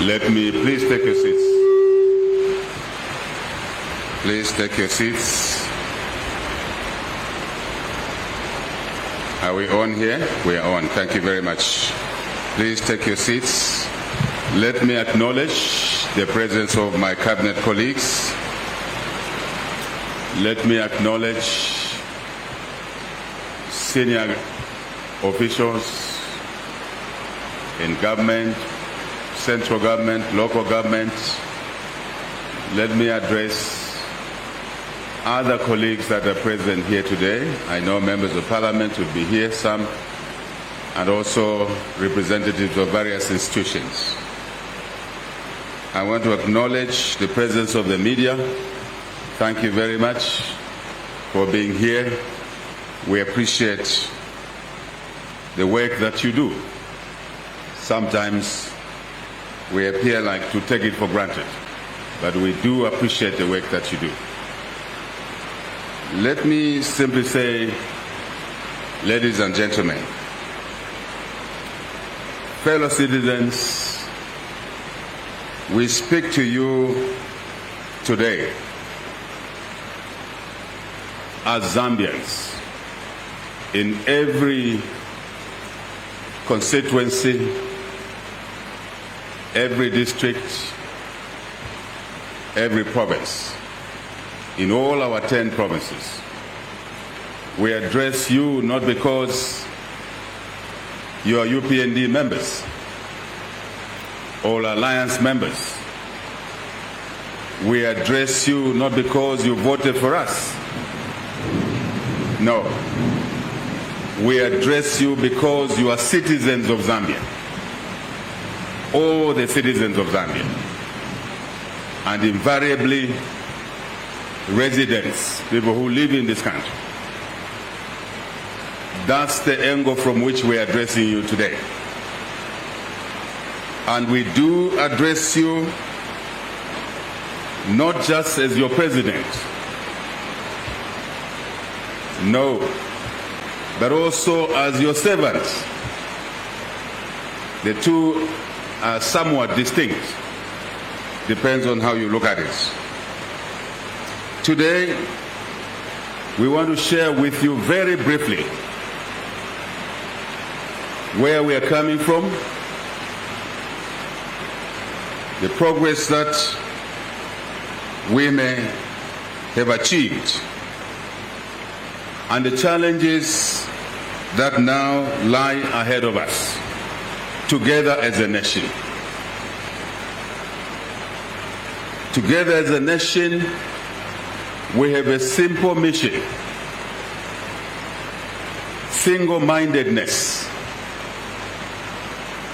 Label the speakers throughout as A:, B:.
A: Let me please take your seats. Please take your seats. Are we on here? We are on. Thank you very much. Please take your seats. Let me acknowledge the presence of my cabinet colleagues. Let me acknowledge senior officials in government, central government, local government. Let me address other colleagues that are present here today. I know members of parliament will be here, some, and also representatives of various institutions. I want to acknowledge the presence of the media. Thank you very much for being here. We appreciate the work that you do. Sometimes we appear like to take it for granted, but we do appreciate the work that you do. Let me simply say, ladies and gentlemen, fellow citizens, we speak to you today as Zambians in every constituency, every district, every province, in all our 10 provinces. We address you not because you are UPND members, all alliance members. We address you not because you voted for us. No. We address you because you are citizens of Zambia. All the citizens of Zambia. And invariably, residents, people who live in this country. That's the angle from which we are addressing you today. And we do address you not just as your president, no, but also as your servant. The two are somewhat distinct. Depends on how you look at it. Today, we want to share with you very briefly where we are coming from, the progress that we may have achieved, and the challenges that now lie ahead of us, together as a nation. Together as a nation, we have a simple mission: single-mindedness,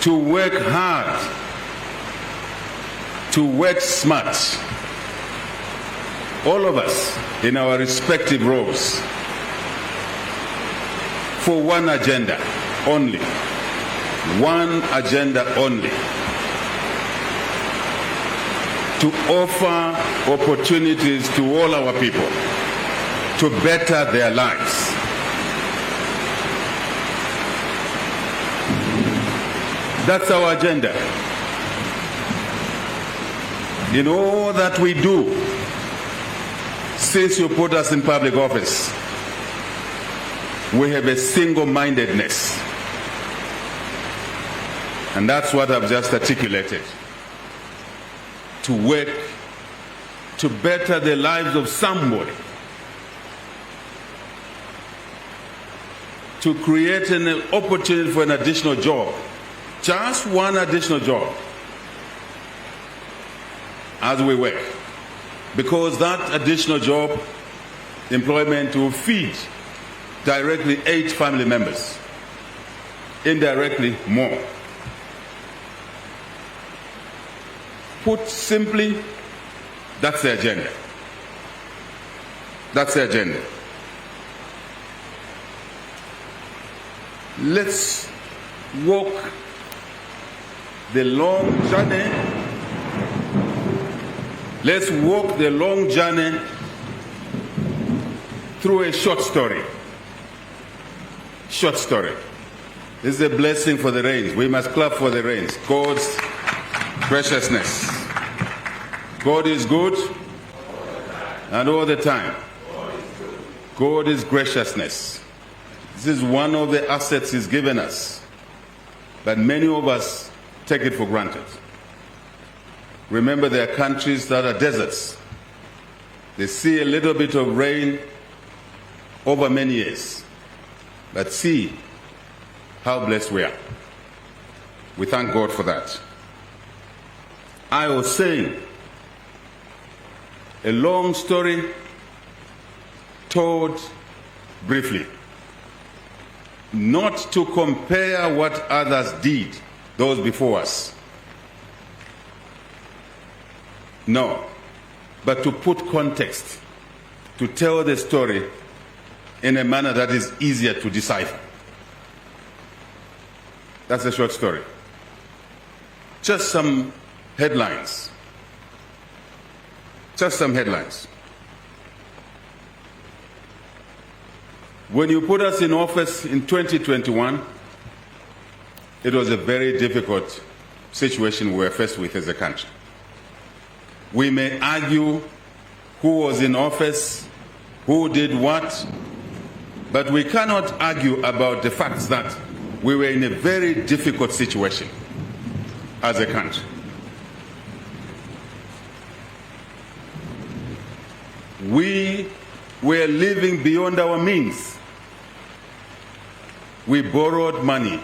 A: to work hard, to work smart, all of us in our respective roles, for one agenda only. One agenda only. To offer opportunities to all our people to better their lives. That's our agenda. In all that we do, since you put us in public office, we have a single-mindedness. And that's what I've just articulated. To work to better the lives of somebody. To create an opportunity for an additional job. Just one additional job as we work. Because that additional job, employment, will feed directly 8 family members, indirectly more. Put simply, that's the agenda. That's the agenda. Let's walk the long journey. Let's walk the long journey through a short story. Short story. This is a blessing for the rains. We must clap for the rains. God's Graciousness. God is good and all the time. God is graciousness. This is one of the assets He's given us, but many of us take it for granted. Remember, there are countries that are deserts. They see a little bit of rain over many years, but see how blessed we are. We thank God for that. I was saying, a long story told briefly. Not to compare what others did, those before us. No, but to put context, to tell the story in a manner that is easier to decipher. That's a short story. Just some headlines. Just some headlines. When you put us in office in 2021, it was a very difficult situation we were faced with as a country. We may argue who was in office, who did what, but we cannot argue about the facts that we were in a very difficult situation as a country. We were living beyond our means. We borrowed money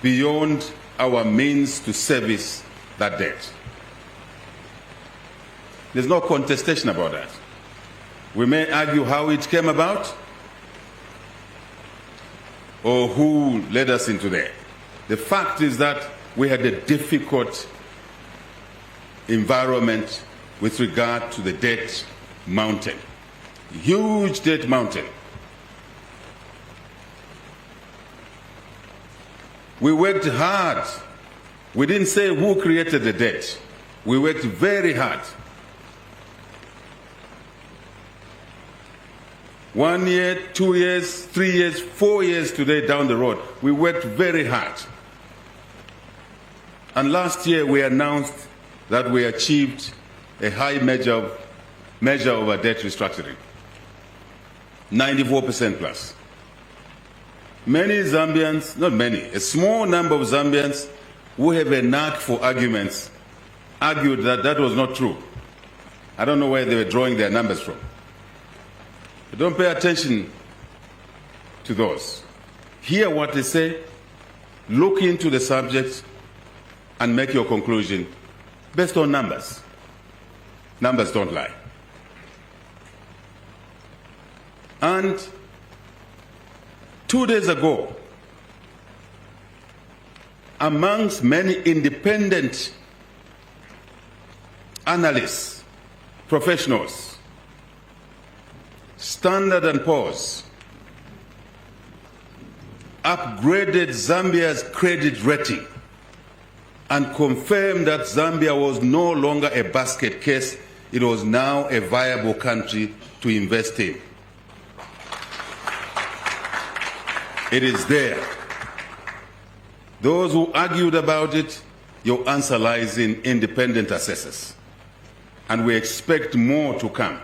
A: beyond our means to service that debt. There's no contestation about that. We may argue how it came about or who led us into there. The fact is that we had a difficult environment with regard to the debt mountain. Huge debt mountain. We worked hard. We didn't say who created the debt. We worked very hard. 1 year, 2 years, 3 years, 4 years today down the road. We worked very hard. And last year we announced that we achieved a high measure of our debt restructuring. 94% plus. Many Zambians, not many, a small number of Zambians who have a knack for arguments argued that that was not true. I don't know where they were drawing their numbers from. But don't pay attention to those. Hear what they say, look into the subject, and make your conclusion based on numbers. Numbers don't lie. And 2 days ago, amongst many independent analysts, professionals, Standard & Poor's upgraded Zambia's credit rating and confirmed that Zambia was no longer a basket case, it was now a viable country to invest in. It is there. Those who argued about it, your answer lies in independent assessors. And we expect more to come.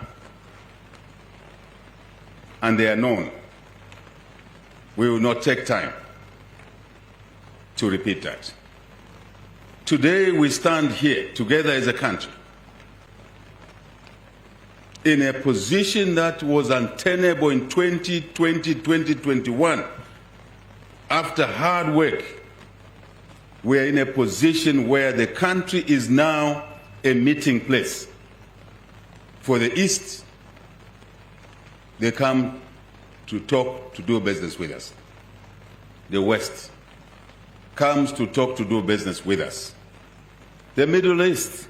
A: And they are known. We will not take time to repeat that. Today we stand here together as a country in a position that was untenable in 2020, 2021. After hard work, we are in a position where the country is now a meeting place. For the East, they come to talk, to do business with us. The West comes to talk, to do business with us. The Middle East,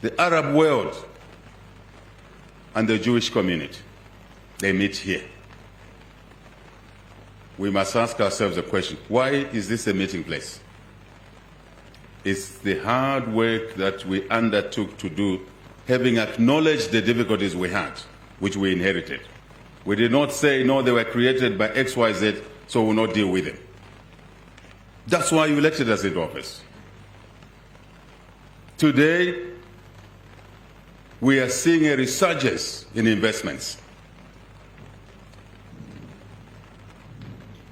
A: the Arab world, and the Jewish community, they meet here. We must ask ourselves a question: why is this a meeting place? It's the hard work that we undertook to do, having acknowledged the difficulties we had, which we inherited. We did not say, no, they were created by XYZ, so we'll not deal with them. That's why you elected us into office. Today, we are seeing a resurgence in investments.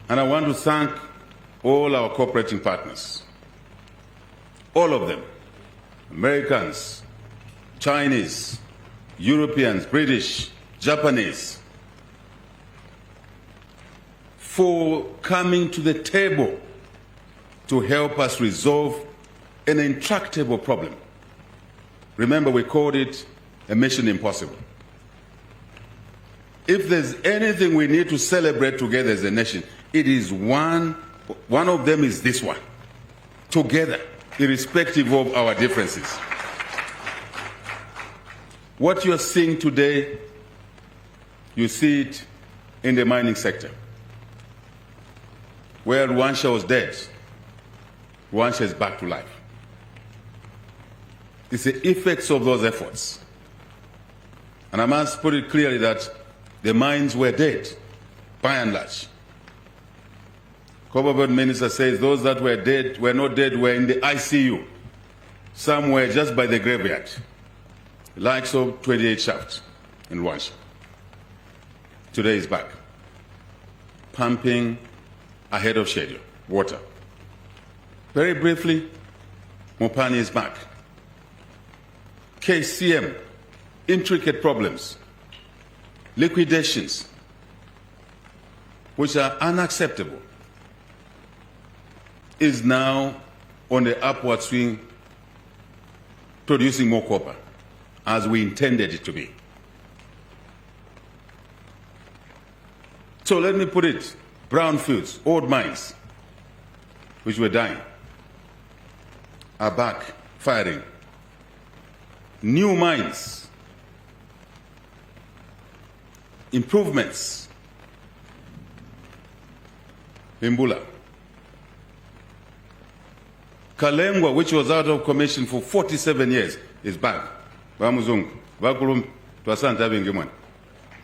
A: And I want to thank all our cooperating partners, all of them, Americans, Chinese, Europeans, British, Japanese, for coming to the table to help us resolve an intractable problem. Remember, we called it a mission impossible. If there's anything we need to celebrate together as a nation, it is one of them is this one. Together, irrespective of our differences. What you're seeing today, you see it in the mining sector. Where Rwansha was dead, Rwansha is back to life. It's the effects of those efforts. And I must put it clearly that the mines were dead, by and large. Copperbelt Minister says those that were dead, were not dead, were in the ICU, somewhere just by the graveyard, likes of 28 Shaft in Rwansha. Today is back, pumping ahead of schedule, water. Very briefly, Mopani is back. KCM, intricate problems, liquidations, which are unacceptable, is now on the upward swing, producing more copper, as we intended it to be. So let me put it, brownfields, old mines, which were dying, are back, firing. New mines, improvements, Imbula. Kalengwa, which was out of commission for 47 years, is back. Bamuzungu, Bakulum, Twasant Abingimwan.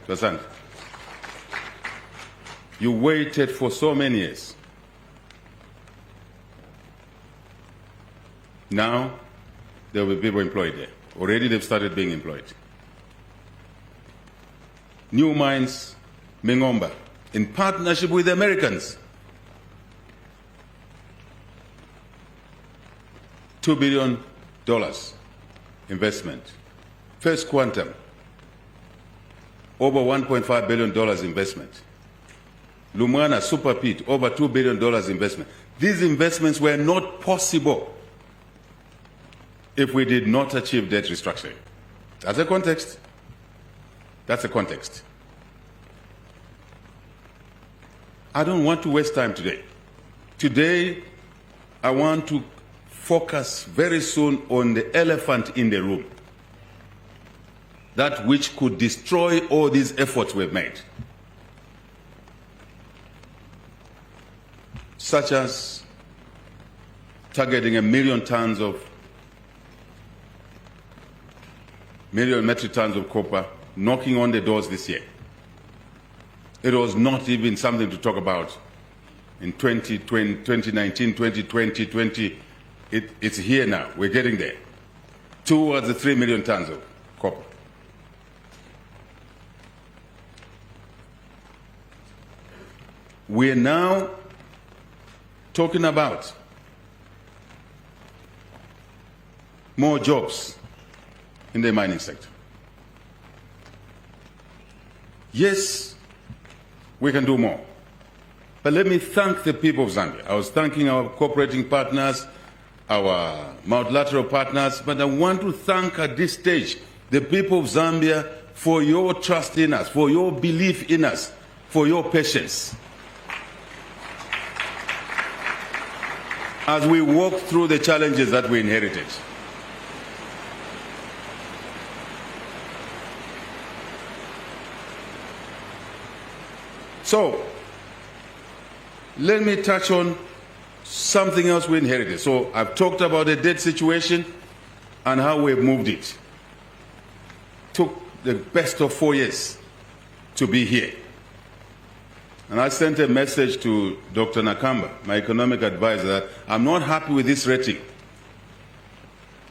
A: Twasant. You waited for so many years. Now, there will be people employed there. Already they've started being employed. New mines, Mingomba, in partnership with the Americans. $2 billion investment. First Quantum, over $1.5 billion investment. Lumwana Super Pit, over $2 billion investment. These investments were not possible if we did not achieve debt restructuring. That's a context. That's a context. I don't want to waste time today. Today, I want to focus very soon on the elephant in the room. That which could destroy all these efforts we've made. Such as targeting 1 million metric tons of copper, knocking on the doors this year. It was not even something to talk about in 2019, 2020, it's here now. We're getting there. Towards the 3 million tons of copper. We're now talking about more jobs in the mining sector. Yes, we can do more. But let me thank the people of Zambia. I was thanking our cooperating partners, our multilateral partners, but I want to thank at this stage the people of Zambia for your trust in us, for your belief in us, for your patience. As we walk through the challenges that we inherited. So, let me touch on something else we inherited. So, I've talked about the debt situation and how we've moved it. Took the best of 4 years to be here. And I sent a message to Dr. Nakamba, my economic advisor, that I'm not happy with this rating.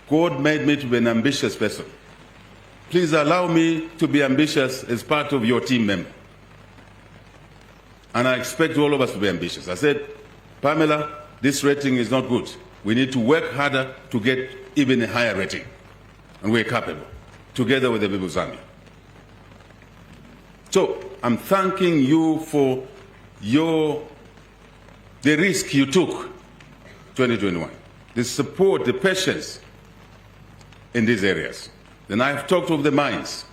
A: God made me to be an ambitious person. Please allow me to be ambitious as part of your team member. And I expect all of us to be ambitious. I said, Pamela, this rating is not good. We need to work harder to get even a higher rating. And we're capable, together with the people of Zambia. So I'm thanking you for the risk you took 2021, the support, the patience in these areas. Then I've talked of the mines,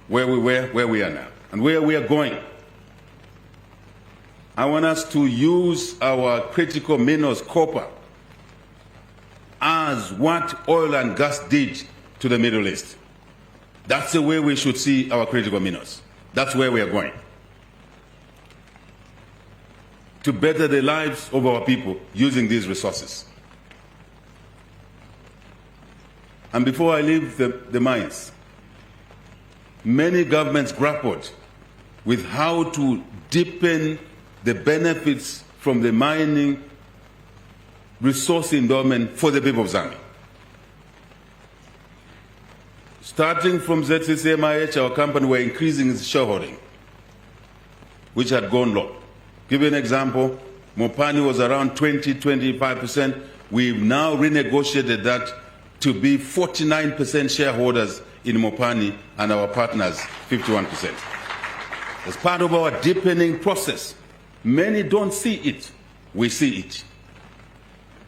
A: where we were, where we are now, and where we are going. I want us to use our critical minerals, copper, as what oil and gas did to the Middle East. That's the way we should see our critical minerals. That's where we are going. To better the lives of our people using these resources. And before I leave the mines, many governments grappled with how to deepen the benefits from the mining resource endowment for the people of Zambia. Starting from ZCCMIH, our company, we're increasing its shareholding, which had gone low. Give you an example, Mopani was around 20-25%. We've now renegotiated that to be 49% shareholders in Mopani and our partners 51%. As part of our deepening process, many don't see it. We see it.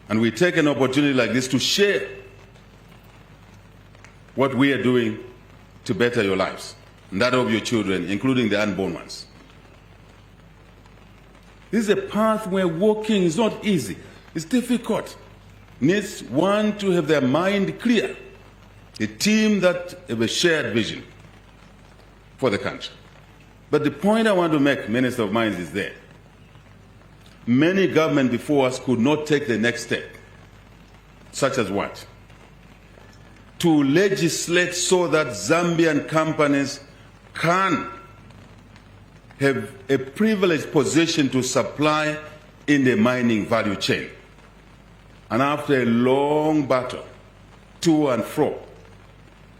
A: And we take an opportunity like this to share what we are doing to better your lives and that of your children, including the unborn ones. This is a path where walking is not easy. It's difficult. Needs one to have their mind clear, a team that have a shared vision for the country. But the point I want to make, Minister of Mines, is there. Many governments before us could not take the next step, such as what? To legislate so that Zambian companies can have a privileged position to supply in the mining value chain. And after a long battle, to and fro,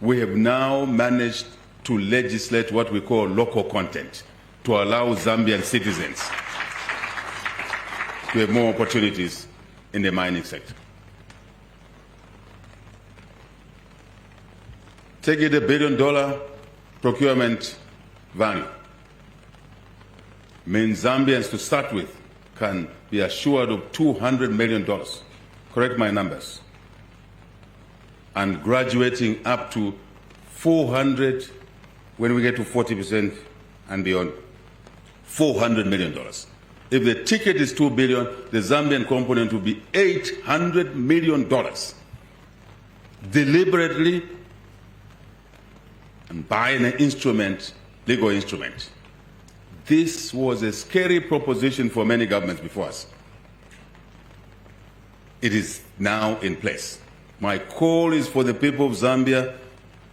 A: we have now managed to legislate what we call local content to allow Zambian citizens to have more opportunities in the mining sector. Take it $1 billion procurement value. Means Zambians to start with can be assured of $200 million. Correct my numbers. And graduating up to 400 when we get to 40% and beyond, $400 million. If the ticket is $2 billion, the Zambian component will be $800 million. Deliberately and buying an instrument, legal instrument. This was a scary proposition for many governments before us. It is now in place. My call is for the people of Zambia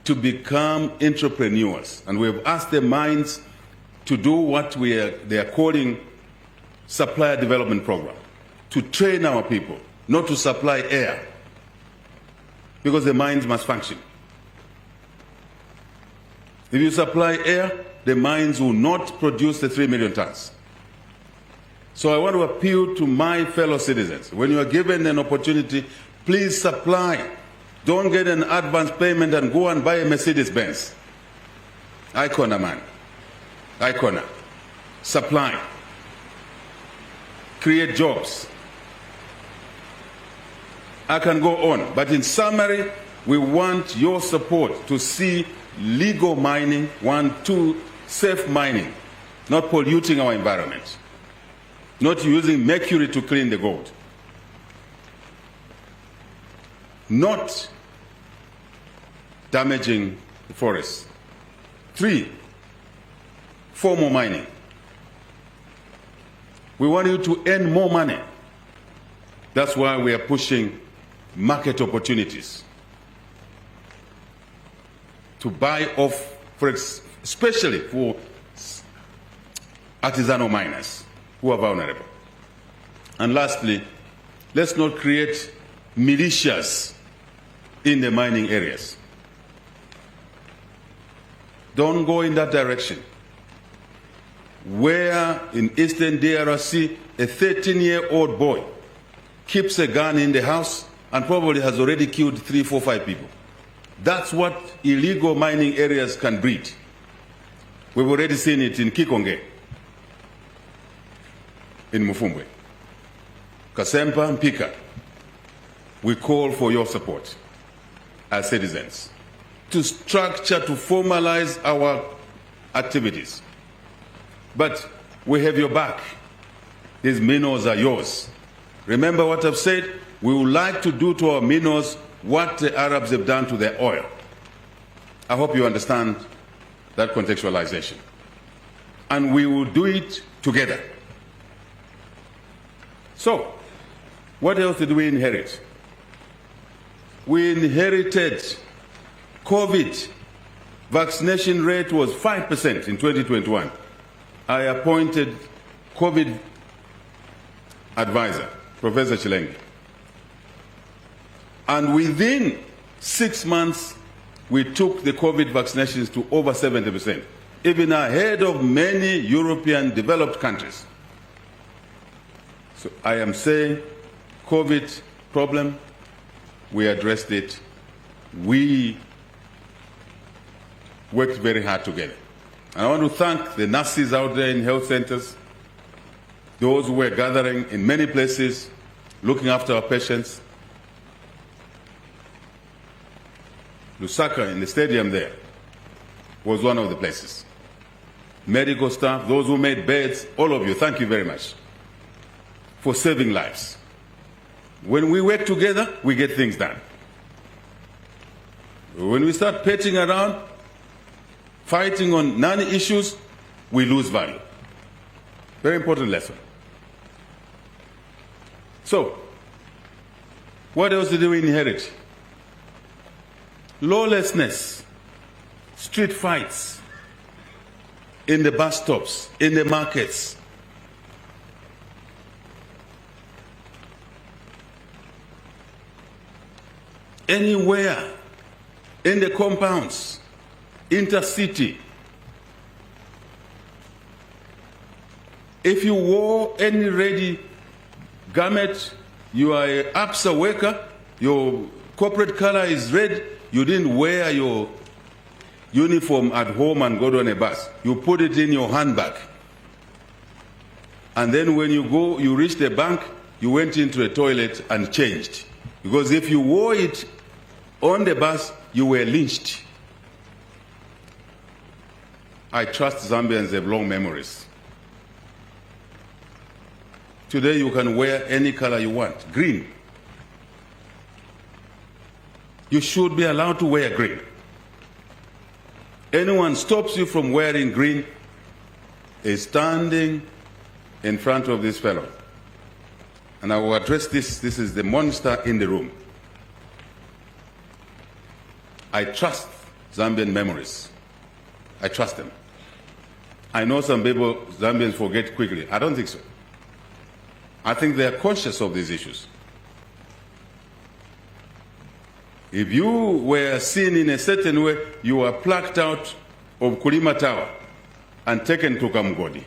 A: to become entrepreneurs. And we have asked their minds to do what they are calling supplier development program, to train our people, not to supply air, because the mines must function. If you supply air, the mines will not produce the 3 million tons. So I want to appeal to my fellow citizens. When you are given an opportunity, please supply. Don't get an advance payment and go and buy a Mercedes-Benz. Icona, man. Icona. Supply. Create jobs. I can go on. But in summary, we want your support to see legal mining, 1, 2, safe mining, not polluting our environment, not using mercury to clean the gold, not damaging the forests. 3, formal mining. We want you to earn more money. That's why we are pushing market opportunities to buy off, especially for artisanal miners who are vulnerable. And lastly, let's not create militias in the mining areas. Don't go in that direction. Where in Eastern DRC, a 13-year-old boy keeps a gun in the house and probably has already killed 3, 4, 5 people. That's what illegal mining areas can breed. We've already seen it in Kikonge, in Mufumbwe, Kasempa and Pika. We call for your support as citizens to structure, to formalize our activities. But we have your back. These minerals are yours. Remember what I've said? We would like to do to our minerals what the Arabs have done to their oil. I hope you understand that contextualization. And we will do it together. So, what else did we inherit? We inherited COVID. Vaccination rate was 5% in 2021. I appointed COVID advisor, Professor Chilenge. And within 6 months, we took the COVID vaccinations to over 70%, even ahead of many European developed countries. So I am saying COVID problem, we addressed it. We worked very hard together. And I want to thank the nurses out there in health centers, those who were gathering in many places, looking after our patients. Lusaka, in the stadium there, was one of the places. Medical staff, those who made beds, all of you, thank you very much for saving lives. When we work together, we get things done. When we start petting around, fighting on non-issues, we lose value. Very important lesson. So, what else did we inherit? Lawlessness, street fights, in the bus stops, in the markets. Anywhere, in the compounds, intercity. If you wore any ready garment, you are an APSA worker, your corporate color is red, you didn't wear your uniform at home and go on a bus. You put it in your handbag. And then when you go, you reach the bank, you went into a toilet and changed. Because if you wore it on the bus, you were lynched. I trust Zambians have long memories. Today you can wear any color you want, green. You should be allowed to wear green. Anyone stops you from wearing green is standing in front of this fellow. And I will address this. This is the monster in the room. I trust Zambian memories. I trust them. I know some people, Zambians forget quickly. I don't think so. I think they are conscious of these issues. If you were seen in a certain way, you were plucked out of Kulima Tower and taken to Kamgodi.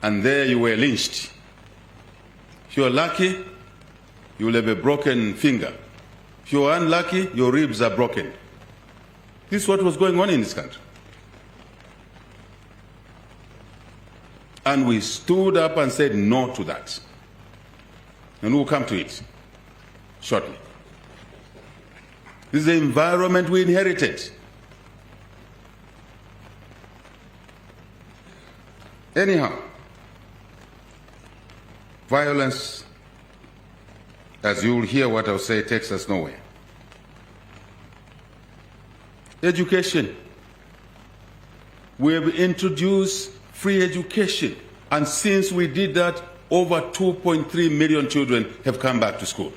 A: And there you were lynched. If you're lucky, you'll have a broken finger. If you're unlucky, your ribs are broken. This is what was going on in this country. And we stood up and said no to that. And we'll come to it shortly. This is the environment we inherited. Anyhow, violence, as you will hear what I'll say, takes us nowhere. Education. We have introduced free education, and since we did that, over 2.3 million children have come back to school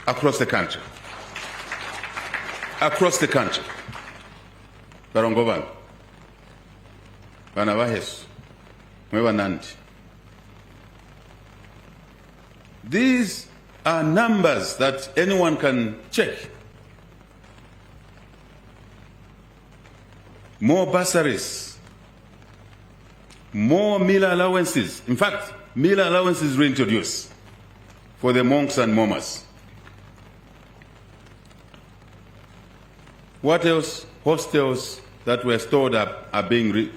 A: across the country. Across the country. Barongovan, Banavahes, Mwevanandi. These are numbers that anyone can check. More bursaries, more meal allowances. In fact, meal allowances reintroduced for the monks and mummers. What else? Hostels that were stored up are being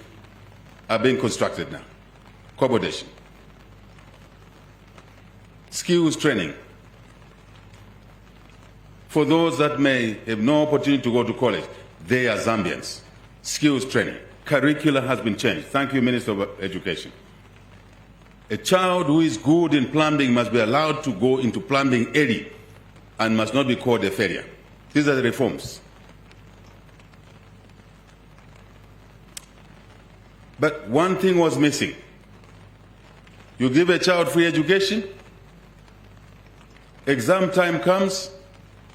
A: constructed now. Accommodation. Skills training. For those that may have no opportunity to go to college, they are Zambians. Skills training. Curricula has been changed. Thank you, Minister of Education. A child who is good in plumbing must be allowed to go into plumbing early and must not be called a failure. These are the reforms. But one thing was missing. You give a child free education, exam time comes,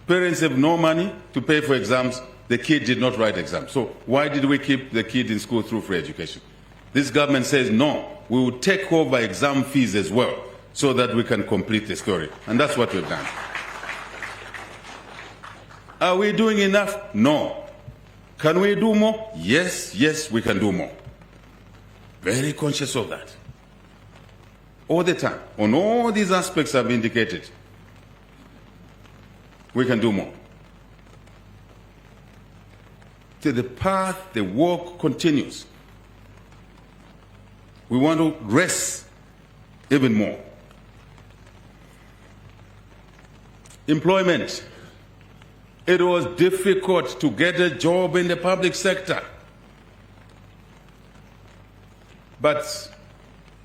A: parents have no money to pay for exams, the kid did not write exams. So why did we keep the kid in school through free education? This government says, no, we will take over exam fees as well so that we can complete the story. And that's what we've done. Are we doing enough? No. Can we do more? Yes, yes, we can do more. Very conscious of that. All the time. On all these aspects I've indicated, we can do more. So the path, the work continues. We want to rest even more. Employment. It was difficult to get a job in the public sector. But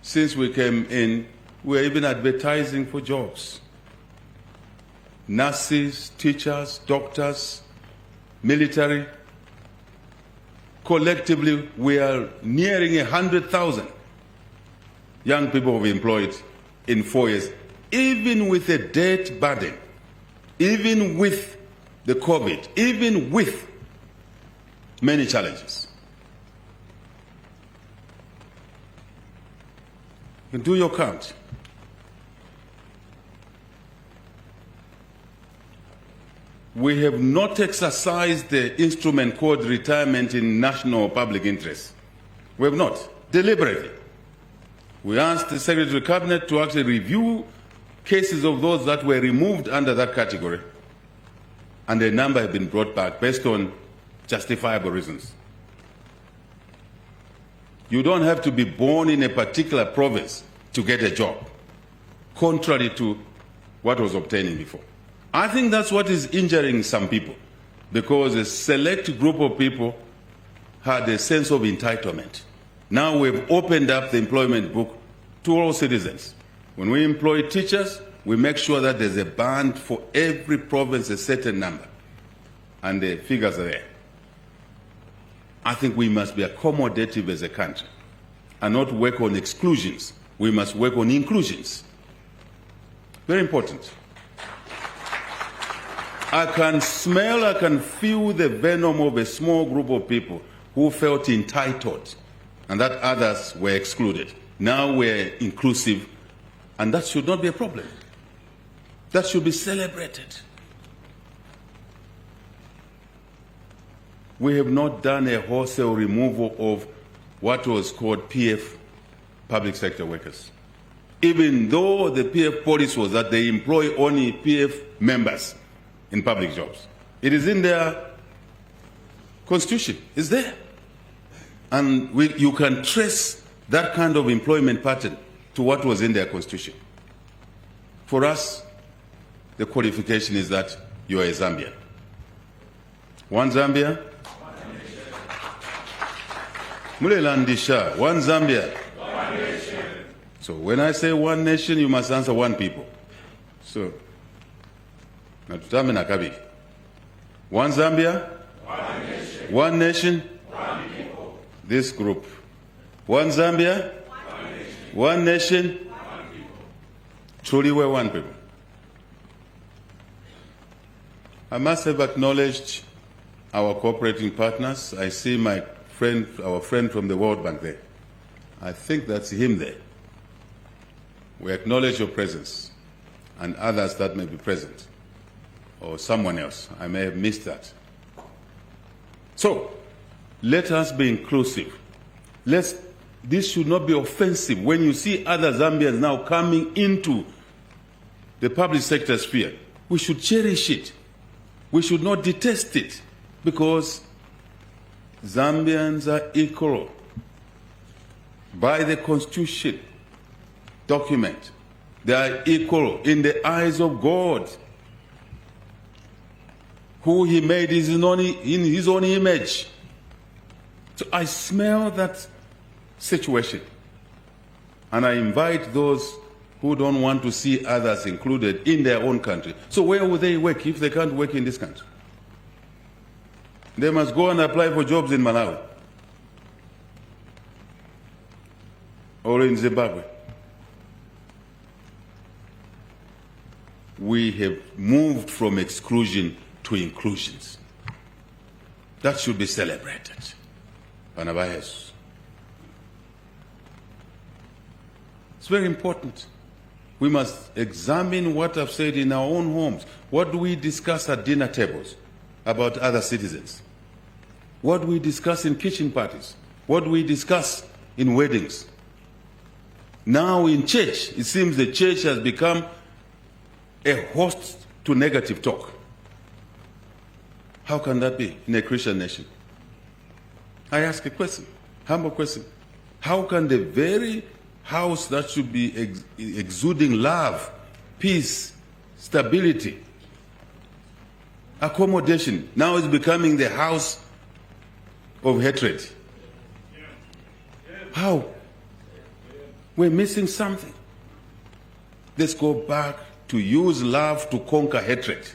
A: since we came in, we're even advertising for jobs. Nurses, teachers, doctors, military. Collectively, we are nearing 100,000 young people we've employed in 4 years, even with a debt burden, even with the COVID, even with many challenges. You can do your count. We have not exercised the instrument called retirement in national or public interest. We have not, deliberately. We asked the Secretary of Cabinet to actually review cases of those that were removed under that category, and a number have been brought back based on justifiable reasons. You don't have to be born in a particular province to get a job, contrary to what was obtaining before. I think that's what is injuring some people, because a select group of people had a sense of entitlement. Now we've opened up the employment book to all citizens. When we employ teachers, we make sure that there's a band for every province, a certain number, and the figures are there. I think we must be accommodative as a country and not work on exclusions. We must work on inclusions. Very important. I can smell, I can feel the venom of a small group of people who felt entitled and that others were excluded. Now we're inclusive, and that should not be a problem. That should be celebrated. We have not done a wholesale removal of what was called PF, public sector workers. Even though the PF policy was that they employ only PF members in public jobs. It is in their constitution. It's there. And you can trace that kind of employment pattern to what was in their constitution. For us, the qualification is that you are a Zambian. One Zambia. Mulelandisha, one Zambia. One nation. So when I say one nation, you must answer one people. So, natutame nakabi. One Zambia. One nation. One nation. One people. This group. One Zambia. One nation. One nation. One people. Truly we're one people. I must have acknowledged our cooperating partners. I see my friend, our friend from the World Bank there. I think that's him there. We acknowledge your presence. and others that may be present, or someone else. I may have missed that. So, let us be inclusive. This should not be offensive. When you see other Zambians now coming into the public sector sphere, we should cherish it. We should not detest it, because Zambians are equal by the Constitution document. They are equal in the eyes of God, who He made in His own image. So I smell that situation, and I invite those who don't want to see others included in their own country. So where will they work if they can't work in this country? They must go and apply for jobs in Malawi or in Zimbabwe. We have moved from exclusion to inclusions. That should be celebrated. It's very important. We must examine what I've said in our own homes. What do we discuss at dinner tables about other citizens? What do we discuss in kitchen parties? What do we discuss in weddings? Now in church, it seems the church has become a host to negative talk. How can that be in a Christian nation? I ask a question, humble question. How can the very house that should be exuding love, peace, stability, accommodation, now is becoming the house of hatred? How? We're missing something. Let's go back to use love to conquer hatred.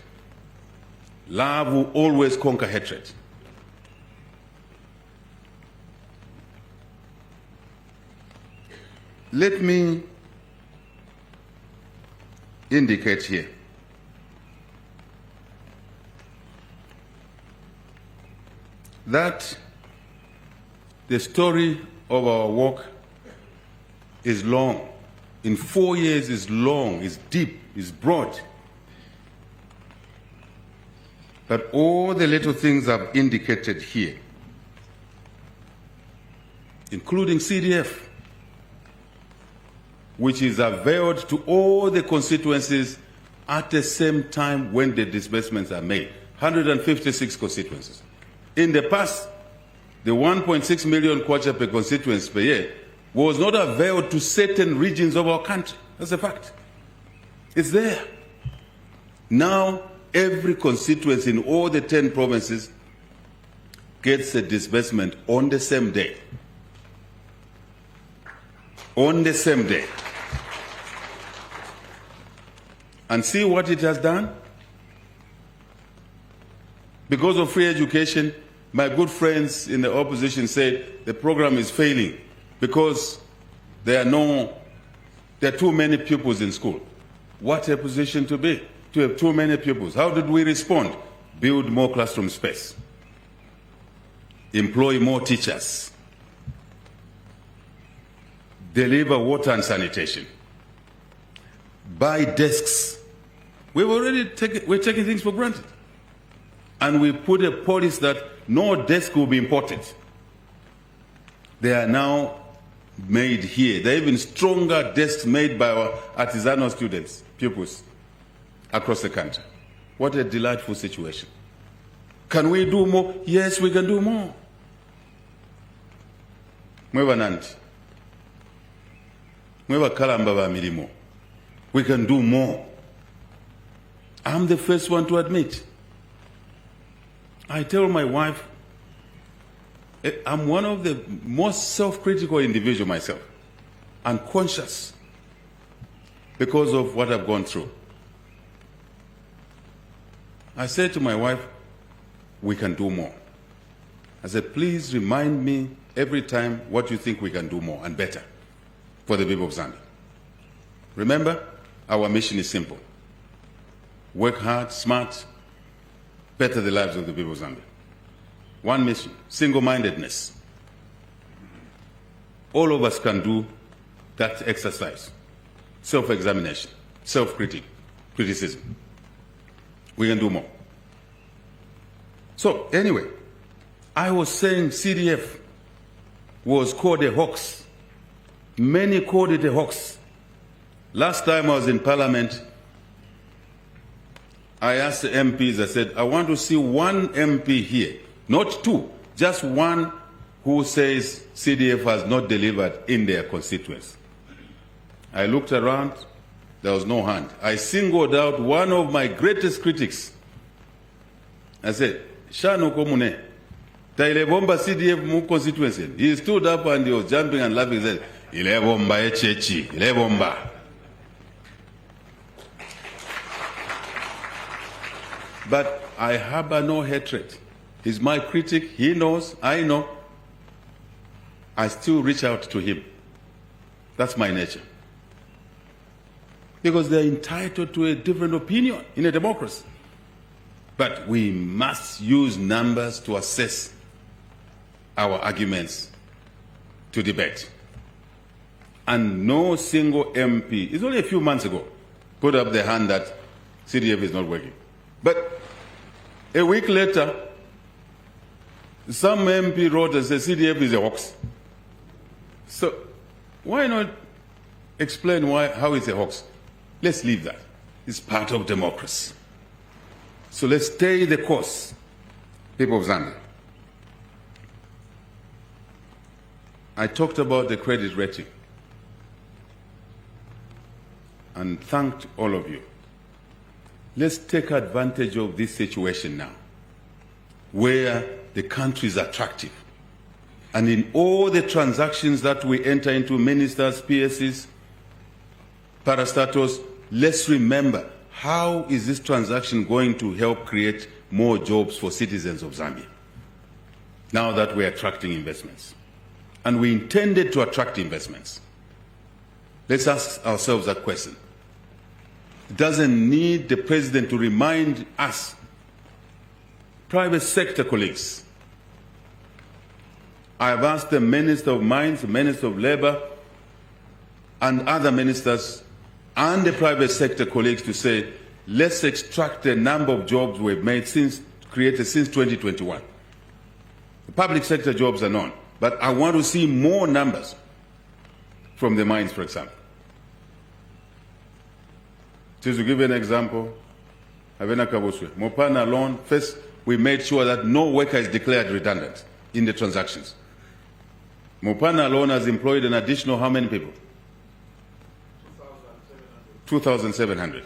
A: Love will always conquer hatred. Let me indicate here that the story of our work is long. In 4 years is long, is deep, is broad. But all the little things I've indicated here, including CDF, which is availed to all the constituencies at the same time when the disbursements are made, 156 constituencies. In the past, the 1.6 million kwacha per constituency per year was not availed to certain regions of our country. That's a fact. It's there. Now, every constituency in all the 10 provinces gets a disbursement on the same day. On the same day. And see what it has done? Because of free education, my good friends in the opposition said the program is failing because there are too many pupils in school. What a position to be, to have too many pupils. How did we respond? Build more classroom space. Employ more teachers. Deliver water and sanitation. Buy desks. We're taking things for granted. And we put a policy that no desk will be imported. They are now made here. There are even stronger desks made by our artisanal students, pupils, across the country. What a delightful situation. Can we do more? Yes, we can do more. Mwebananti. Mwebakalamba ba milimo. We can do more. I'm the first one to admit. I tell my wife, I'm one of the most self-critical individuals myself, and conscious because of what I've gone through. I said to my wife, we can do more. I said, please remind me every time what you think we can do more and better for the people of Zambia. Remember, our mission is simple. Work hard, smart, better the lives of the people of Zambia. One mission, single-mindedness. All of us can do that exercise. Self-examination, self-critique. criticism. We can do more. So anyway, I was saying CDF was called a hoax. Many called it a hoax. Last time I was in Parliament, I asked the MPs, I said, I want to see one MP here, not two, just one who says CDF has not delivered in their constituents. I looked around, there was no hand. I singled out one of my greatest critics. I said, Shano Komune, Tailebomba CDF mu constituency. He stood up and he was jumping and laughing. He said, Ilebomba echechi, Ilebomba. But I harbor no hatred. He's my critic. He knows, I know. I still reach out to him. That's my nature. Because they're entitled to a different opinion in a democracy. But we must use numbers to assess our arguments to debate. And no single MP, it's only a few months ago, put up the hand that CDF is not working. But a week later, some MP wrote and said CDF is a hoax. So why not explain how it's a hoax? Let's leave that. It's part of democracy. So let's stay the course, people of Zambia. I talked about the credit rating and thanked all of you. Let's take advantage of this situation now, where the country is attractive. And in all the transactions that we enter into, ministers, PSs, parastatals, let's remember, how is this transaction going to help create more jobs for citizens of Zambia, now that we're attracting investments? And we intended to attract investments. Let's ask ourselves that question. It doesn't need the president to remind us, private sector colleagues. I have asked the Minister of Mines, the Minister of Labor, and other ministers and the private sector colleagues to say, let's extract the number of jobs we've created since 2021. The public sector jobs are known, but I want to see more numbers from the mines, for example. Just to give you an example, Havena Kabuswe, Mopana alone, first we made sure that no worker is declared redundant in the transactions. Mopana alone has employed an additional how many people? 2,700.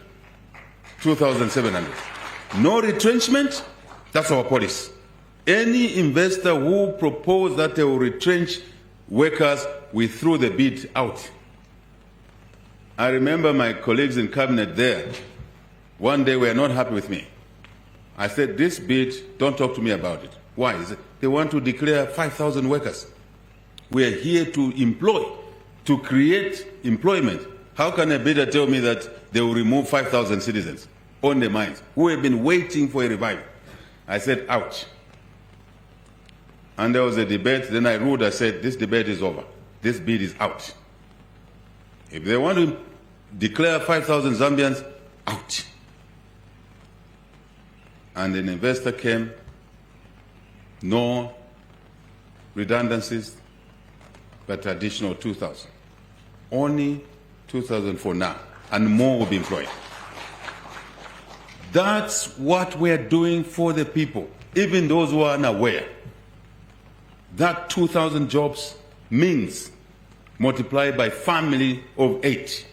A: 2,700. No retrenchment, that's our policy. Any investor who proposed that they will retrench workers, we threw the bid out. I remember my colleagues in cabinet there, one day were not happy with me. I said, this bid, don't talk to me about it. Why? They want to declare 5,000 workers. We are here to employ, to create employment. How can a bidder tell me that they will remove 5,000 citizens on the mines who have been waiting for a revival? I said, ouch. And there was a debate. Then I ruled, I said, this debate is over. This bid is out. If they want to declare 5,000 Zambians, out. And an investor came, no redundancies, but additional 2,000. Only 2,000 for now, and more will be employed. That's what we're doing for the people, even those who are unaware. That 2,000 jobs means multiplied by family of 8,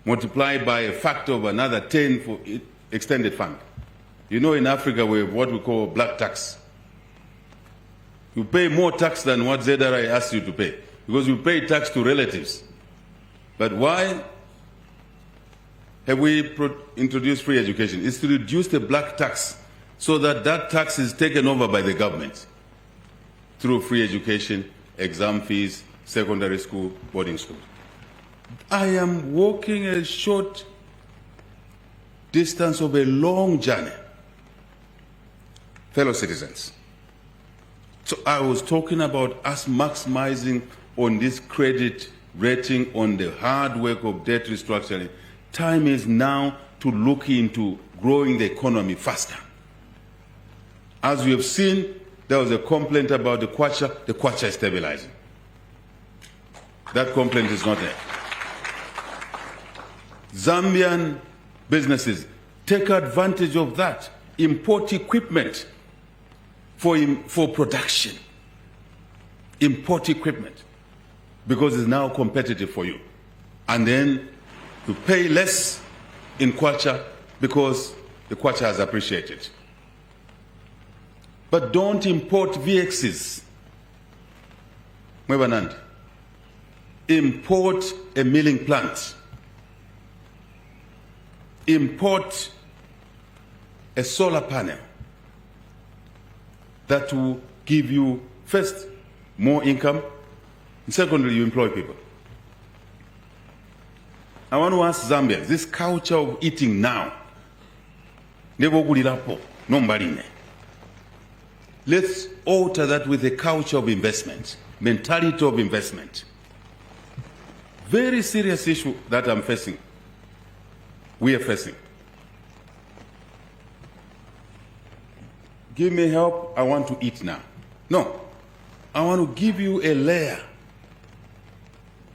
A: multiplied by a factor of another 10 for extended family. You know, in Africa we have what we call black tax. You pay more tax than what ZRI asks you to pay, because you pay tax to relatives. But why have we introduced free education? It's to reduce the black tax so that that tax is taken over by the government through free education, exam fees, secondary school, boarding school. I am walking a short distance of a long journey, fellow citizens. So I was talking about us maximizing on this credit rating, on the hard work of debt restructuring. Time is now to look into growing the economy faster. As we have seen, there was a complaint about the kwacha is stabilizing. That complaint is not there. Zambian businesses take advantage of that. Import equipment for production. Import equipment because it's now competitive for you. And then you pay less in kwacha because the kwacha has appreciated. But don't import VXs. Mwebanandi. Import a milling plant. Import a solar panel that will give you, first, more income, and secondly, you employ people. I want to ask Zambians, this culture of eating now, let's alter that with a culture of investment, mentality of investment. Very serious issue that I'm facing. We are facing. Give me help, I want to eat now. No, I want to give you a layer,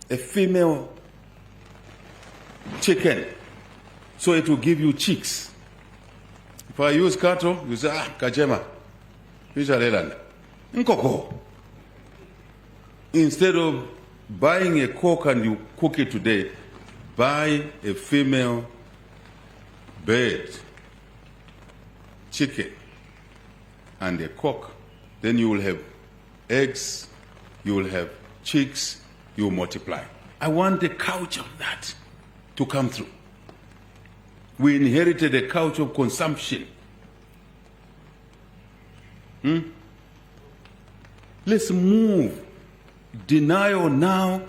A: a female chicken, so it will give you chicks. If I use cattle, you say, kajema, nkoko. Instead of buying a cock and you cook it today, buy a female bird, chicken, and a cock. Then you will have eggs, you will have chicks, you will multiply. I want the culture of that to come through. We inherited a culture of consumption. Let's move denial now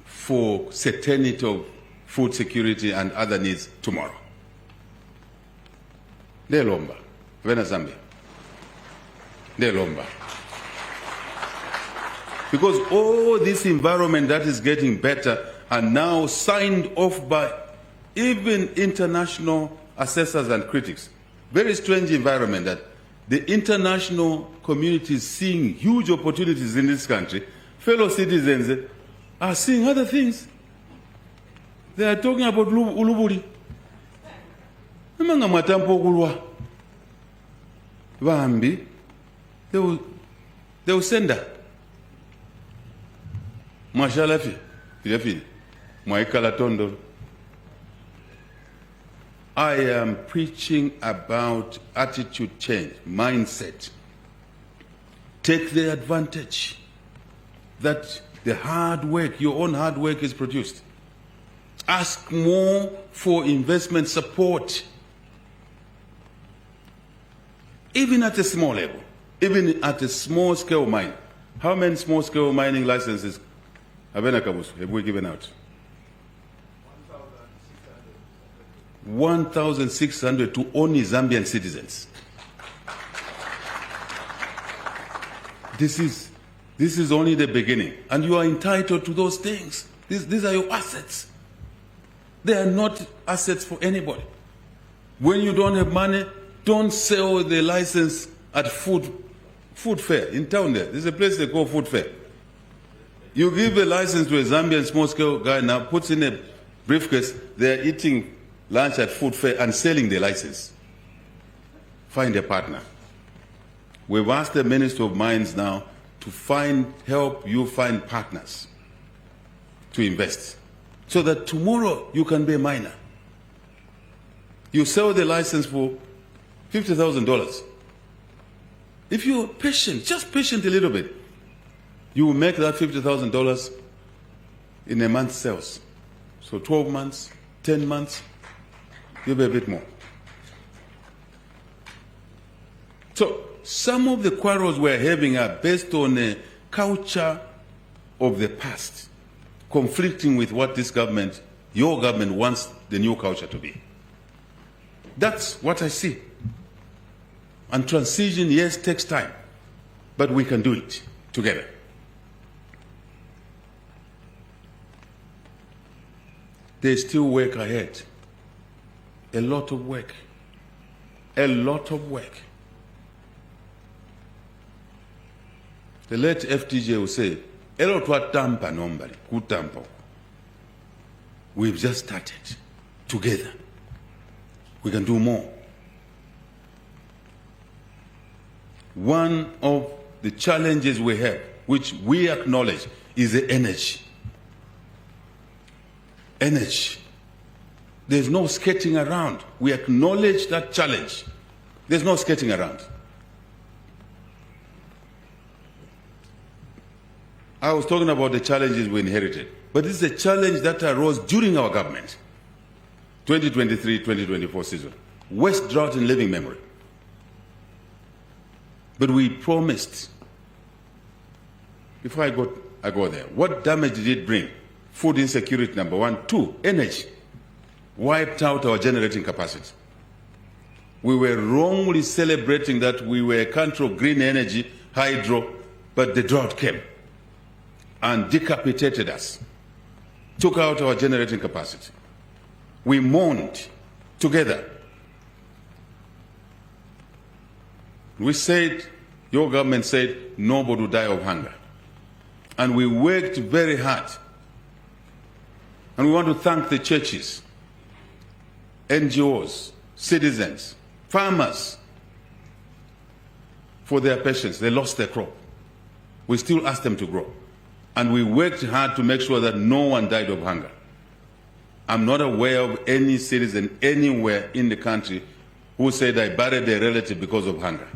A: for certainty of food security and other needs tomorrow. Delomba, Vena Zambia. Delomba. Because all this environment that is getting better and now signed off by even international assessors and critics. Very strange environment that the international community is seeing huge opportunities in this country. Fellow citizens are seeing other things. They are talking about ulubuli. Emanga matampo kulwa. Bambi. They will send her. Mashalafi. Ilafi. Mwaikala tondo. I am preaching about attitude change, mindset. Take the advantage that the hard work, your own hard work is produced. Ask more for investment support. Even at a small level, even at a small scale mine. How many small scale mining licenses have we given out? 1,600 to only Zambian citizens. This is only the beginning. And you are entitled to those things. These are your assets. They are not assets for anybody. When you don't have money, don't sell the license at food fair in town there. There's a place they call food fair. You give a license to a Zambian small-scale guy now, puts in a briefcase, they're eating lunch at food fair and selling the license. Find a partner. We've asked the Minister of Mines now to help you find partners to invest so that tomorrow you can be a miner. You sell the license for $50,000. If you're patient, just patient a little bit, you will make that $50,000 in a month's sales. So 12 months, 10 months, you'll be a bit more. So some of the quarrels we're having are based on a culture of the past, conflicting with what this government, your government, wants the new culture to be. That's what I see. And transition, yes, takes time, but we can do it together. There's still work ahead. a lot of work. A lot of work. The late FTJ will say, a lot of tampa nombali, kutampa. We've just started together. We can do more. One of the challenges we have, which we acknowledge, is the energy. Energy. There's no skating around. We acknowledge that challenge. There's no skating around. I was talking about the challenges we inherited, but this is a challenge that arose during our government. 2023-2024 season. Worst drought in living memory. But we promised, before I go there, what damage did it bring? Food insecurity, number one. Two, energy. Wiped out our generating capacity. We were wrongly celebrating that we were a country of green energy, hydro, but the drought came and decapitated us, took out our generating capacity. We mourned together. We said, your government said, nobody will die of hunger. And we worked very hard. And we want to thank the churches, NGOs, citizens, farmers for their patience. They lost their crop. We still asked them to grow. And we worked hard to make sure that no one died of hunger. I'm not aware of any citizen anywhere in the country who said I buried a relative because of hunger.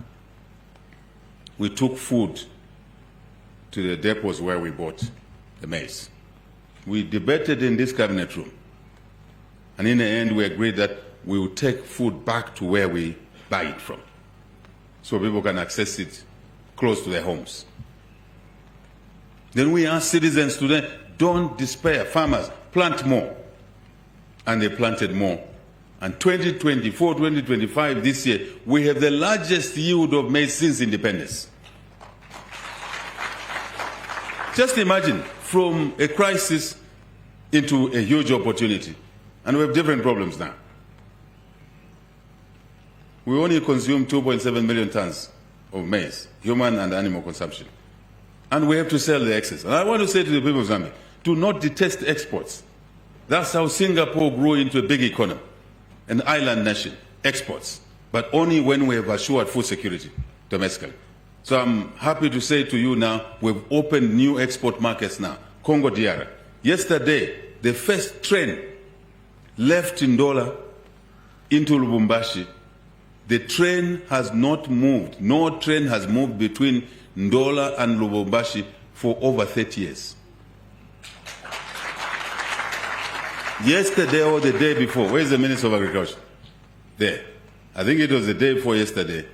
A: We took food to the depots where we bought the maize. We debated in this cabinet room. And in the end, we agreed that we would take food back to where we buy it from, so people can access it close to their homes. Then we asked citizens today, don't despair, farmers, plant more. And they planted more. And 2024, 2025, this year, we have the largest yield of maize since independence. Just imagine, from a crisis into a huge opportunity. And we have different problems now. We only consume 2.7 million tons of maize, human and animal consumption. And we have to sell the excess. And I want to say to the people of Zambia, do not detest exports. That's how Singapore grew into a big economy, an island nation, exports, but only when we have assured food security domestically. So I'm happy to say to you now, we've opened new export markets now. Congo DR. Yesterday, the first train left Ndola into Lubumbashi. The train has not moved. No train has moved between Ndola and Lubumbashi for over 30 years. Yesterday or the day before, where's the Minister of Agriculture? There. I think it was the day before yesterday.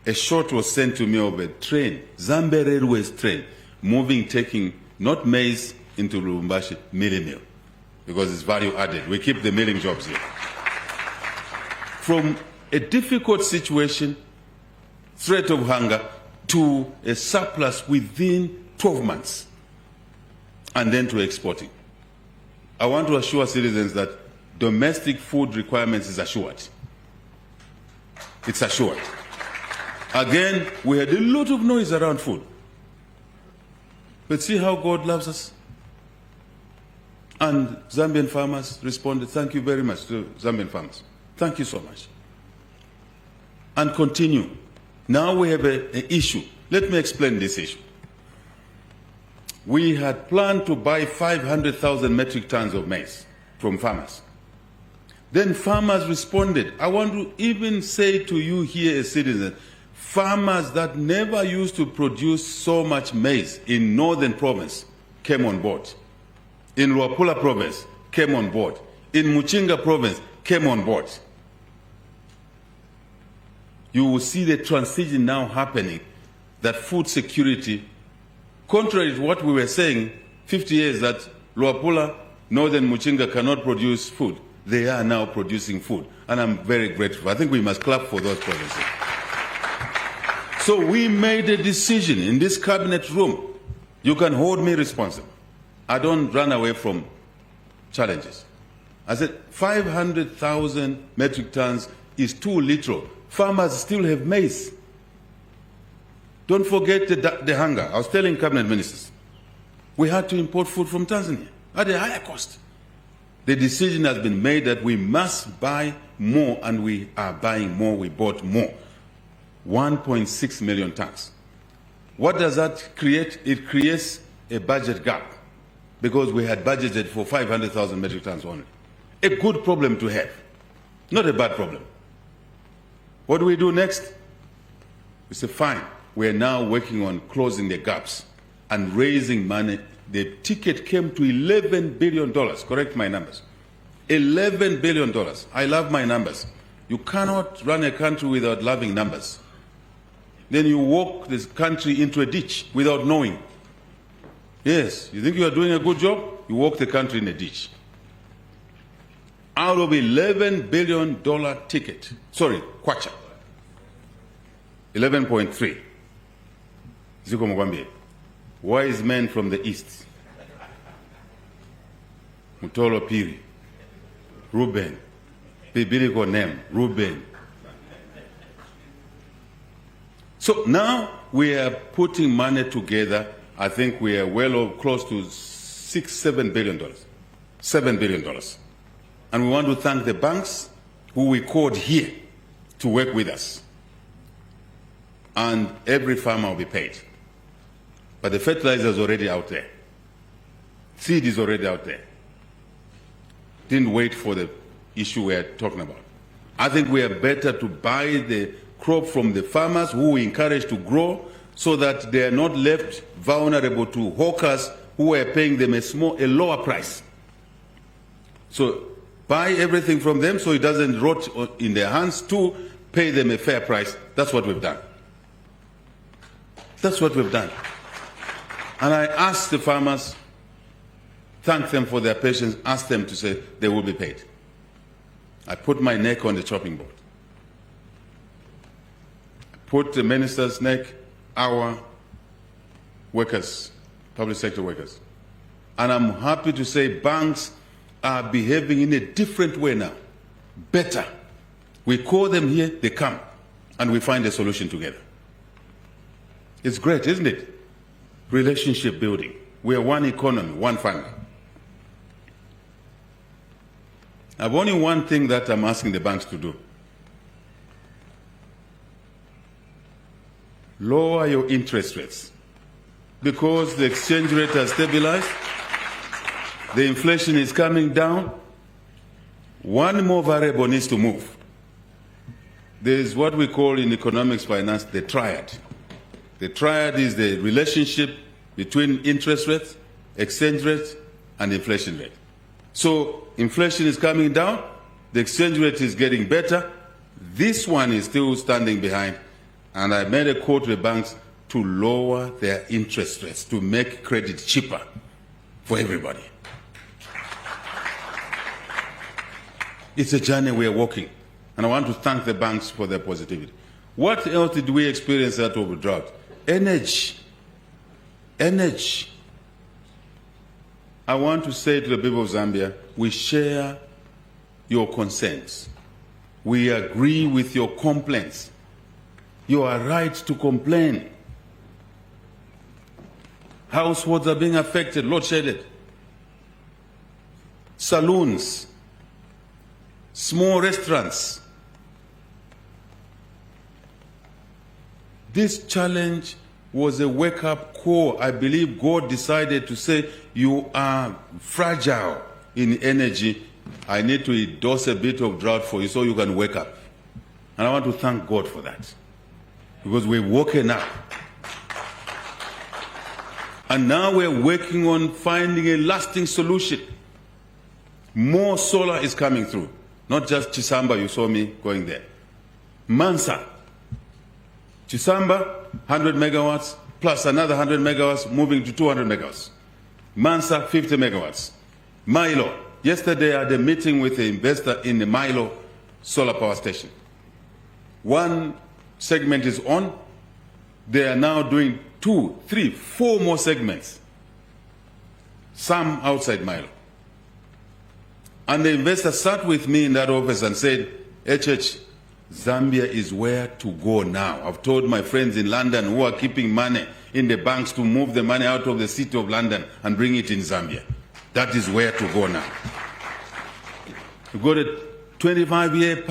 A: A shot was sent to me of a train, Zambia Railways train, moving, taking not maize into Lubumbashi, milling meal, because it's value added. We keep the milling jobs here. From a difficult situation, threat of hunger, to a surplus within 12 months, and then to exporting. I want to assure citizens that domestic food requirements is assured. It's assured. Again, we had a lot of noise around food. But see how God loves us? And Zambian farmers responded, thank you very much to Zambian farmers. Thank you so much. And continue. Now we have an issue. Let me explain this issue. We had planned to buy 500,000 metric tons of maize from farmers. Then farmers responded. I want to even say to you here as citizens, farmers that never used to produce so much maize in northern province came on board. In Luapula province came on board. In Muchinga province came on board. You will see the transition now happening, that food security, contrary to what we were saying 50 years that Luapula, northern Muchinga cannot produce food, they are now producing food. And I'm very grateful. I think we must clap for those provinces. So we made a decision in this cabinet room. You can hold me responsible. I don't run away from challenges. I said 500,000 metric tons is too little. Farmers still have maize. Don't forget the hunger. I was telling cabinet ministers, we had to import food from Tanzania at a higher cost. The decision has been made that we must buy more, and we are buying more. We bought more. 1.6 million tons. What does that create? It creates a budget gap because we had budgeted for 500,000 metric tons only. A good problem to have, not a bad problem. What do we do next? We say, fine, we are now working on closing the gaps and raising money. The ticket came to $11 billion. Correct my numbers. $11 billion. I love my numbers. You cannot run a country without loving numbers. Then you walk this country into a ditch without knowing. Yes, you think you are doing a good job? You walk the country in a ditch. Out of $11 billion ticket, sorry, kwacha, 11.3. Ziko Mwambie, wise men from the east, Mutolo Piri, Ruben, biblical name, Ruben. So now we are putting money together. I think we are well close to $7 billion. $7 billion. And we want to thank the banks who we called here to work with us. And every farmer will be paid. But the fertilizer is already out there. Seed is already out there. Didn't wait for the issue we're talking about. I think we are better to buy the crop from the farmers who we encourage to grow so that they are not left vulnerable to hawkers who are paying them a lower price. So buy everything from them so it doesn't rot in their hands, to pay them a fair price. That's what we've done. That's what we've done. And I asked the farmers, thank them for their patience, ask them to say they will be paid. I put my neck on the chopping board. I put the minister's neck, our workers, public sector workers. And I'm happy to say banks are behaving in a different way now, better. We call them here, they come, and we find a solution together. It's great, isn't it? Relationship building. We are one economy, one family. I've only one thing that I'm asking the banks to do. Lower your interest rates. Because the exchange rate has stabilized, the inflation is coming down, one more variable needs to move. There is what we call in economics finance the triad. The triad is the relationship between interest rates, exchange rates, and inflation rate. So inflation is coming down, the exchange rate is getting better, this one is still standing behind, and I made a call to the banks to lower their interest rates, to make credit cheaper for everybody. It's a journey we are walking, and I want to thank the banks for their positivity. What else did we experience out of the drought? Energy. Energy. I want to say to the people of Zambia, we share your concerns. We agree with your complaints. You are right to complain. Households are being affected, load-shedded. Saloons, small restaurants. This challenge was a wake-up call. I believe God decided to say, you are fragile in energy. I need to endorse a bit of drought for you so you can wake up. And I want to thank God for that. Because we've woken up. And now we're working on finding a lasting solution. More solar is coming through. Not just Chisamba, you saw me going there. Mansa. Chisamba, 100 megawatts, plus another 100 megawatts, moving to 200 megawatts. Mansa, 50 megawatts. Milo. Yesterday I had a meeting with the investor in the Milo solar power station. One segment is on. They are now doing 2, 3, 4 more segments. Some outside Milo. And the investor sat with me in that office and said, HH, Zambia is where to go now. I've told my friends in London who are keeping money in the banks to move the money out of the city of London and bring it in Zambia. That is where to go now. We've got a 25-year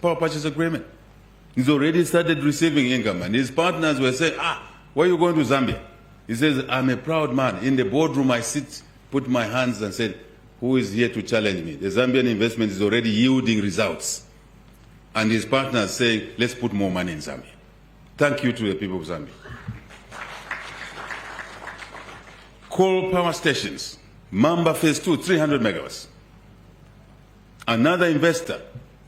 A: power purchase agreement. He's already started receiving income, and his partners were saying, why are you going to Zambia? He says, I'm a proud man. In the boardroom I sit, put my hands and said, who is here to challenge me? The Zambian investment is already yielding results. And his partners saying, let's put more money in Zambia. Thank you to the people of Zambia. Coal power stations, Mamba Phase 2, 300 megawatts. Another investor,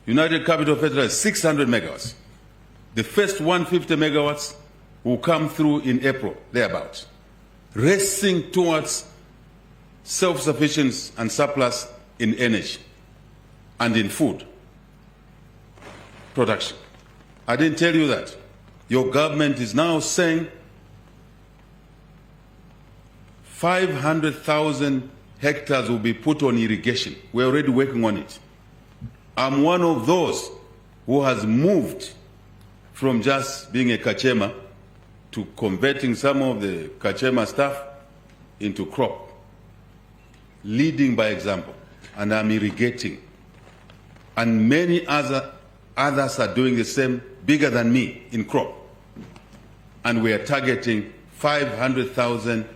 A: United Capital Federal, 600 megawatts. The first 150 megawatts will come through in April, thereabouts. Racing towards self-sufficiency and surplus in energy and in food production. I didn't tell you that. Your government is now saying 500,000 hectares will be put on irrigation. We're already working on it. I'm one of those who has moved from just being a Kachema to converting some of the Kachema stuff into crop, leading by example, and I'm irrigating. And many others are doing the same, bigger than me in crop. And we are targeting 500,000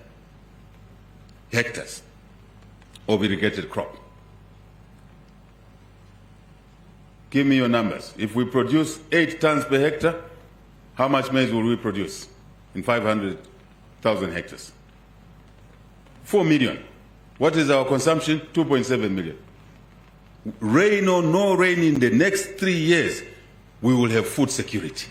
A: hectares of irrigated crop. Give me your numbers. If we produce 8 tons per hectare, how much maize will we produce in 500,000 hectares? 4 million. What is our consumption? 2.7 million. Rain or no rain, in the next 3 years, we will have food security.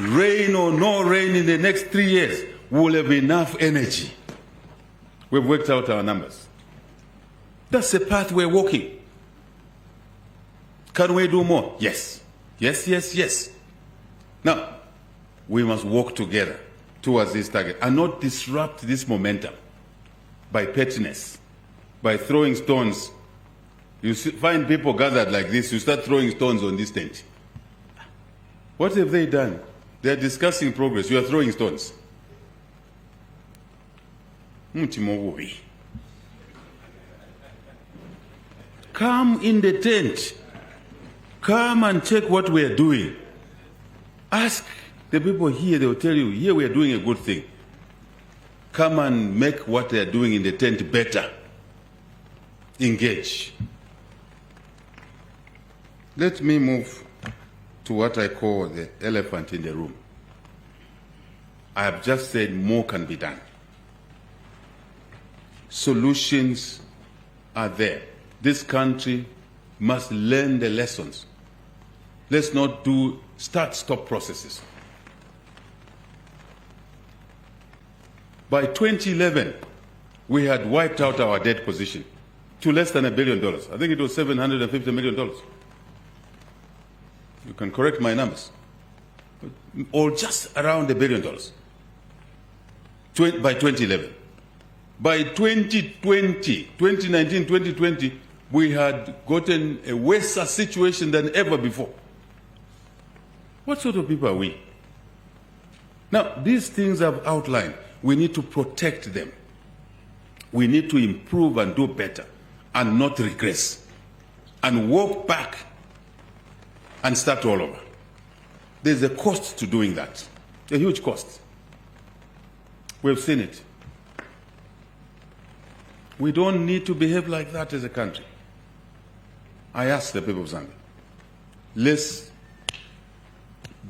A: Rain or no rain, in the next 3 years, we will have enough energy. We've worked out our numbers. That's the path we're walking. Can we do more? Yes. Yes, yes, yes. Now, we must work together towards this target and not disrupt this momentum by pettiness, by throwing stones. You find people gathered like this, you start throwing stones on this tent. What have they done? They're discussing progress. You are throwing stones. Come in the tent. Come and check what we are doing. Ask the people here, they will tell you, here we are doing a good thing. Come and make what they are doing in the tent better. Engage. Let me move to what I call the elephant in the room. I have just said more can be done. Solutions are there. This country must learn the lessons. Let's not do start-stop processes. By 2011, we had wiped out our debt position to less than $1 billion. I think it was $750 million. You can correct my numbers. Or just around $1 billion by 2011. By 2020, 2019, 2020, we had gotten a worse situation than ever before. What sort of people are we? Now, these things I've outlined, we need to protect them. We need to improve and do better and not regress and walk back and start all over. There's a cost to doing that, a huge cost. We've seen it. We don't need to behave like that as a country. I ask the people of Zambia, let's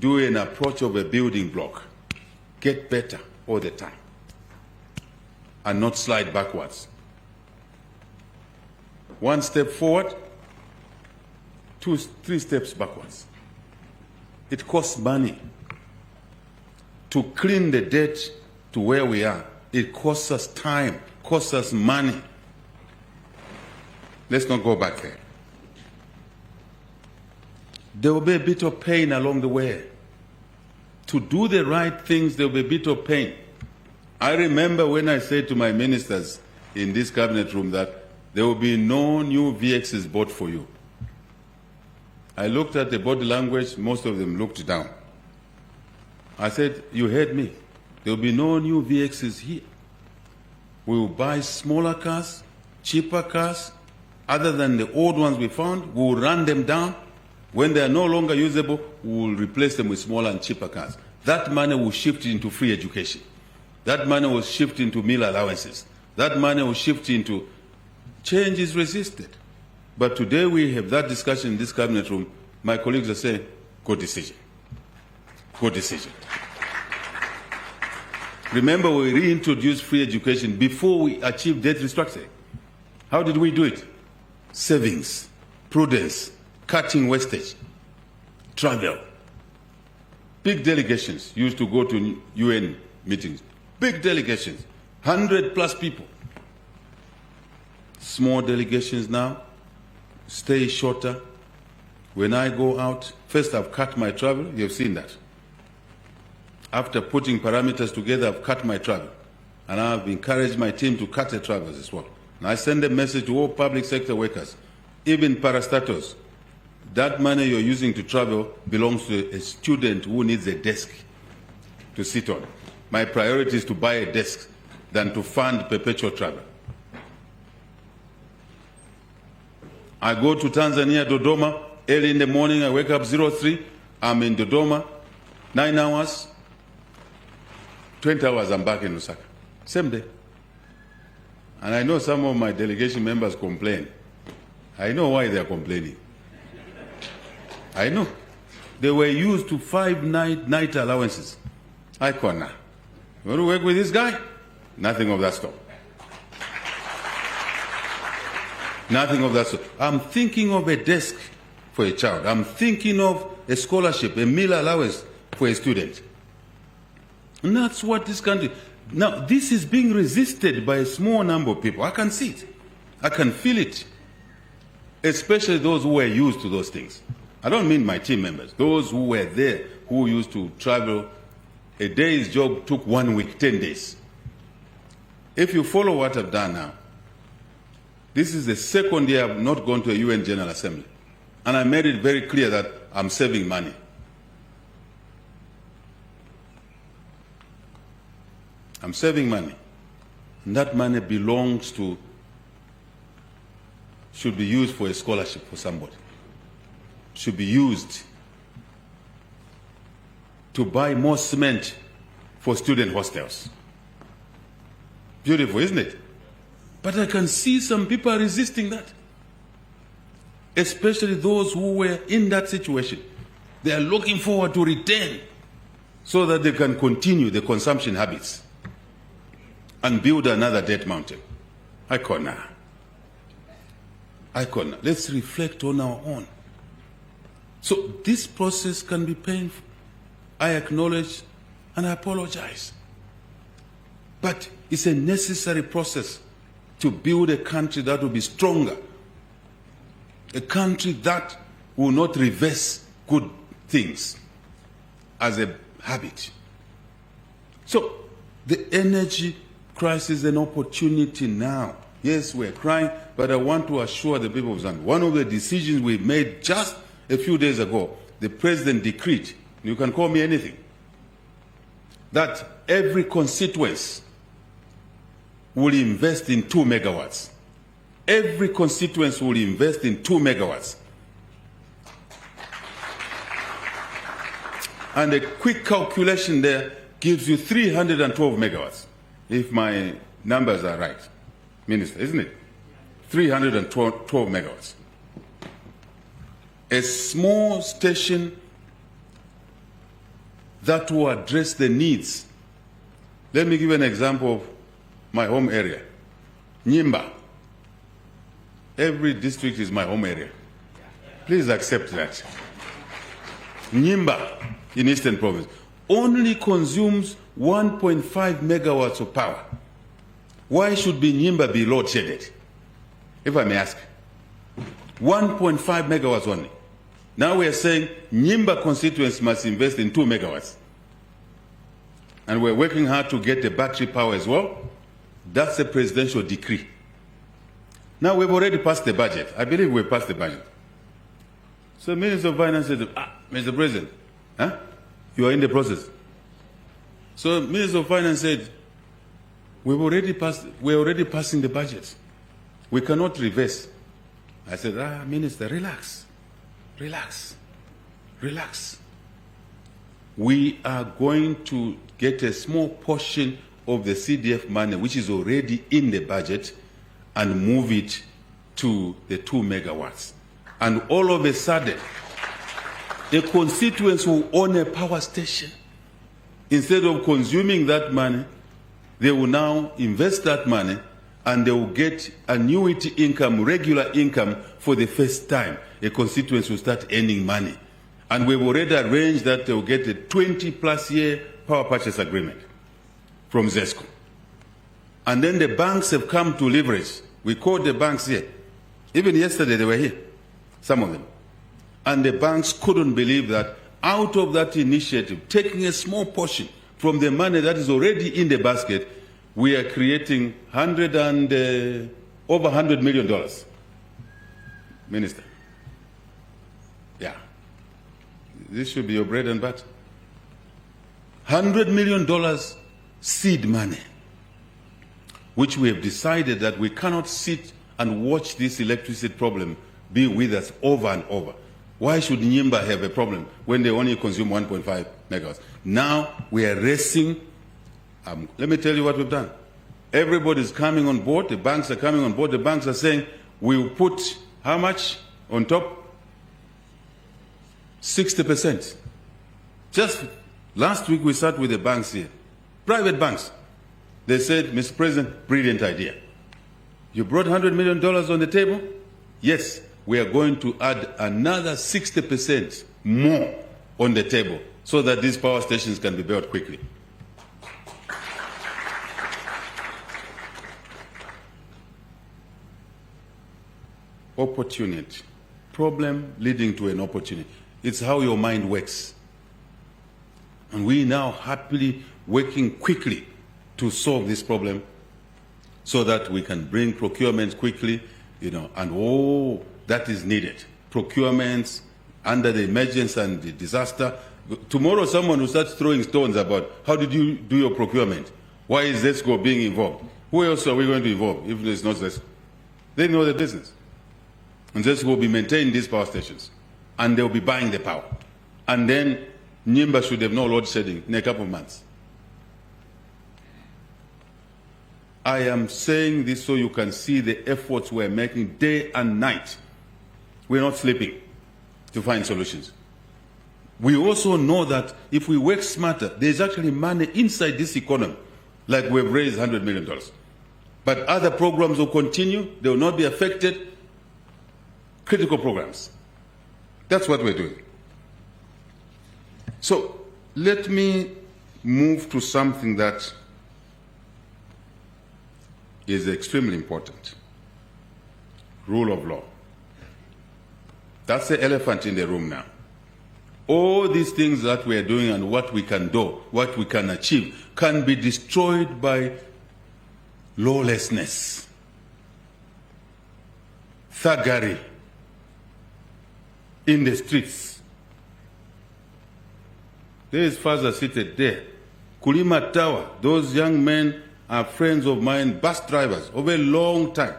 A: do an approach of a building block. Get better all the time and not slide backwards. 1 step forward, 2, 3 steps backwards. It costs money to clean the debt to where we are. It costs us time, costs us money. Let's not go back there. There will be a bit of pain along the way. To do the right things, there will be a bit of pain. I remember when I said to my ministers, in this cabinet room that there will be no new VXs bought for you. I looked at the body language, most of them looked down. I said, you heard me. There will be no new VXs here. We will buy smaller cars, cheaper cars, other than the old ones we found. We will run them down. When they are no longer usable, we will replace them with smaller and cheaper cars. That money will shift into free education. That money will shift into meal allowances. That money will shift into change is resisted. But today we have that discussion in this cabinet room. My colleagues are saying, good decision. Good decision. Remember, we reintroduced free education before we achieved debt restructuring. How did we do it? Savings, prudence, cutting wastage, travel. Big delegations used to go to UN meetings. Big delegations, 100+ people. Small delegations now, stay shorter. When I go out, first I've cut my travel, you've seen that. After putting parameters together, I've cut my travel. And I've encouraged my team to cut their travels as well. And I send a message to all public sector workers, even parastatals. That money you're using to travel belongs to a student who needs a desk to sit on. My priority is to buy a desk than to fund perpetual travel. I go to Tanzania, Dodoma, early in the morning, I wake up 03, I'm in Dodoma, 9 hours, 20 hours I'm back in Lusaka, same day. And I know some of my delegation members complain. I know why they're complaining. I know. They were used to 5 night allowances. I corner. You want to work with this guy? Nothing of that sort. Nothing of that sort. I'm thinking of a desk for a child. I'm thinking of a scholarship, a meal allowance for a student. And that's what this country... Now, this is being resisted by a small number of people. I can see it. I can feel it. Especially those who were used to those things. I don't mean my team members. Those who were there, who used to travel. A day's job took 1 week, 10 days. If you follow what I've done now, this is the second year I've not gone to a UN General Assembly. And I made it very clear that I'm saving money. I'm saving money. And that money belongs to, should be used for a scholarship for somebody. Should be used to buy more cement for student hostels. Beautiful, isn't it? But I can see some people are resisting that. Especially those who were in that situation. They are looking forward to return so that they can continue the consumption habits and build another debt mountain. I corner. Let's reflect on our own. So this process can be painful. I acknowledge and I apologize. But it's a necessary process to build a country that will be stronger. A country that will not reverse good things as a habit. So the energy crisis is an opportunity now. Yes, we're crying, but I want to assure the people of Zambia, one of the decisions we made just a few days ago, the president decreed, you can call me anything, that every constituency will invest in 2 megawatts. Every constituency will invest in 2 megawatts. And a quick calculation there gives you 312 megawatts, if my numbers are right, Minister, isn't it? 312 megawatts. A small station that will address the needs. Let me give you an example of my home area. Nyimba. Every district is my home area. Please accept that. Nyimba in Eastern Province only consumes 1.5 megawatts of power. Why should Nyimba be load shedded? If I may ask. 1.5 megawatts only. Now we are saying Nyimba constituents must invest in 2 megawatts. And we're working hard to get the battery power as well. That's a presidential decree. Now we've already passed the budget. I believe we've passed the budget. So Minister of Finance said, Mr. President, you are in the process. So Minister of Finance said, we're already passing the budget. We cannot reverse. I said, Minister, relax. We are going to get a small portion of the CDF money, which is already in the budget, and move it to the 2 megawatts. And all of a sudden, a constituency will own a power station. Instead of consuming that money, they will now invest that money and they will get annuity income, regular income for the first time. A constituency will start earning money. And we've already arranged that they will get a 20-plus year power purchase agreement from ZESCO. And then the banks have come to leverage. We called the banks here. Even yesterday they were here, some of them. And the banks couldn't believe that out of that initiative, taking a small portion from the money that is already in the basket, we are creating over $100 million. Minister. Yeah. This should be your bread and butter. $100 million seed money, which we have decided that we cannot sit and watch this electricity problem be with us over and over. Why should Nyimba have a problem when they only consume 1.5 megawatts? Now we are racing. Let me tell you what we've done. Everybody's coming on board. The banks are coming on board. The banks are saying, we'll put how much on top? 60%. Just last week we sat with the banks here, private banks. They said, Mr. President, brilliant idea. You brought $100 million on the table? Yes, we are going to add another 60% more on the table so that these power stations can be built quickly. Opportunity. Problem leading to an opportunity. It's how your mind works. And we now happily working quickly to solve this problem so that we can bring procurement quickly, and all that is needed. Procurements under the emergency and the disaster. Tomorrow someone will start throwing stones about how did you do your procurement? Why is ZESCO being involved? Who else are we going to involve if it's not ZESCO? They know the business. And ZESCO will be maintaining these power stations. And they'll be buying the power. And then Nyimba should have no load shedding in a couple of months. I am saying this so you can see the efforts we're making day and night. We're not sleeping to find solutions. We also know that if we work smarter, there's actually money inside this economy, like we've raised $100 million. But other programs will continue, they will not be affected. Critical programs. That's what we're doing. So let me move to something that is extremely important. Rule of law. That's the elephant in the room now. All these things that we are doing and what we can do, what we can achieve, can be destroyed by lawlessness, thuggery in the streets. There is father seated there. Kulima Tower, those young men are friends of mine, bus drivers, over a long time.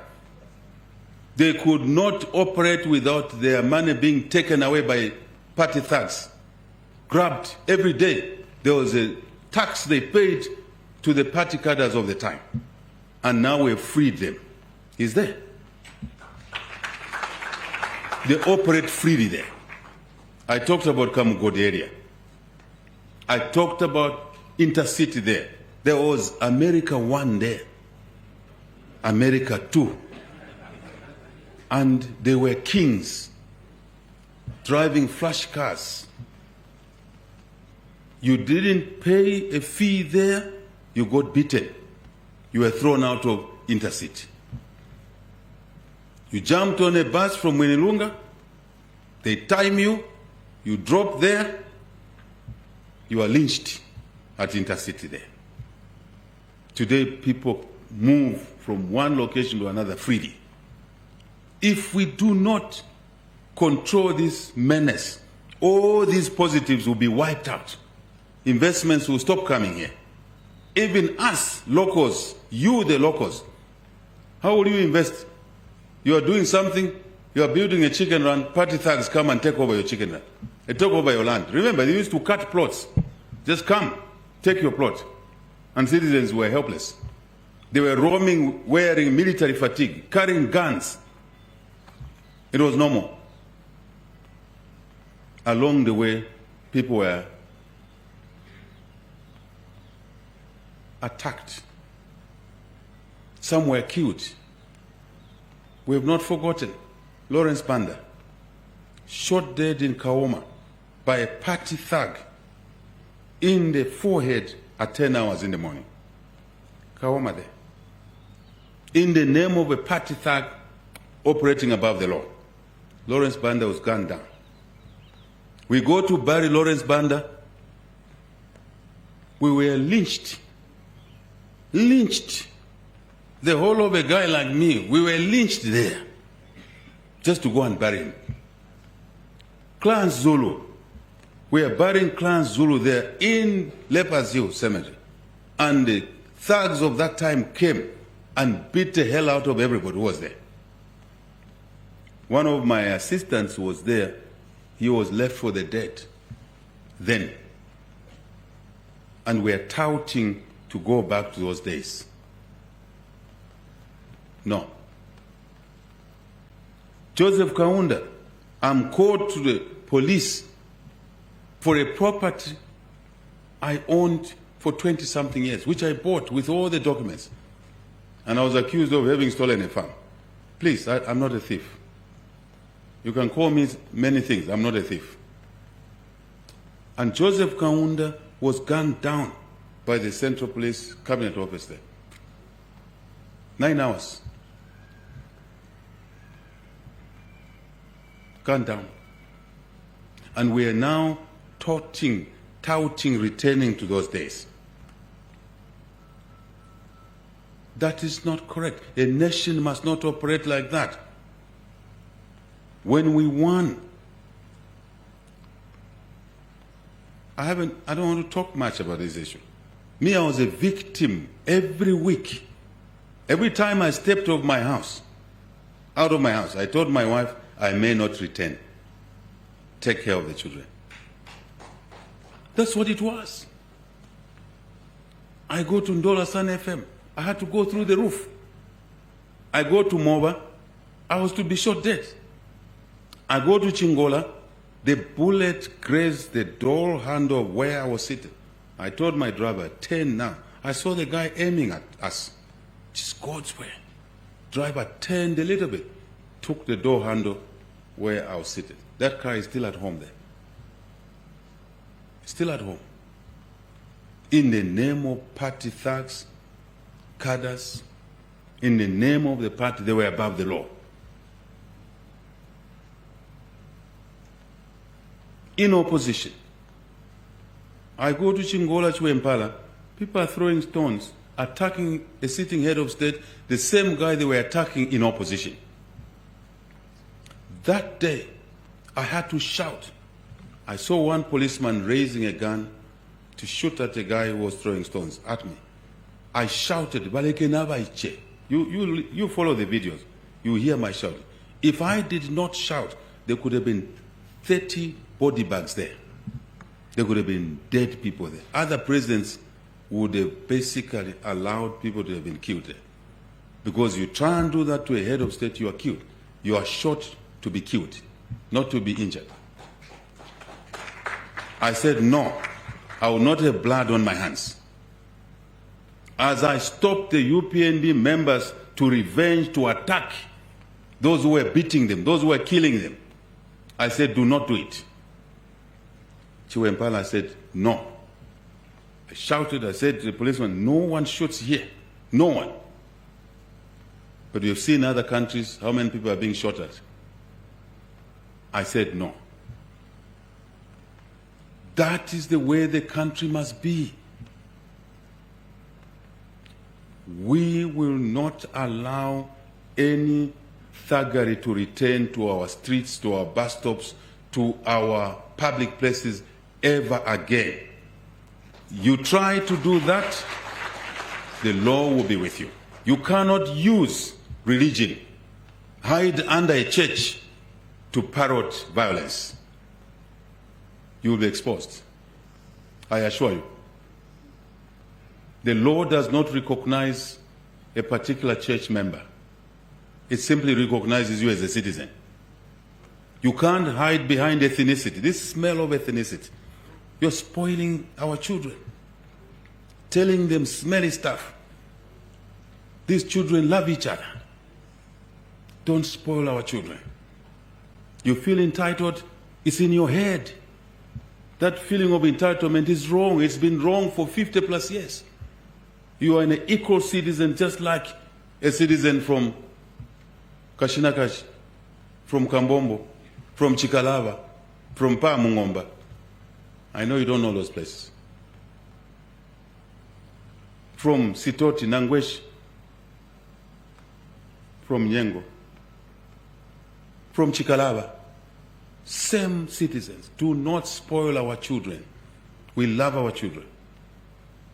A: They could not operate without their money being taken away by party thugs. Grabbed every day. There was a tax they paid to the party cadres of the time. And now we've freed them. He's there. They operate freely there. I talked about Kamugod area. I talked about intercity there. There was America 1 there, America 2. And they were kings, driving flash cars. You didn't pay a fee there, you got beaten. You were thrown out of intercity. You jumped on a bus from Winilunga, they time you, you drop there, you are lynched at intercity there. Today, people move from one location to another freely. If we do not control this menace, all these positives will be wiped out. Investments will stop coming here. Even us, locals, you the locals, how will you invest? You are doing something, you are building a chicken run, party thugs come and take over your chicken run. They take over your land. Remember, they used to cut plots. Just come, take your plot. And citizens were helpless. They were roaming, wearing military fatigue, carrying guns. It was normal. Along the way, people were attacked. Some were killed. We have not forgotten Lawrence Banda, shot dead in Kaoma by a party thug in the forehead at 10 hours in the morning. Kaoma there. In the name of a party thug operating above the law. Lawrence Banda was gunned down. We go to bury Lawrence Banda. We were lynched. Lynched. The whole of a guy like me, we were lynched there just to go and bury him. Clan Zulu. We are burying Clan Zulu there in Lepers Hill Cemetery. And the thugs of that time came and beat the hell out of everybody who was there. One of my assistants was there. He was left for the dead then. And we are touting to go back to those days. No. Joseph Kaunda, I'm called to the police for a property I owned for 20-something years, which I bought with all the documents. And I was accused of having stolen a farm. Please, I'm not a thief. You can call me many things. I'm not a thief. And Joseph Kaunda was gunned down by the Central Police Cabinet Office there. 9 hours. Gunned down. And we are now touting, returning to those days. That is not correct. A nation must not operate like that. When we won, I don't want to talk much about this issue. Me, I was a victim every week. Every time I stepped out of my house, I told my wife, I may not return. Take care of the children. That's what it was. I go to Ndola Sun FM. I had to go through the roof. I go to Moba. I was to be shot dead. I go to Chingola. The bullet grazed the door handle where I was sitting. I told my driver, turn now. I saw the guy aiming at us. Just God's way. Driver turned a little bit, took the door handle where I was sitting. That car is still at home there. Still at home. In the name of party thugs, cadres, in the name of the party, they were above the law. In opposition. I go to Chingola, Chwempala, people are throwing stones, attacking a sitting head of state, the same guy they were attacking in opposition. That day, I had to shout. I saw one policeman raising a gun to shoot at a guy who was throwing stones at me. I shouted, "Balekenabaiche." You follow the videos. You hear my shout. If I did not shout, there could have been 30 body bags there. There could have been dead people there. Other presidents would have basically allowed people to have been killed there. Because you try and do that to a head of state, you are killed. You are shot to be killed, not to be injured. I said, no, I will not have blood on my hands. As I stopped the UPND members to revenge, to attack those who were beating them, those who were killing them, I said, do not do it. Chiwempala said, no. I shouted, I said to the policeman, no one shoots here. No one. But you've seen other countries, how many people are being shot at? I said, no. That is the way the country must be. We will not allow any thuggery to return to our streets, to our bus stops, to our public places ever again. You try to do that, the law will be with you. You cannot use religion, hide under a church to parrot violence. You will be exposed. I assure you. The law does not recognize a particular church member. It simply recognizes you as a citizen. You can't hide behind ethnicity. This smell of ethnicity. You're spoiling our children, telling them smelly stuff. These children love each other. Don't spoil our children. You feel entitled, it's in your head. That feeling of entitlement is wrong. It's been wrong for 50 plus years. You are an equal citizen, just like a citizen from Kashinakashi, from Kambombo, from Chikalava, from Pamungomba. I know you don't know those places. From Sitoti, Nangwesh, from Nyengo, from Chikalava. Same citizens. Do not spoil our children. We love our children.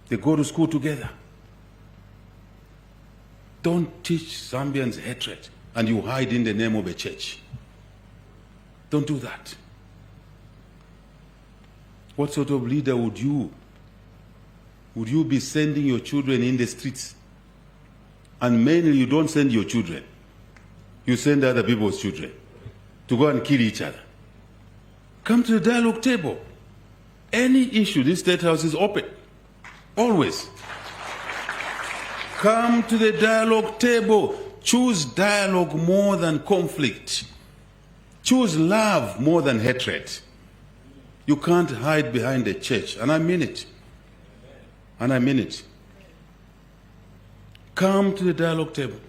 A: They go to school together. Don't teach Zambians hatred and you hide in the name of a church. Don't do that. What sort of leader would you be sending your children in the streets? And mainly you don't send your children. You send other people's children to go and kill each other. Come to the dialogue table. Any issue, this State House is open. Always. Come to the dialogue table. Choose dialogue more than conflict. Choose love more than hatred. You can't hide behind a church, and I mean it. And I mean it. Come to the dialogue table.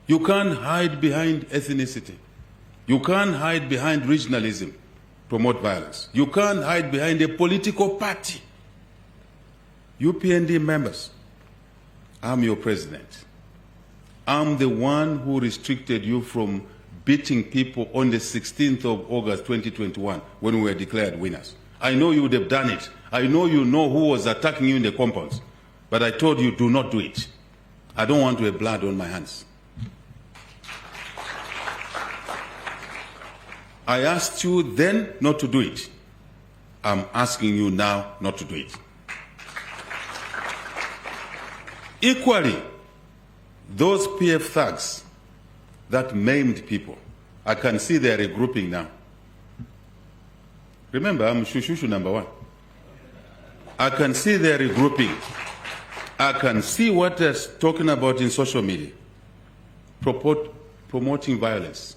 A: You can't hide behind ethnicity. You can't hide behind regionalism, promote violence. You can't hide behind a political party. You PND members, I'm your president. I'm the one who restricted you from beating people on the 16th of August 2021 when we were declared winners. I know you would have done it. I know you know who was attacking you in the compounds. But I told you, do not do it. I don't want to have blood on my hands. I asked you then not to do it. I'm asking you now not to do it. Equally, those PF thugs that maimed people, I can see they are regrouping now. Remember, I'm Shushushu #1. I can see they are regrouping. I can see what they're talking about in social media, promoting violence.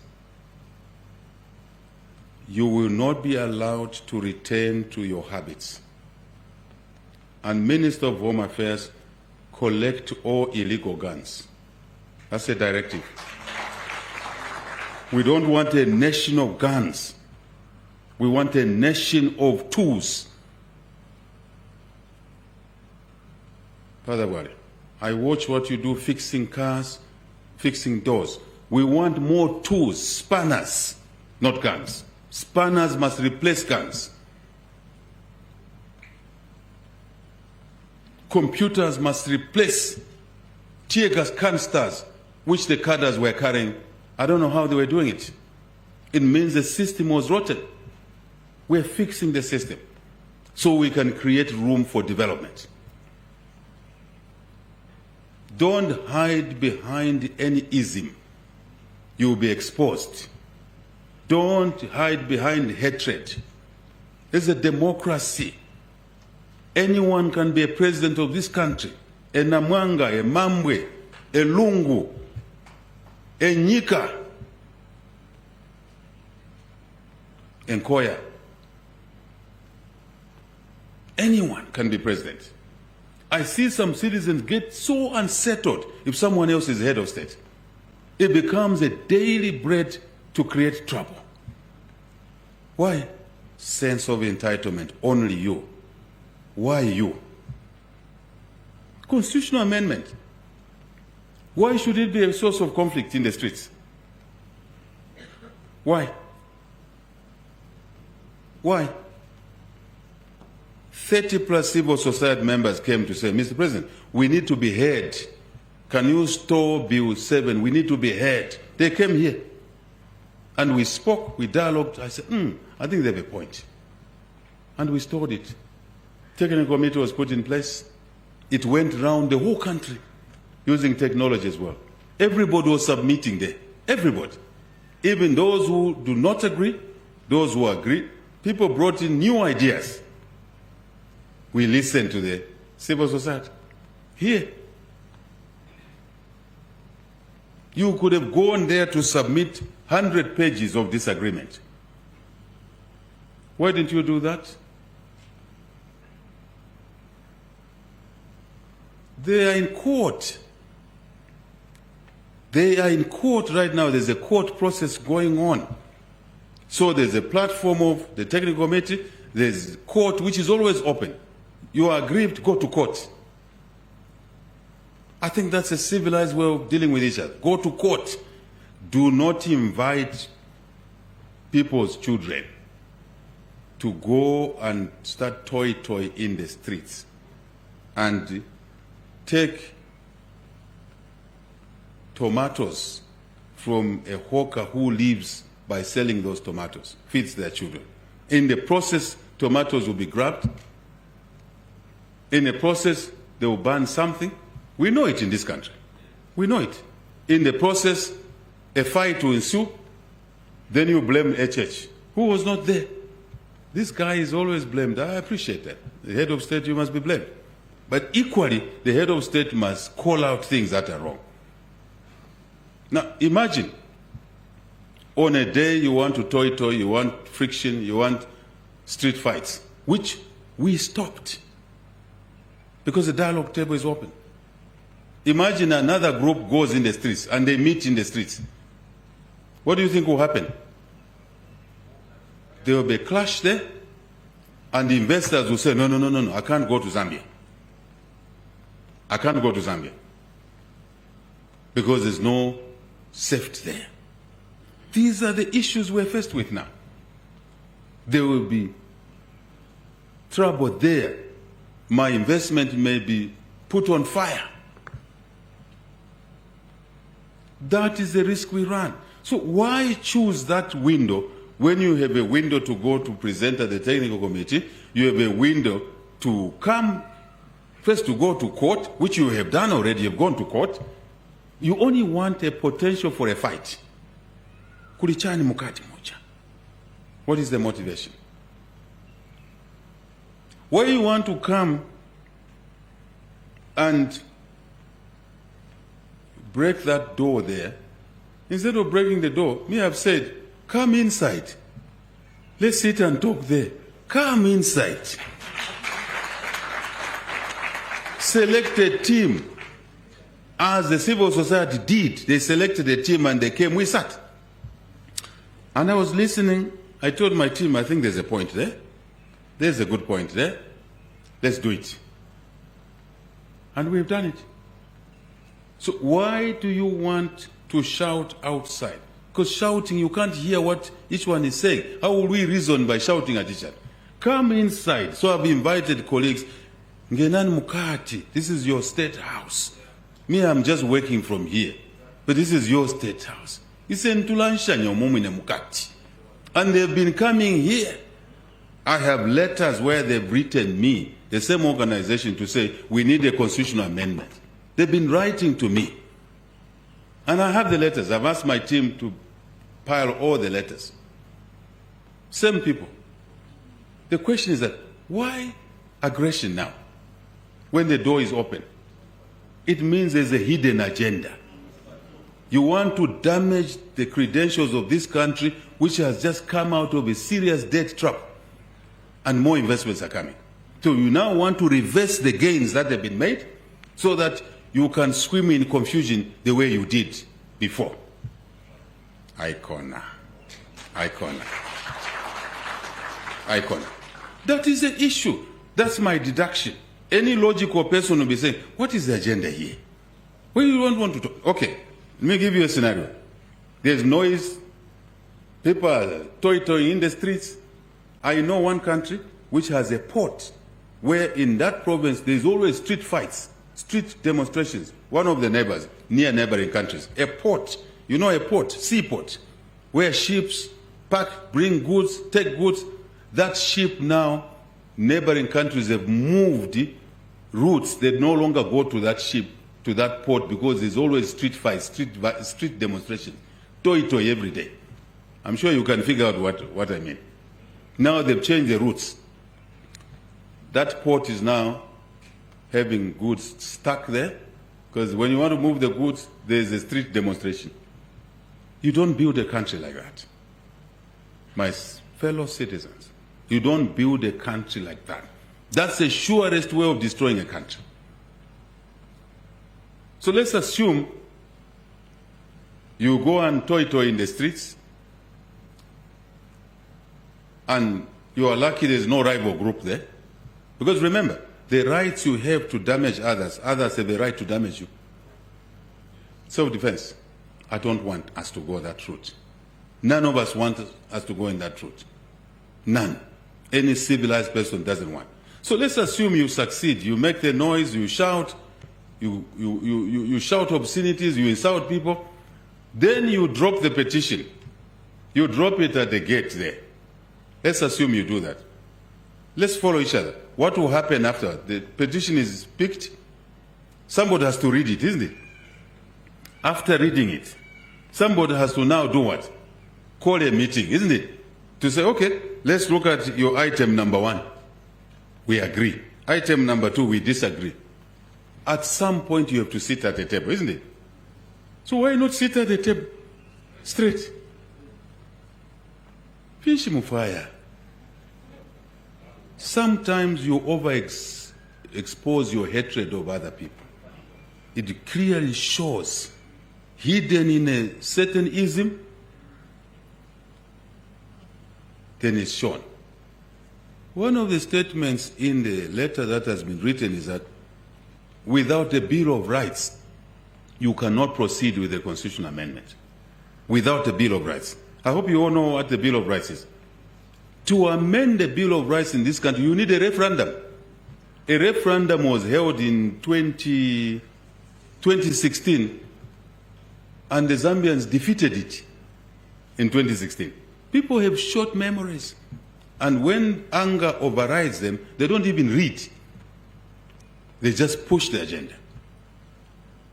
A: You will not be allowed to return to your habits. And Minister of Home Affairs, collect all illegal guns. That's a directive. We don't want a nation of guns. We want a nation of tools. Father Wari, I watch what you do fixing cars, fixing doors. We want more tools, spanners, not guns. Spanners must replace guns. Computers must replace tear gas canisters, which the cadres were carrying. I don't know how they were doing it. It means the system was rotten. We're fixing the system so we can create room for development. Don't hide behind any ism. You'll be exposed. Don't hide behind hatred. It's a democracy. Anyone can be a president of this country. A Namwanga, a Mambwe, a Lungu, a Nyika, a Nkoya. Anyone can be president. I see some citizens get so unsettled if someone else is head of state. It becomes a daily bread to create trouble. Why? Sense of entitlement. Only you. Why you? Constitutional amendment. Why should it be a source of conflict in the streets? Why? Why? 30 plus civil society members came to say, Mr. President, we need to be heard. Can you store Bill 7? We need to be heard. They came here. And we spoke, we dialogued. I said, I think they have a point. And we stored it. Technical committee was put in place. It went around the whole country using technology as well. Everybody was submitting there. Everybody. Even those who do not agree, those who agree. People brought in new ideas. We listened to the civil society. Here. You could have gone there to submit 100 pages of disagreement. Why didn't you do that? They are in court. They are in court right now. There's a court process going on. So there's a platform of the technical committee. There's court, which is always open. You are aggrieved, go to court. I think that's a civilized way of dealing with each other. Go to court. Do not invite people's children to go and start toy in the streets and take tomatoes from a hawker who lives by selling those tomatoes, feeds their children. In the process, tomatoes will be grabbed. In the process, they will burn something. We know it in this country. We know it. In the process, a fight will ensue. Then you blame HH, who was not there. This guy is always blamed. I appreciate that. The head of state, you must be blamed. But equally, the head of state must call out things that are wrong. Now, imagine, on a day you want to toy, you want friction, you want street fights, which we stopped because the dialogue table is open. Imagine another group goes in the streets and they meet in the streets. What do you think will happen? There will be a clash there, and the investors will say, no, I can't go to Zambia. I can't go to Zambia because there's no safety there. These are the issues we're faced with now. There will be trouble there. My investment may be put on fire. That is the risk we run. So why choose that window when you have a window to go to present at the technical committee? You have a window to come, first to go to court, which you have done already, you've gone to court. You only want a potential for a fight. Kulichani mukati moja. What is the motivation? Why you want to come and break that door there? Instead of breaking the door, me have said, come inside. Let's sit and talk there. Come inside. Select a team. As the civil society did, they selected a team and they came, we sat. And I was listening. I told my team, I think there's a point there. There's a good point there. Let's do it. And we've done it. So why do you want to shout outside? Because shouting, you can't hear what each one is saying. How will we reason by shouting at each other? Come inside. So I've invited colleagues. Ngenani Mukati, this is your state house. Me, I'm just working from here. But this is your state house. It's in Tulanshanya Mumine Mukati. And they've been coming here. I have letters where they've written me, the same organization, to say we need a constitutional amendment. They've been writing to me. And I have the letters. I've asked my team to pile all the letters. Same people. The question is that, why aggression now? When the door is open, it means there's a hidden agenda. You want to damage the credentials of this country, which has just come out of a serious debt trap, and more investments are coming. So you now want to reverse the gains that have been made so that you can swim in confusion the way you did before. Icona. That is the issue. That's my deduction. Any logical person will be saying, what is the agenda here? Well, you don't want to talk. Okay, let me give you a scenario. There's noise, people are toy-toying in the streets. I know one country which has a port where in that province there's always street fights, street demonstrations. One of the neighbors, near neighboring countries, a port, you know, a port, seaport, where ships pack, bring goods, take goods. That ship now, neighboring countries have moved routes. They no longer go to that ship, to that port, because there's always street fights, street demonstrations, toy every day. I'm sure you can figure out what I mean. Now they've changed the routes. That port is now having goods stuck there, because when you want to move the goods, there's a street demonstration. You don't build a country like that. My fellow citizens, you don't build a country like that. That's the surest way of destroying a country. So let's assume you go and toy in the streets, and you are lucky there's no rival group there. Because remember, the rights you have to damage others, others have the right to damage you. Self-defense. I don't want us to go that route. None of us want us to go in that route. None. Any civilized person doesn't want. So let's assume you succeed. You make the noise, you shout, you shout obscenities, you insult people. Then you drop the petition. You drop it at the gate there. Let's assume you do that. Let's follow each other. What will happen after? The petition is picked. Somebody has to read it, isn't it? After reading it, somebody has to now do what? Call a meeting, isn't it? To say, okay, let's look at your item number 1. We agree. Item number 2, we disagree. At some point, you have to sit at the table, isn't it? So why not sit at the table straight? Finshi mufaya. Sometimes you overexpose your hatred of other people. It clearly shows, hidden in a certain ism, then it's shown. One of the statements in the letter that has been written is that without a Bill of Rights, you cannot proceed with the constitutional amendment. Without a Bill of Rights. I hope you all know what the Bill of Rights is. To amend the Bill of Rights in this country, you need a referendum. A referendum was held in 2016, and the Zambians defeated it in 2016. People have short memories, and when anger overrides them, they don't even read. They just push the agenda.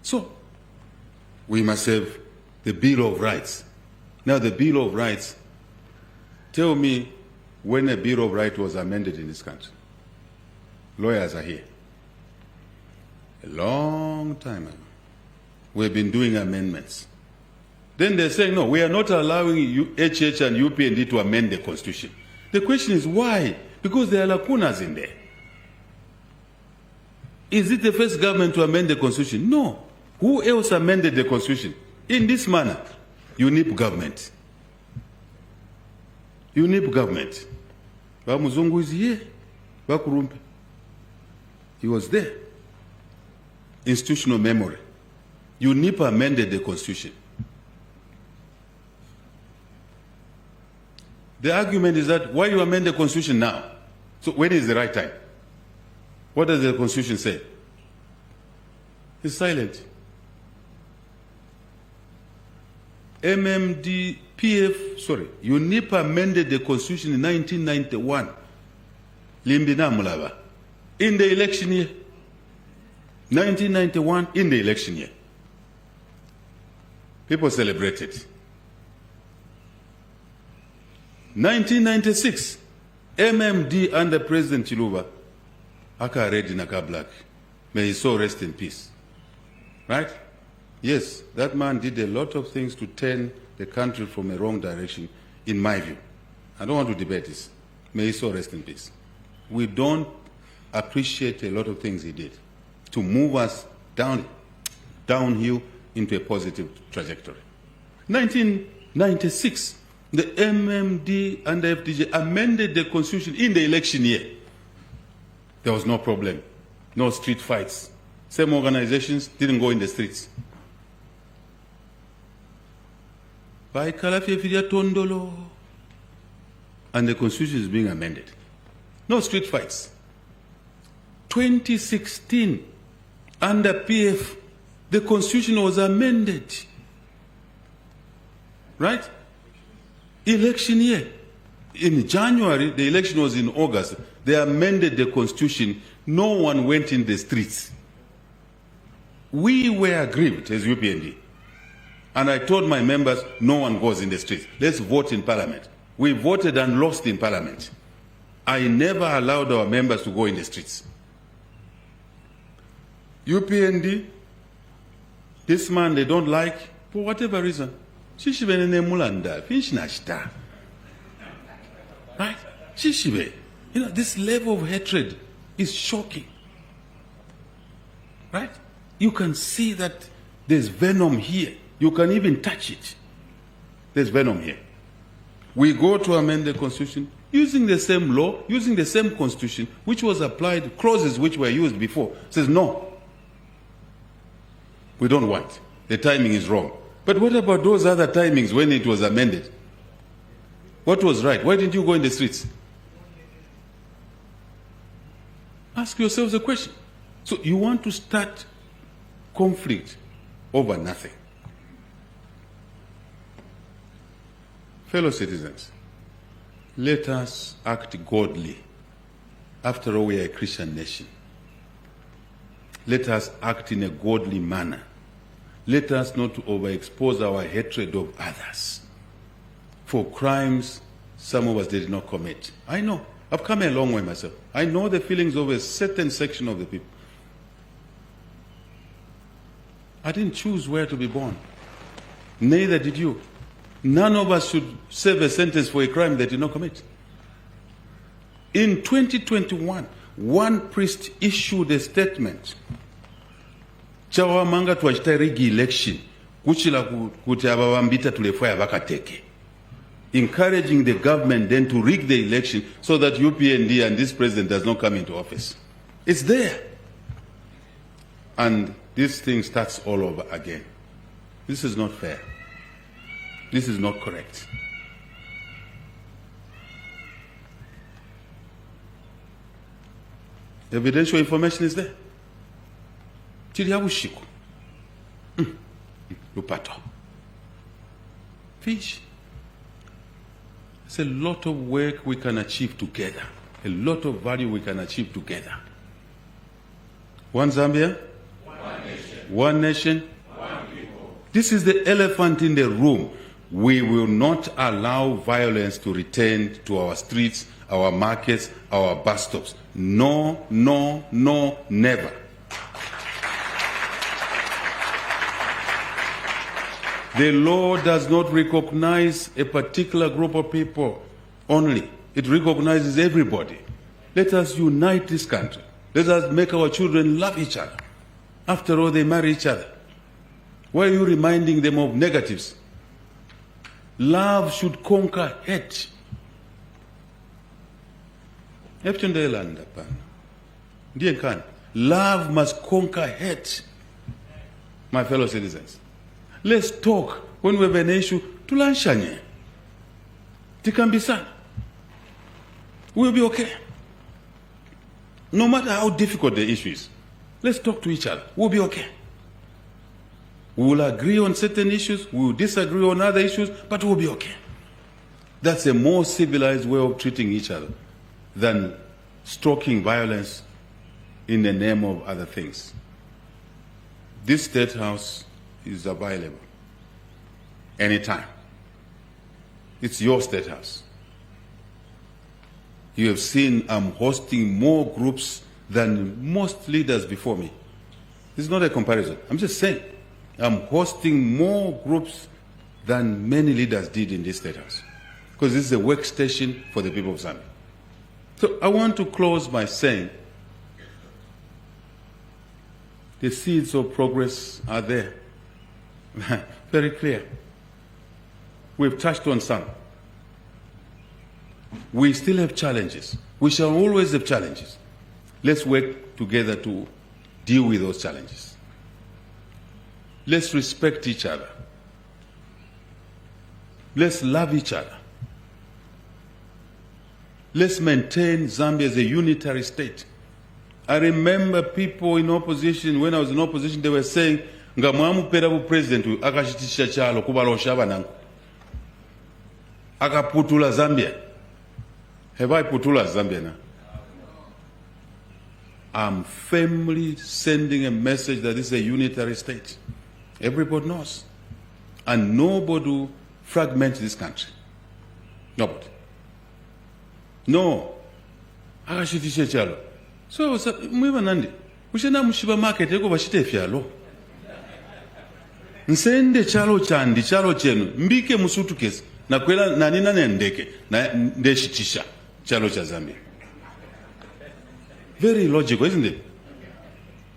A: So, we must have the Bill of Rights. Now, the Bill of Rights, tell me when a Bill of Rights was amended in this country. Lawyers are here. A long time ago. We've been doing amendments. Then they're saying, no, we are not allowing HH and UPND to amend the Constitution. The question is why? Because there are lacunas in there. Is it the first government to amend the Constitution? No. Who else amended the Constitution? In this manner, UNIP government. UNIP government. Muzungu is here. Bakurumpe. He was there. Institutional memory. UNIP amended the Constitution. The argument is that why you amend the Constitution now? So when is the right time? What does the Constitution say? It's silent. UNIP amended the Constitution in 1991. Limbina Mulaba. In the election year. 1991, in the election year. People celebrated. 1996, MMD under President Chiluba, Aka Red Naka Black. May his soul rest in peace. Right? Yes, that man did a lot of things to turn the country from a wrong direction, in my view. I don't want to debate this. May his soul rest in peace. We don't appreciate a lot of things he did to move us downhill into a positive trajectory. 1996, the MMD and the FDJ amended the Constitution in the election year. There was no problem. No street fights. Same organizations didn't go in the streets. And the constitution is being amended. No street fights. 2016, under PF, the constitution was amended. Right? Election year. In January, the election was in August. They amended the constitution. No one went in the streets. We were aggrieved as UPND. And I told my members, no one goes in the streets. Let's vote in parliament. We voted and lost in parliament. I never allowed our members to go in the streets. UPND, this man they don't like, for whatever reason. Shishibe nemulanda, Finshi nachita. Right? Shishibe. You know, this level of hatred is shocking. Right? You can see that there's venom here. You can even touch it. There's venom here. We go to amend the constitution using the same law, using the same constitution, which was applied, clauses which were used before. Says no. We don't want. The timing is wrong. But what about those other timings when it was amended? What was right? Why didn't you go in the streets? Ask yourselves a question. So you want to start conflict over nothing. Fellow citizens, let us act godly. After all, we are a Christian nation. Let us act in a godly manner. Let us not overexpose our hatred of others for crimes some of us did not commit. I know. I've come a long way myself. I know the feelings of a certain section of the people. I didn't choose where to be born. Neither did you. None of us should serve a sentence for a crime they did not commit. In 2021, one priest issued a statement. Chawamanga twachita rigi election. Kuchila kuti abawambita tulefaya vakateke. Encouraging the government then to rig the election so that UPND and this president does not come into office. It's there. And this thing starts all over again. This is not fair. This is not correct. Evidential information is there. Chiriabushiku. Lupato. Fish. It's a lot of work we can achieve together. A lot of value we can achieve together. One Zambia. One nation. One nation. One people. This is the elephant in the room. We will not allow violence to return to our streets, our markets, our bus stops. No, no, no, never. The law does not recognize a particular group of people only. It recognizes everybody. Let us unite this country. Let us make our children love each other. After all, they marry each other. Why are you reminding them of negatives? Love should conquer hate. Love must conquer hate. My fellow citizens, let's talk. When we have an issue, tulanshanye. Tikambisana. We'll be okay. No matter how difficult the issue is, let's talk to each other. We'll be okay. We will agree on certain issues, we will disagree on other issues, but we'll be okay. That's a more civilized way of treating each other than stoking violence in the name of other things. This State House is available anytime. It's your State House. You have seen I'm hosting more groups than most leaders before me. This is not a comparison. I'm just saying. I'm hosting more groups than many leaders did in this State House. Because this is a workstation for the people of Zambia. So I want to close by saying the seeds of progress are there. Very clear. We've touched on some. We still have challenges. We shall always have challenges. Let's work together to deal with those challenges. Let's respect each other. Let's love each other. Let's maintain Zambia as a unitary state. I remember people in opposition, when I was in opposition, they were saying, nga mwamupera bu president akachitisha chalo kubalosha banangu. Akaputula Zambia. Have I putula Zambia now? I'm firmly sending a message that this is a unitary state. Everybody knows. And nobody will fragment this country. Nobody. No. Akashitisha chalo. So, mwiba nandi. Ushena mushiba market yako bashite fyalo. Nsende chalo chandi, chalo chenu. Mbike musutu kesi. Na kwela nanina nendeke. Na ndeshitisha. Chalo cha Zambia. Very logical, isn't it?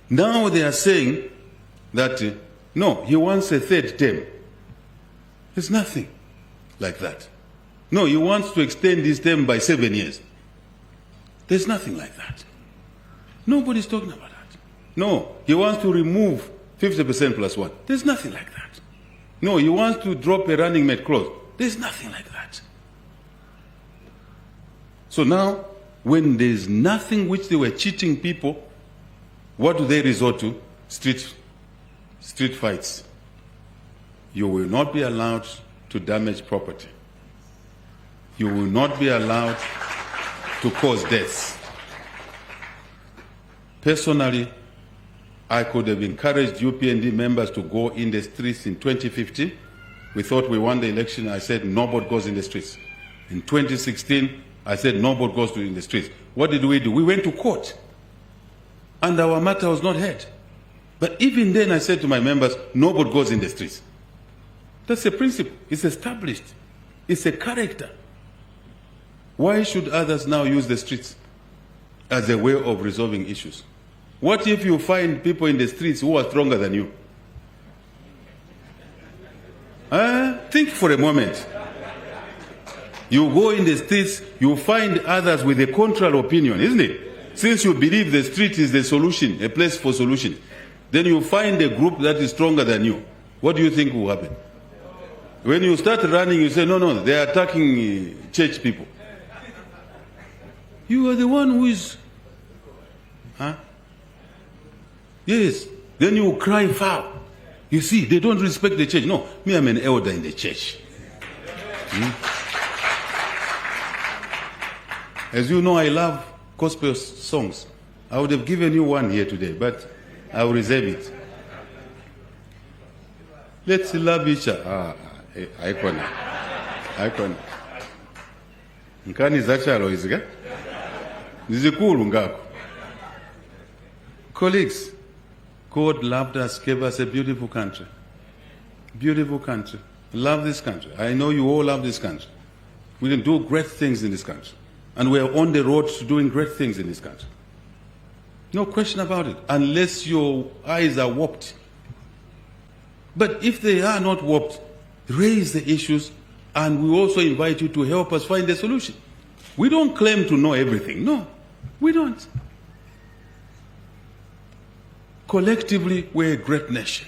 A: Now they are saying that, no, he wants a third term. There's nothing like that. No, he wants to extend this term by 7 years. There's nothing like that. Nobody's talking about that. No, he wants to remove 50% plus 1. There's nothing like that. No, he wants to drop a running mate clause. There's nothing like that. So now, when there's nothing which they were cheating people, what do they resort to? Street fights. You will not be allowed to damage property. You will not be allowed to cause deaths. Personally, I could have encouraged UPND members to go in the streets in 2015. We thought we won the election. I said nobody goes in the streets. In 2016, I said nobody goes in the streets. What did we do? We went to court. And our matter was not heard. But even then I said to my members, nobody goes in the streets. That's a principle. It's established. It's a character. Why should others now use the streets as a way of resolving issues? What if you find people in the streets who are stronger than you? Think for a moment. You go in the streets, you find others with a contrary opinion, isn't it? Since you believe the street is the solution, a place for solution, then you find a group that is stronger than you. What do you think will happen? When you start running, you say, no, they are attacking church people. You are the one who is... Yes. Then you cry foul. You see, they don't respect the church. No, me, I'm an elder in the church. As you know, I love gospel songs. I would have given you one here today, but I will reserve it. Let's love each other. Icon. Nkani zachalo izika? Nizikulu ngako. Colleagues, God loved us, gave us a beautiful country. Beautiful country. Love this country. I know you all love this country. We can do great things in this country. And we are on the road to doing great things in this country. No question about it, unless your eyes are warped. But if they are not warped, raise the issues, and we also invite you to help us find a solution. We don't claim to know everything. No, we don't. Collectively, we're a great nation.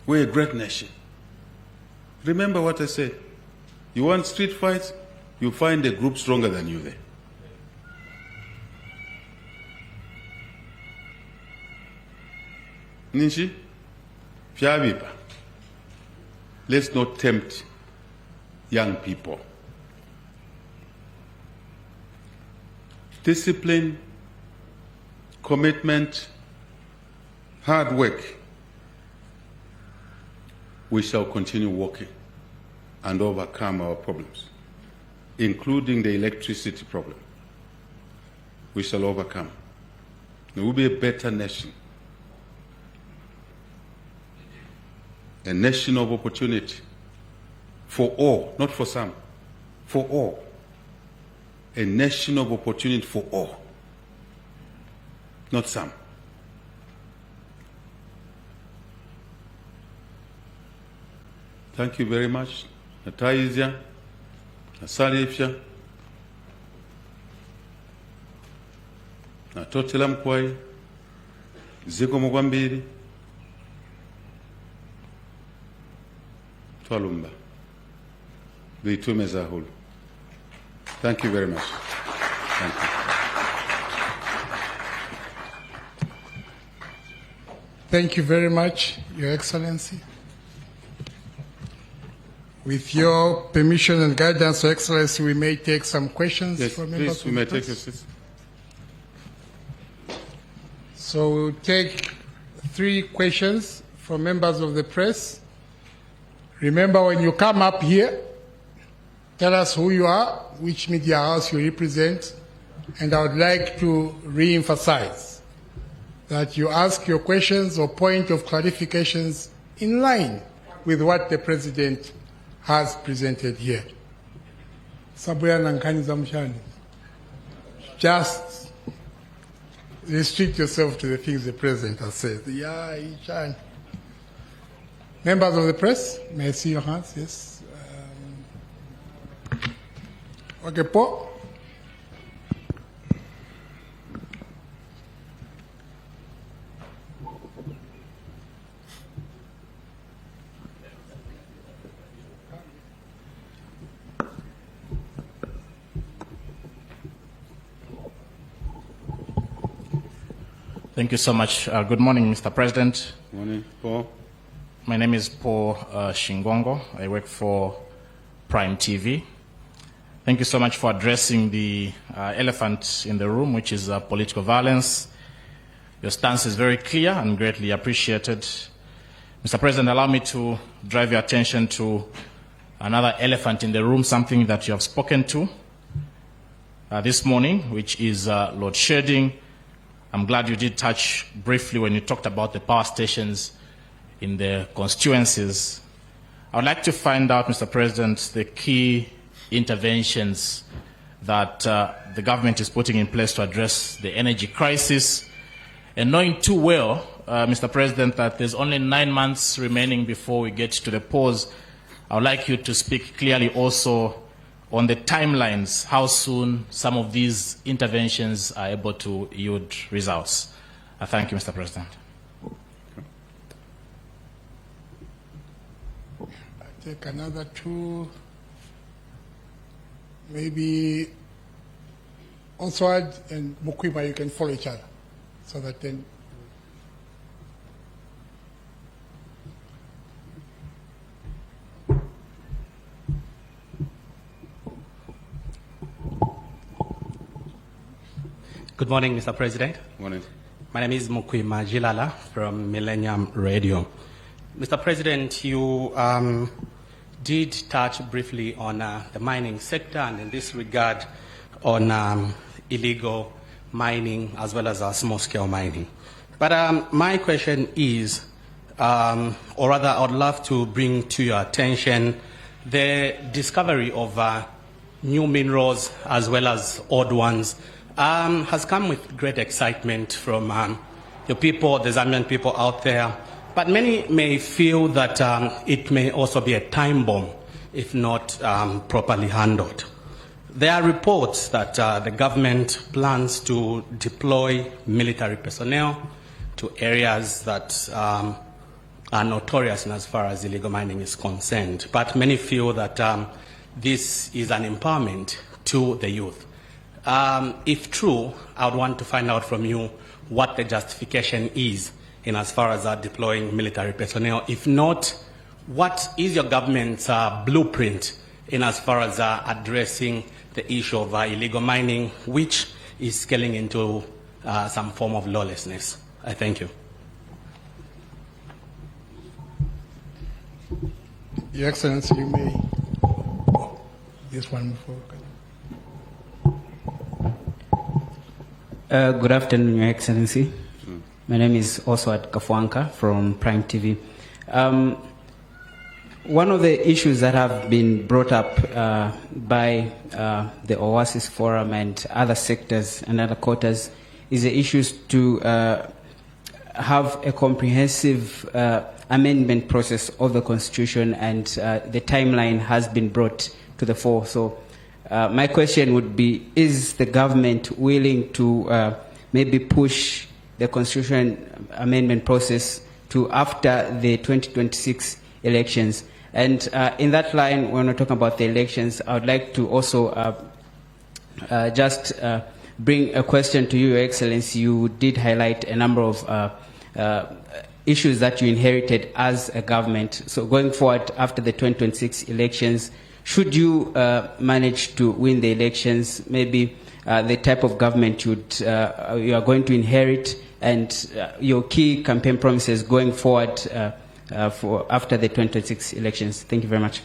A: We're a great nation. Remember what I said. You want street fights? You find a group stronger than you there. Finshi, Fiabipa. Let's not tempt young people. Discipline, commitment, hard work. We shall continue working and overcome our problems, including the electricity problem. We shall overcome. We will be a better nation. A nation of opportunity for all, not for some, for all. A nation of opportunity for all, not some. Thank you very much. Nataizia, Nasalifia. atotela mkwai zikomo kwambiri twalumba bitume zahulu. Thank you very much. Thank you.
B: Thank you very much, Your Excellency. With your permission and guidance, Your Excellency, we may take some questions
A: Yes,
B: from members
A: please, we
B: of
A: may
B: the
A: take
B: press.
A: your seats.
B: So we'll take 3 questions from members of the press. Remember, when you come up here, tell us who you are, which media house you represent, and I would like to re-emphasize that you ask your questions or point of clarifications in line with what the President has presented here. Just restrict yourself to the things the President has said. Yeah, members of the press, may I see your hands? Yes. Okay, Paul.
C: Thank you so much. Good morning, Mr. President.
A: Morning, Paul.
C: My name is Paul Shingongo. I work for Prime TV. Thank you so much for addressing the elephant in the room, which is political violence. Your stance is very clear and greatly appreciated. Mr. President, allow me to drive your attention to another elephant in the room, something that you have spoken to this morning, which is load shedding. I'm glad you did touch briefly when you talked about the power stations in the constituencies. I would like to find out, Mr. President, the key interventions that the government is putting in place to address the energy crisis. And knowing too well, Mr. President, that there's only 9 months remaining before we get to the pause, I would like you to speak clearly also on the timelines, how soon some of these interventions are able to yield results. Thank you, Mr. President.
B: I take another 2. Maybe Oswald and Mukwima, you can follow each other so that then.
D: Good morning, Mr. President.
A: Morning.
D: My name is Mukwima Jilala from Millennium Radio. Mr. President, you did touch briefly on the mining sector, and in this regard on illegal mining as well as small-scale mining. But my question is, or rather I would love to bring to your attention the discovery of new minerals as well as old ones has come with great excitement from your people, the Zambian people out there. But many may feel that it may also be a time bomb if not properly handled. There are reports that the government plans to deploy military personnel to areas that are notorious in as far as illegal mining is concerned. But many feel that this is an empowerment to the youth. If true, I would want to find out from you what the justification is in as far as deploying military personnel. If not, what is your government's blueprint in as far as addressing the issue of illegal mining, which is scaling into some form of lawlessness? I thank you.
B: Your Excellency, you may. This one before.
E: Good afternoon, Your Excellency. My name is Oswald Kafwanka from Prime TV. One of the issues that have been brought up by the Oasis Forum and other sectors and other quarters is the issues to have a comprehensive amendment process of the Constitution, and the timeline has been brought to the fore. So my question would be, is the government willing to maybe push the constitution amendment process to after the 2026 elections. And in that line, when we're talking about the elections, I would like to also just bring a question to you, Your Excellency. You did highlight a number of issues that you inherited as a government. So going forward after the 2026 elections, should you manage to win the elections, maybe the type of government you are going to inherit and your key campaign promises going forward for after the 2026 elections? Thank you very much.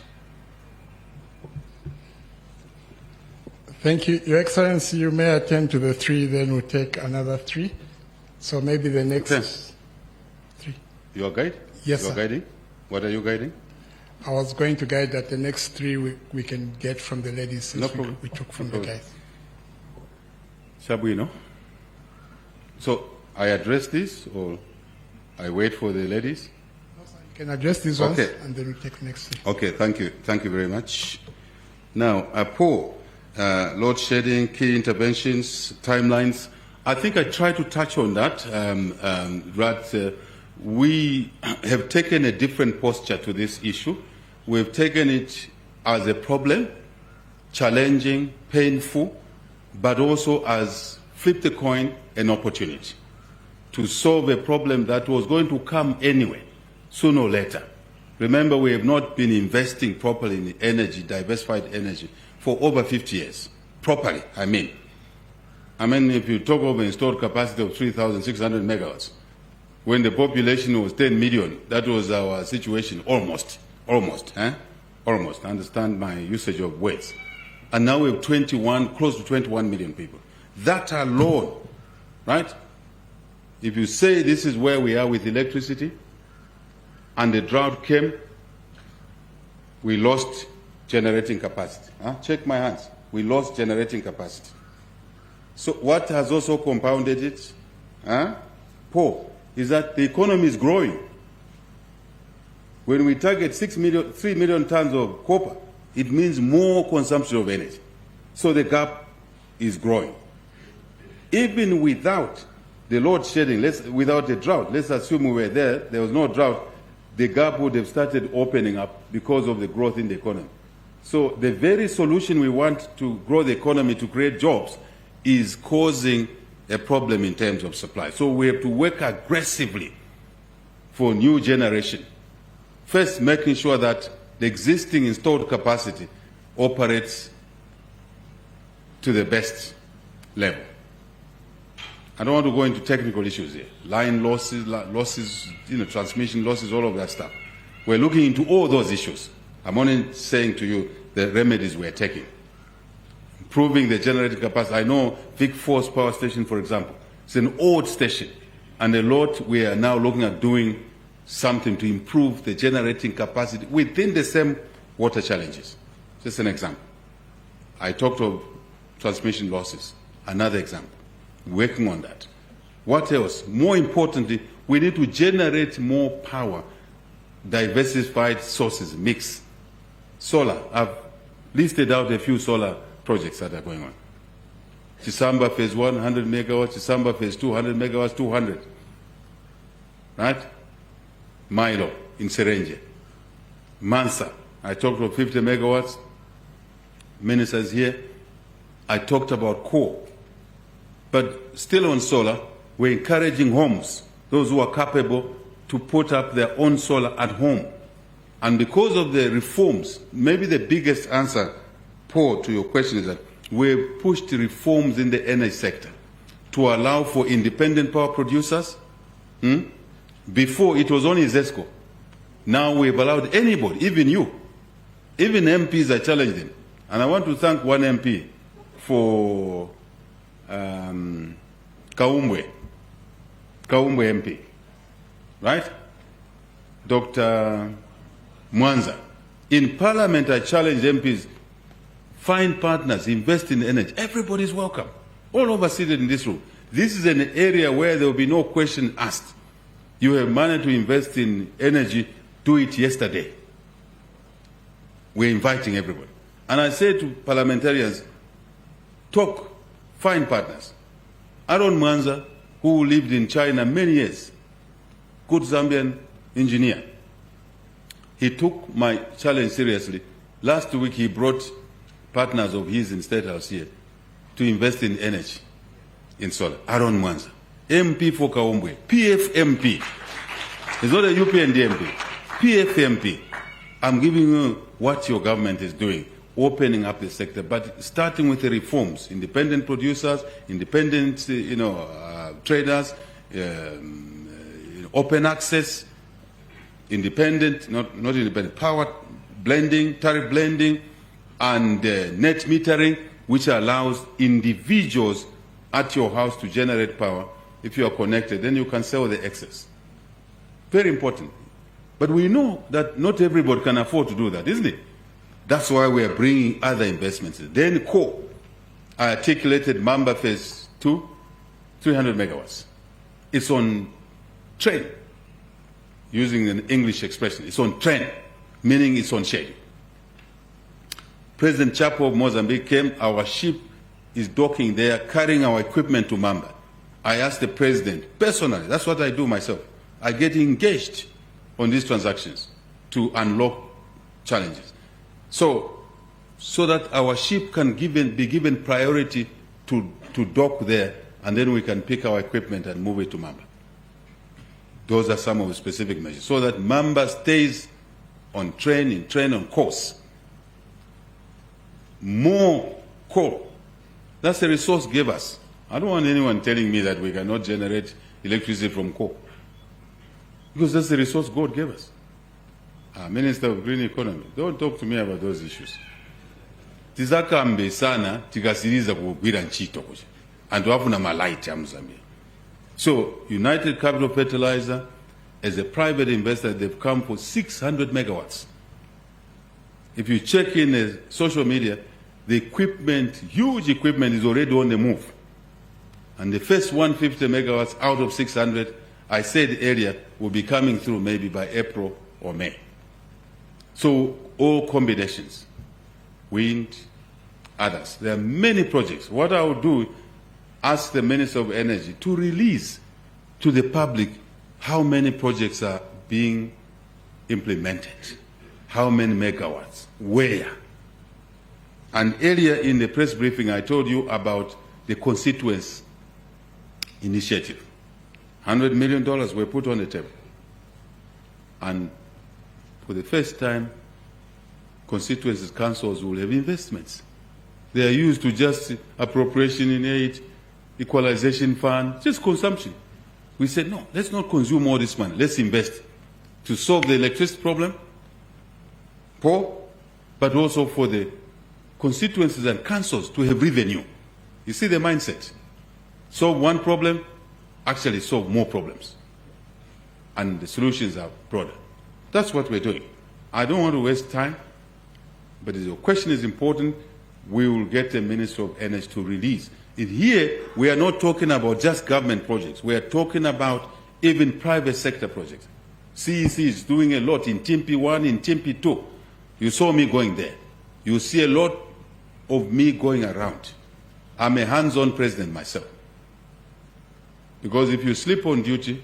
B: Thank you. Your Excellency, you may attend to the three, then we'll take another three. So maybe the next three.
A: You are guide?
B: Yes,
A: you are
B: sir.
A: Guiding? What are you guiding?
B: I was going to guide that the next three we can get from the ladies since
A: No problem.
B: we took from
A: No
B: the
A: problem.
B: guys.
A: Shabuino. So I address this or I wait for the ladies?
B: You can address these ones
A: Okay.
B: and then we take the next three.
A: Okay, thank you. Thank you very much. Now, Paul, load shedding, key interventions, timelines. I think I tried to touch on that. We have taken a different posture to this issue. We've taken it as a problem, challenging, painful, but also as, flip the coin, an opportunity to solve a problem that was going to come anyway, sooner or later. Remember, we have not been investing properly in energy, diversified energy, for over 50 years. Properly, I mean. If you talk of installed capacity of 3,600 megawatts, when the population was 10 million, that was our situation, almost. Almost. Understand my usage of words. And now we have close to 21 million people. That alone, right? If you say this is where we are with electricity, and the drought came, we lost generating capacity. Check my hands. We lost generating capacity. So what has also compounded it, Paul, is that the economy is growing. When we target 3 million tons of copper, it means more consumption of energy. So the gap is growing. Even without the load shedding, without the drought, let's assume we were there was no drought, the gap would have started opening up because of the growth in the economy. So the very solution we want to grow the economy, to create jobs, is causing a problem in terms of supply. So we have to work aggressively for new generation. First, making sure that the existing installed capacity operates to the best level. I don't want to go into technical issues here. Line losses, transmission losses, all of that stuff. We're looking into all those issues. I'm only saying to you the remedies we're taking. Improving the generating capacity. I know Vic Force Power Station, for example, it's an old station. And a lot we are now looking at doing something to improve the generating capacity within the same water challenges. Just an example. I talked of transmission losses. Another example. Working on that. What else? More importantly, we need to generate more power, diversified sources, mix. Solar. I've listed out a few solar projects that are going on. Chisamba phase 1, 100 megawatts. Chisamba phase 2, 100 megawatts, 200. Right? Milo in Serenge. Mansa. I talked about 50 megawatts. Ministers here. I talked about coal. But still on solar, we're encouraging homes, those who are capable, to put up their own solar at home. And because of the reforms, maybe the biggest answer, Paul, to your question is that we've pushed reforms in the energy sector to allow for independent power producers. Before, it was only ZESCO. Now we've allowed anybody, even you, even MPs are challenging. And I want to thank one MP for Kaumbwe MP, right? Dr. Mwanza. In Parliament, I challenged MPs, find partners, invest in energy. Everybody's welcome. All of us seated in this room. This is an area where there will be no question asked. You have managed to invest in energy, do it yesterday. We're inviting everybody. And I say to parliamentarians, talk, find partners. Aaron Mwanza, who lived in China many years, good Zambian engineer. He took my challenge seriously. Last week he brought partners of his in State House here to invest in energy, in solar. Aaron Mwanza, MP for Kaombwe, PFMP. It's not a UPND MP, PFMP. I'm giving you what your government is doing, opening up the sector, but starting with the reforms, independent producers, independent traders, open access, independent, not independent, power blending, tariff blending, and net metering, which allows individuals at your house to generate power. If you are connected, then you can sell the excess. Very important. But we know that not everybody can afford to do that, isn't it? That's why we are bringing other investments. Then core, I articulated Mamba Phase 2, 300 megawatts. It's on train, using an English expression. It's on train, meaning it's on schedule. President Chapo of Mozambique came, our ship is docking there, carrying our equipment to Mamba. I asked the president, personally, that's what I do myself. I get engaged on these transactions to unlock challenges. So that our ship can be given priority to dock there, and then we can pick our equipment and move it to Mamba. Those are some of the specific measures, so that Mamba stays on on course. More coal. That's the resource gave us. I don't want anyone telling me that we cannot generate electricity from coal, because that's the resource God gave us. Minister of Green Economy, don't talk to me about those issues. Tizakambe sana tikasiriza kugwira ntchito kuja. Antu afuna malaiti ya Mozambique. So, United Capital Fertilizer, as a private investor, they've come for 600 megawatts. If you check in social media, the equipment, huge equipment, is already on the move. And the first 150 megawatts out of 600, I said earlier, will be coming through maybe by April or May. So all combinations, wind, others. There are many projects. What I will do, ask the Minister of Energy to release to the public how many projects are being implemented, how many megawatts, where. And earlier in the press briefing, I told you about the constituents initiative. $100 million were put on the table. And for the first time, constituencies councils will have investments. They are used to just appropriation in aid, equalization fund, just consumption. We said, no, let's not consume all this money. Let's invest to solve the electricity problem, but also for the constituencies and councils to have revenue. You see the mindset. Solve one problem, actually solve more problems. And the solutions are broader. That's what we're doing. I don't want to waste time, but if your question is important, we will get the Minister of Energy to release. In here, we are not talking about just government projects. We are talking about even private sector projects. CEC is doing a lot in Timpi 1, in Timpi 2. You saw me going there. You see a lot of me going around. I'm a hands-on president myself. Because if you sleep on duty,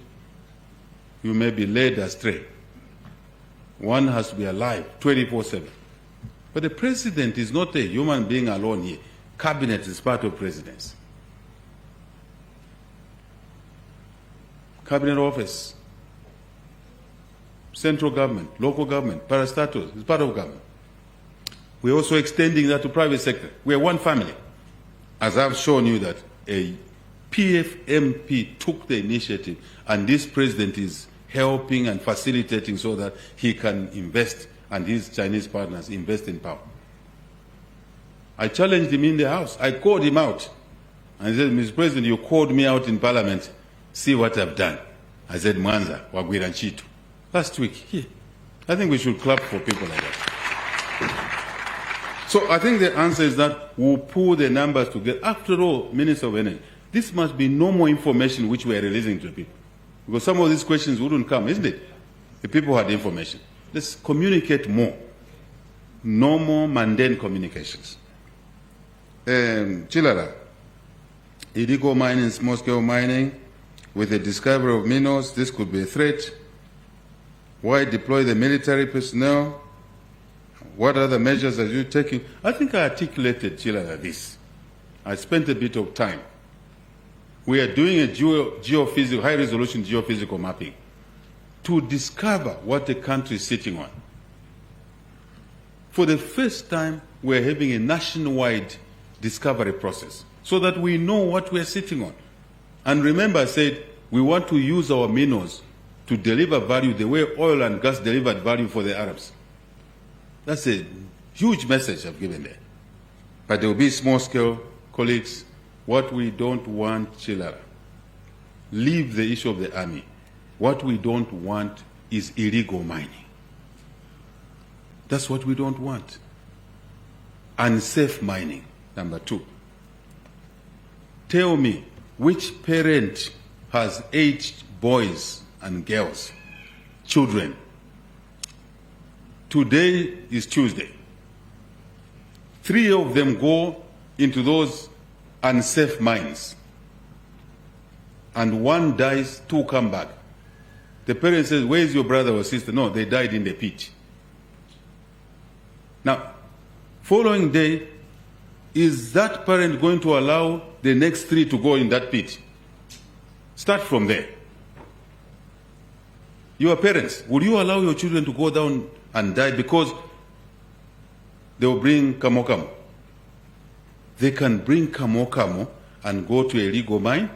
A: you may be led astray. One has to be alive 24/7. But the president is not a human being alone here. Cabinet is part of presidency. Cabinet office, central government, local government, parastatus is part of government. We're also extending that to private sector. We're one family. As I've shown you that a PFMP took the initiative, and this president is helping and facilitating so that he can invest and his Chinese partners invest in power. I challenged him in the House. I called him out. I said, Mr. President, you called me out in Parliament. See what I've done. I said, Mwanza, wagwira ntchito. Last week, here. I think we should clap for people like that. So I think the answer is that we'll pull the numbers together. After all, Minister of Energy, this must be normal information which we are releasing to the people. Because some of these questions wouldn't come, isn't it? If people had information. Let's communicate more. Normal, mundane communications. Chilara, illegal mining, small-scale mining, with the discovery of minerals, this could be a threat. Why deploy the military personnel? What other measures are you taking? I think I articulated, Chilala, this. I spent a bit of time. We are doing a geophysical, high-resolution geophysical mapping to discover what the country is sitting on. For the first time, we're having a nationwide discovery process so that we know what we're sitting on. And remember, I said we want to use our minerals to deliver value the way oil and gas delivered value for the Arabs. That's a huge message I've given there. But there will be small-scale, colleagues. What we don't want, Chilara, leave the issue of the army. What we don't want is illegal mining. That's what we don't want. Unsafe mining, number 2. Tell me, which parent has 8 boys and girls, children? Today is Tuesday. 3 of them go into those unsafe mines. And 1 dies, 2 come back. The parent says, where is your brother or sister? No, they died in the pit. Now, following day, is that parent going to allow the next 3 to go in that pit? Start from there. Your parents, would you allow your children to go down and die because they will bring kamokamo? They can bring kamokamo and go to a legal mine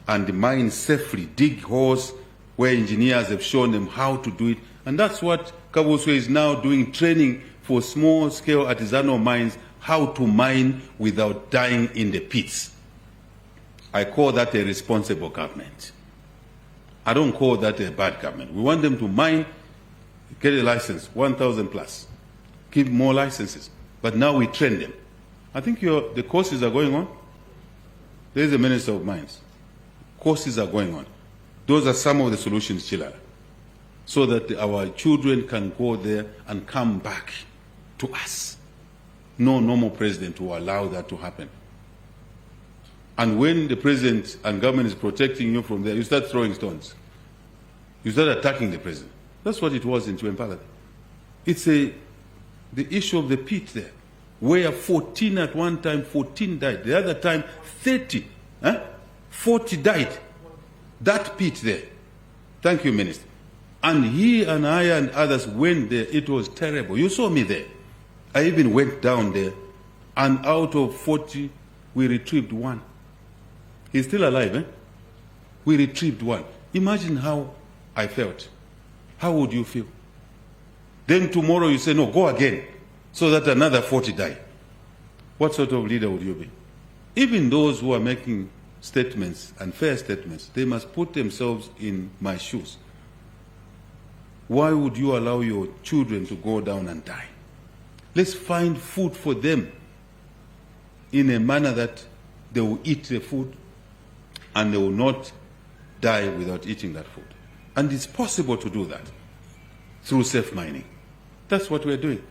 A: and mine safely, dig holes where engineers have shown them how to do it. And that's what Kabuswe is now doing, training for small-scale artisanal mines, how to mine without dying in the pits. I call that a responsible government. I don't call that a bad government. We want them to mine, get a license, 1,000 plus, give more licenses. But now we train them. I think the courses are going on. There is a Minister of Mines. Courses are going on. Those are some of the solutions, Chilala, so that our children can go there and come back to us. No normal president will allow that to happen. And when the president and government is protecting you from there, you start throwing stones. You start attacking the president. That's what it was in Chiwempala. It's the issue of the pit there, where 14 at one time, 14 died. The other time, 30, 40 died. That pit there. Thank you, Minister. And he and I and others went there. It was terrible. You saw me there. I even went down there, and out of 40, we retrieved 1. He's still alive, eh? We retrieved 1. Imagine how I felt. How would you feel? Then tomorrow you say, no, go again, so that another 40 die. What sort of leader would you be? Even those who are making statements and fair statements, they must put themselves in my shoes. Why would you allow your children to go down and die? Let's find food for them in a manner that they will eat the food and they will not die without eating that food. And it's possible to do that through safe mining. That's what we're doing.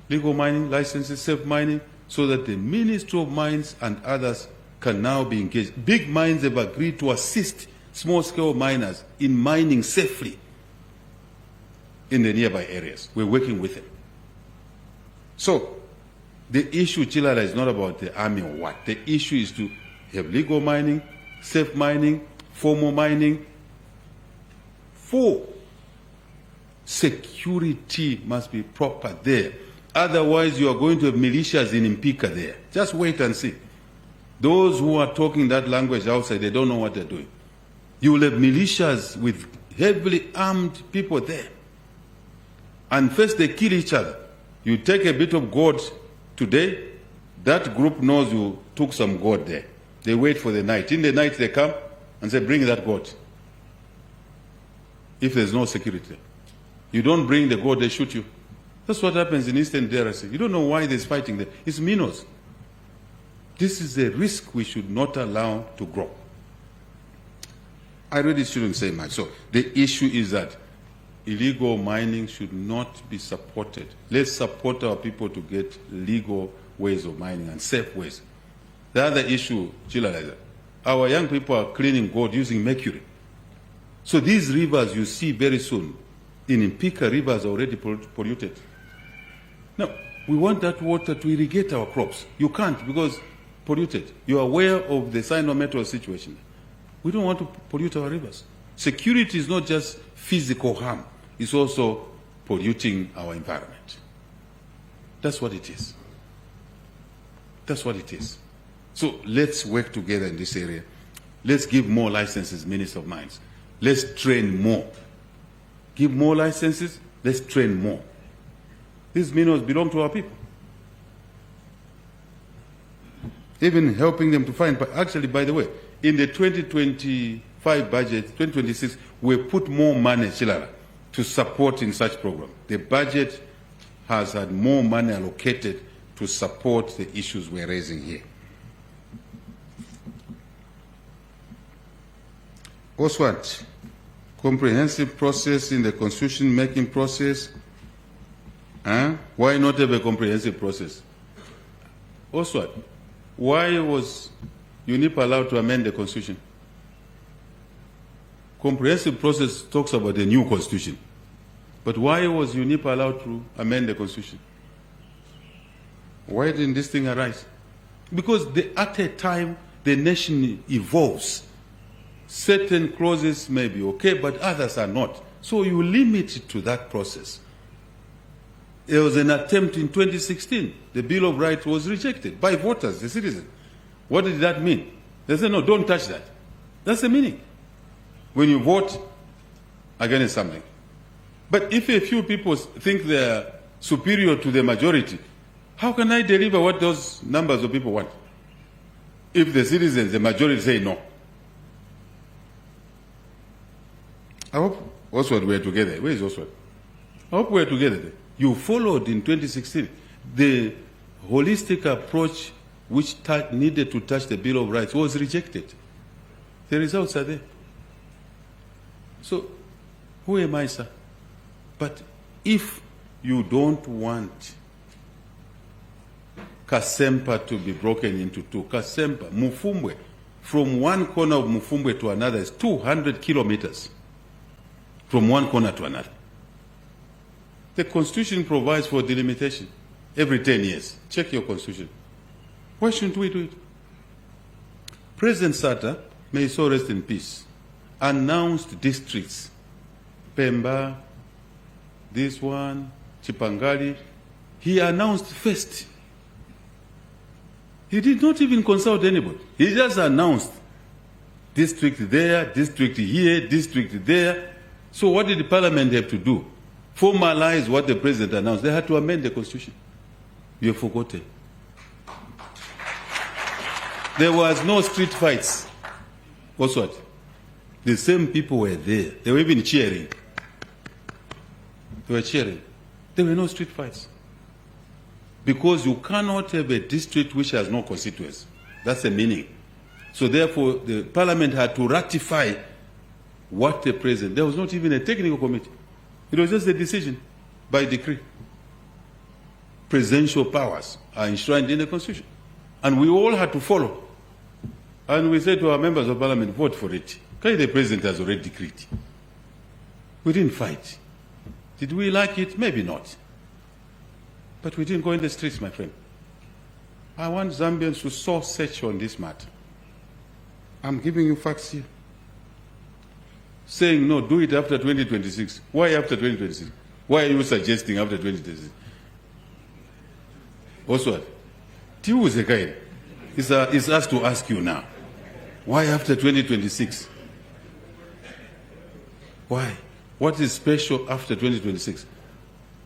A: Legal mining, licenses, safe mining, so that the Ministry of Mines and others can now be engaged. Big mines have agreed to assist small-scale miners in mining safely in the nearby areas. We're working with them. So, the issue, Chilala, is not about the army or what. The issue is to have legal mining, safe mining, formal mining. 4, security must be proper there. Otherwise, you are going to have militias in Mpika there. Just wait and see. Those who are talking that language outside, they don't know what they're doing. You will have militias with heavily armed people there. And first they kill each other. You take a bit of gold today, that group knows you took some gold there. They wait for the night. In the night they come and say, bring that gold. If there's no security. You don't bring the gold, they shoot you. That's what happens in Eastern DRC. You don't know why there's fighting there. It's minnows. This is a risk we should not allow to grow. I really shouldn't say much. So the issue is that illegal mining should not be supported. Let's support our people to get legal ways of mining and safe ways. The other issue, Chilalaza, our young people are cleaning gold using mercury. So these rivers you see very soon, in Impika, rivers are already polluted. Now, we want that water to irrigate our crops. You can't because polluted. You are aware of the cyanometal situation. We don't want to pollute our rivers. Security is not just physical harm. It's also polluting our environment. That's what it is. That's what it is. So let's work together in this area. Let's give more licenses, Minister of Mines. Let's train more. Give more licenses, let's train more. These minerals belong to our people. Even helping them to find, but actually, by the way, in the 2025 budget, 2026, we put more money, Chilala, to support in such program. The budget has had more money allocated to support the issues we're raising here. Oswald, comprehensive process in the constitution making process. Why not have a comprehensive process? Oswald, why was UNIP allowed to amend the constitution? Comprehensive process talks about the new constitution. But why was UNIP allowed to amend the constitution? Why didn't this thing arise? Because at a time the nation evolves. Certain clauses may be okay, but others are not. So you limit it to that process. There was an attempt in 2016. The Bill of Rights was rejected by voters, the citizens. What did that mean? They said, no, don't touch that. That's the meaning. When you vote against something. But if a few people think they're superior to the majority, how can I deliver what those numbers of people want? If the citizens, the majority, say no. I hope Oswald we're together. Where is Oswald? I hope we're together. You followed in 2016 the holistic approach which needed to touch the Bill of Rights was rejected. The results are there. So, who am I, sir? But if you don't want Kasempa to be broken into two, Kasempa, Mufumbwe, from one corner of Mufumbwe to another is 200 kilometers. From one corner to another. The Constitution provides for delimitation every 10 years. Check your Constitution. Why shouldn't we do it? President Sata, may he so rest in peace, announced districts. Pemba, this one, Chipangali. He announced first. He did not even consult anybody. He just announced district there, district here, district there. So what did the parliament have to do? Formalize what the president announced. They had to amend the constitution. You have forgotten. There was no street fights. What's what? The same people were there. They were even cheering. They were cheering. There were no street fights. Because you cannot have a district which has no constituents. That's the meaning. So therefore, the parliament had to ratify what the president, there was not even a technical committee. It was just a decision by decree. Presidential powers are enshrined in the Constitution. And we all had to follow. And we said to our members of parliament, vote for it. Because the president has already decreed. We didn't fight. Did we like it? Maybe not. But we didn't go in the streets, my friend. I want Zambians to soul search on this matter. I'm giving you facts here. Saying, no, do it after 2026. Why after 2026? Why are you suggesting after 2026? Oswald, it's us to ask you now. Why after 2026? Why? What is special after 2026?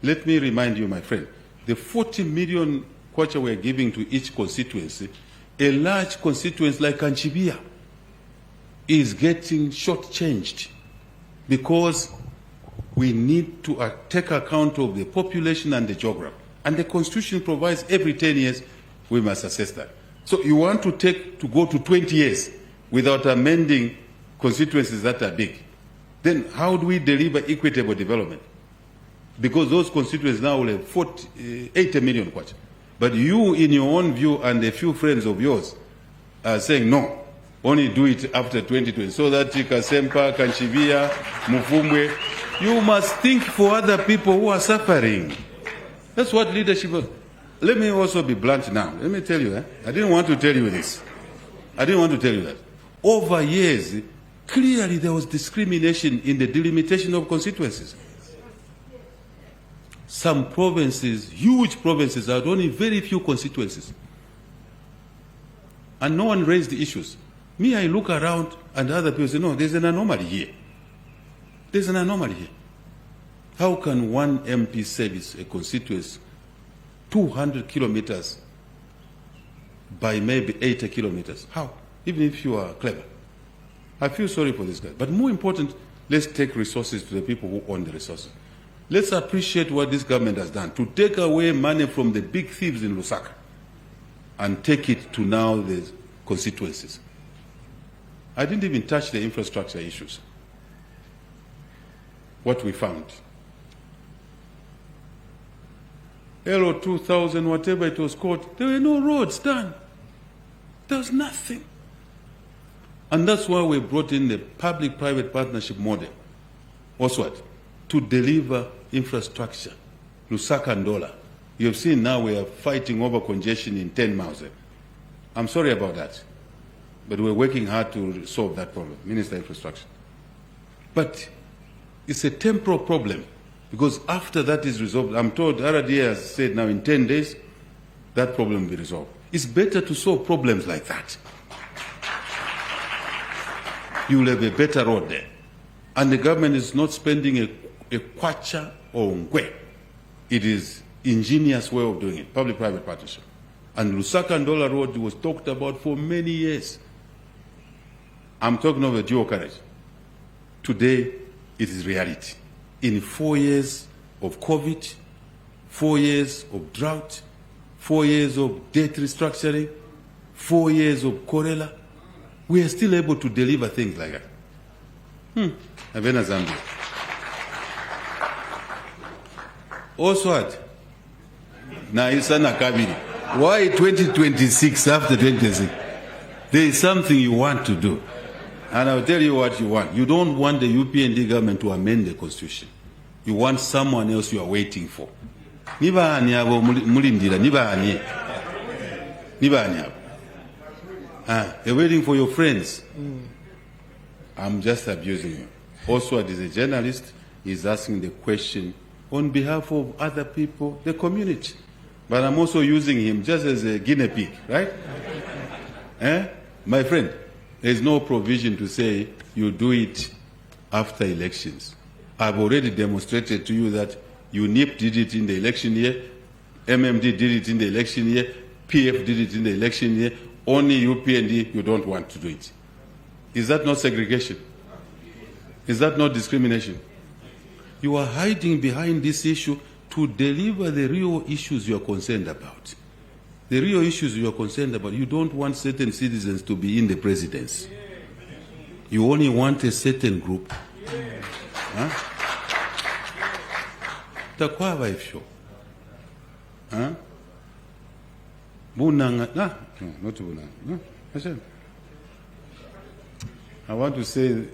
A: Let me remind you, my friend, the 40 million kwacha we're giving to each constituency, a large constituency like Kanchibia is getting shortchanged. Because we need to take account of the population and the geography. And the Constitution provides every 10 years we must assess that. So you want to go to 20 years without amending constituencies that are big. Then how do we deliver equitable development? Because those constituencies now will have 80 million kwacha. But you, in your own view, and a few friends of yours, saying no, only do it after 2020, so that Kasempa, Kanchivia, Mufumwe, you must think for other people who are suffering. That's what leadership is. Let me also be blunt now. Let me tell you, I didn't want to tell you this. I didn't want to tell you that. Over years, clearly there was discrimination in the delimitation of constituencies. Some provinces, huge provinces, had only very few constituencies. And no one raised the issues. Me, I look around and other people say, no, there's an anomaly here. There's an anomaly here. How can one MP service a constituency 200 kilometers by maybe 80 kilometers? How? Even if you are clever. I feel sorry for this guy. But more important, let's take resources to the people who own the resources. Let's appreciate what this government has done to take away money from the big thieves in Lusaka and take it to now the constituencies. I didn't even touch the infrastructure issues. What we found. LO 2000, whatever it was called, there were no roads done. There was nothing. And that's why we brought in the public-private partnership model. Also what? To deliver infrastructure. Lusaka and Dola. You have seen now we are fighting over congestion in 10 miles. I'm sorry about that. But we're working hard to solve that problem, Minister of Infrastructure. But it's a temporal problem, because after that is resolved, I'm told RDA has said now in 10 days, that problem will be resolved. It's better to solve problems like that. You will have a better road there. And the government is not spending a kwacha or ngwe. It is ingenious way of doing it, public-private partnership. And Lusaka and Dola Road was talked about for many years. I'm talking of a dual carriage. Today, it is reality. In 4 years of COVID, 4 years of drought, 4 years of debt restructuring, 4 years of cholera, we are still able to deliver things like that. Avena Zambia. Also what? Naisana Kabiri. Why 2026 after 2026? There is something you want to do. And I'll tell you what you want. You don't want the UPND government to amend the constitution. You want someone else you are waiting for. They're waiting for your friends. I'm just abusing you. Also, as a journalist, he's asking the question on behalf of other people, the community. But I'm also using him just as a guinea pig, right? My friend, there's no provision to say you do it after elections. I've already demonstrated to you that UNIP did it in the election year, MMD did it in the election year, PF did it in the election year, only UPND you don't want to do it. Is that not segregation? Is that not discrimination? You are hiding behind this issue to deliver the real issues you are concerned about. The real issues you are concerned about, you don't want certain citizens to be in the presidency. You only want a certain group. Takwava ifyo. Bunanga. Not Bunanga. I want to say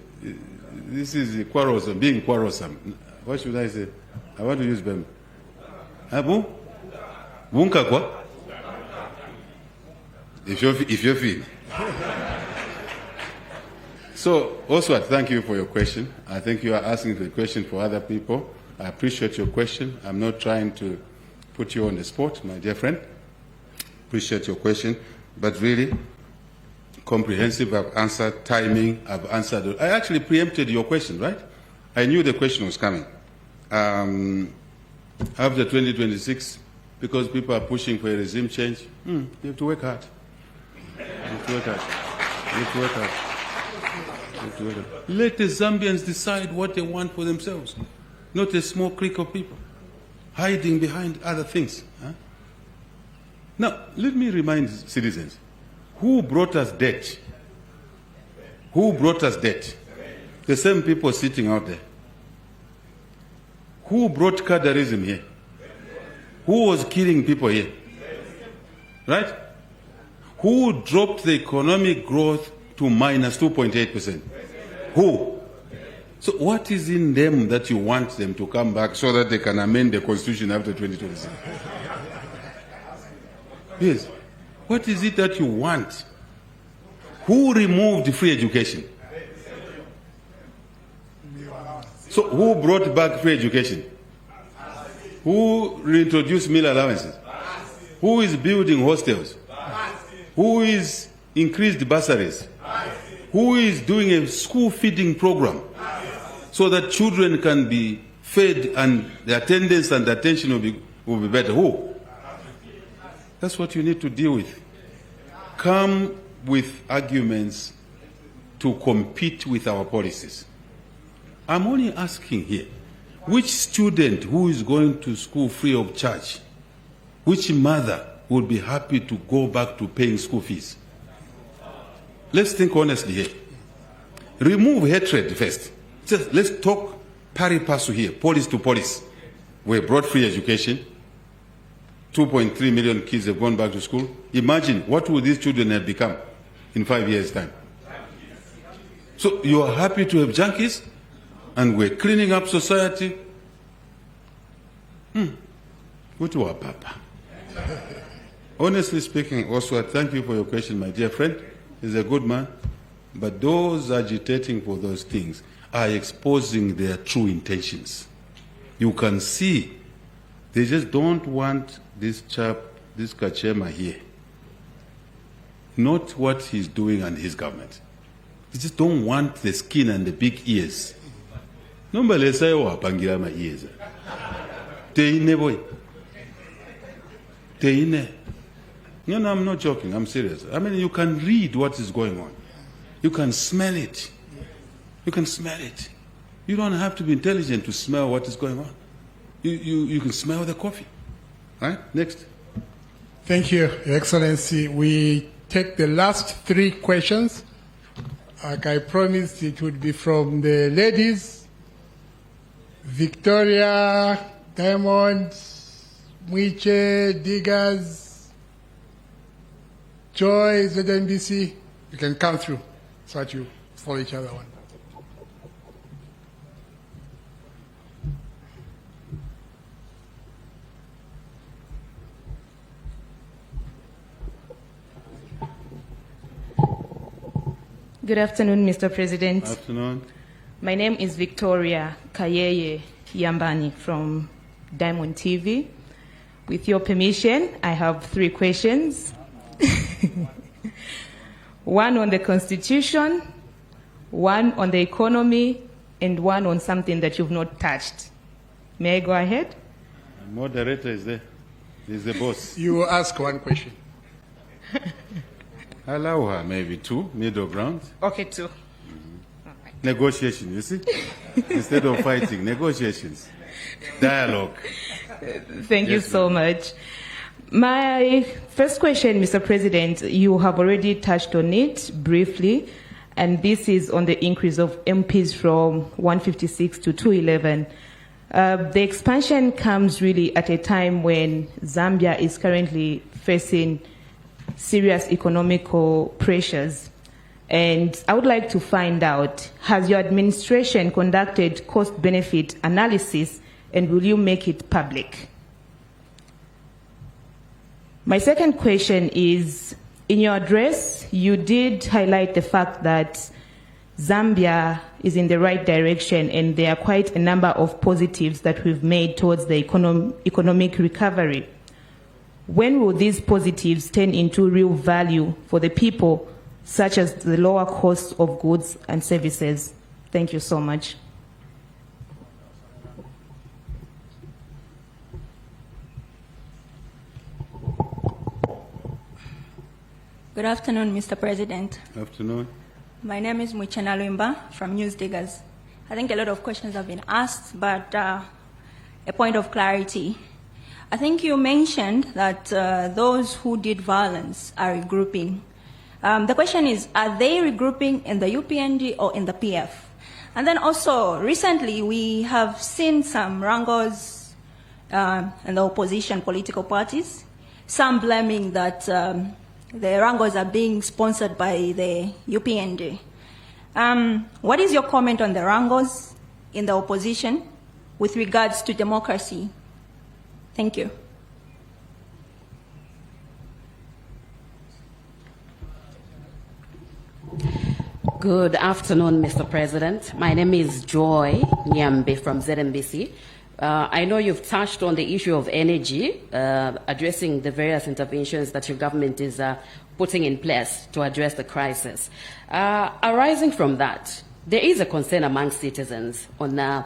A: this is quarrelsome, being quarrelsome. What should I say? I want to use them. Abu? Bunka kwa? If you feel. So, Oswald, thank you for your question. I think you are asking the question for other people. I appreciate your question. I'm not trying to put you on the spot, my dear friend. Appreciate your question. But really, comprehensive, I've answered, timing, I've answered. I actually preempted your question, right? I knew the question was coming. After 2026, because people are pushing for a regime change, you have to work hard. You have to work hard. You have to work hard. You have to work hard. Let the Zambians decide what they want for themselves, not a small clique of people hiding behind other things. Now, let me remind citizens, who brought us debt? Who brought us debt? The same people sitting out there. Who brought Kadarism here? Who was killing people here? Right? Who dropped the economic growth to minus 2.8%? Who? So what is in them that you want them to come back so that they can amend the constitution after 2026? Yes. What is it that you want? Who removed free education? So who brought back free education? Who reintroduced meal allowances? Who is building hostels? Who is increased bursaries? Who is doing a school feeding program so that children can be fed and the attendance and the attention will be better? Who? That's what you need to deal with. Come with arguments to compete with our policies. I'm only asking here, which student who is going to school free of charge, which mother would be happy to go back to paying school fees? Let's think honestly here. Remove hatred first. Just let's talk pari passu here, police to police. We brought free education. 2.3 million kids have gone back to school. Imagine what would these children have become in 5 years' time. So you are happy to have junkies and we're cleaning up society? What do Papa? Honestly speaking, Oswald, thank you for your question, my dear friend. He's a good man. But those agitating for those things are exposing their true intentions. You can see they just don't want this chap, this Kachema here. Not what he's doing and his government. They just don't want the skin and the big ears. Normally, say, oh, pangira my ears. Teine boy. Teine. No, I'm not joking. I'm serious. I mean, you can read what is going on. You can smell it. You can smell it. You don't have to be intelligent to smell what is going on. You can smell the coffee. Right? Next.
B: Thank you, Your Excellency. We take the last 3 questions. Like I promised, it would be from the ladies. Victoria, Diamond, Mwiche, Diggers, Joy, ZNBC. You can come through so that you follow each other on.
F: Good afternoon, Mr. President.
A: Afternoon.
F: My name is Victoria Kayeye Yambani from Diamond TV. With your permission, I have 3 questions. One on the Constitution, one on the economy, and one on something that you've not touched. May I go ahead?
A: The moderator is there. He's the boss.
B: You will ask 1 question.
A: Allow her maybe 2, middle ground.
F: Okay, 2.
A: Negotiation, you see? Instead of fighting, negotiations. Dialogue.
F: Thank you so much. My first question, Mr. President, you have already touched on it briefly, and this is on the increase of MPs from 156 to 211. The expansion comes really at a time when Zambia is currently facing serious economical pressures. And I would like to find out, has your administration conducted cost-benefit analysis, and will you make it public? My second question is, in your address, you did highlight the fact that Zambia is in the right direction and there are quite a number of positives that we've made towards the economic recovery. When will these positives turn into real value for the people, such as the lower cost of goods and services? Thank you so much.
G: Good afternoon, Mr. President.
A: Afternoon.
G: My name is Mwichena Lwimba from News Diggers. I think a lot of questions have been asked, but a point of clarity. I think you mentioned that those who did violence are regrouping. The question is, are they regrouping in the UPND or in the PF? And then also, recently we have seen some wrangles in the opposition political parties, some blaming that the wrangles are being sponsored by the UPND. What is your comment on the wrangles in the opposition with regards to democracy? Thank you.
H: Good afternoon, Mr. President. My name is Joy Nyambe from ZNBC. I know you've touched on the issue of energy, addressing the various interventions that your government is putting in place to address the crisis. Arising from that, there is a concern among citizens on the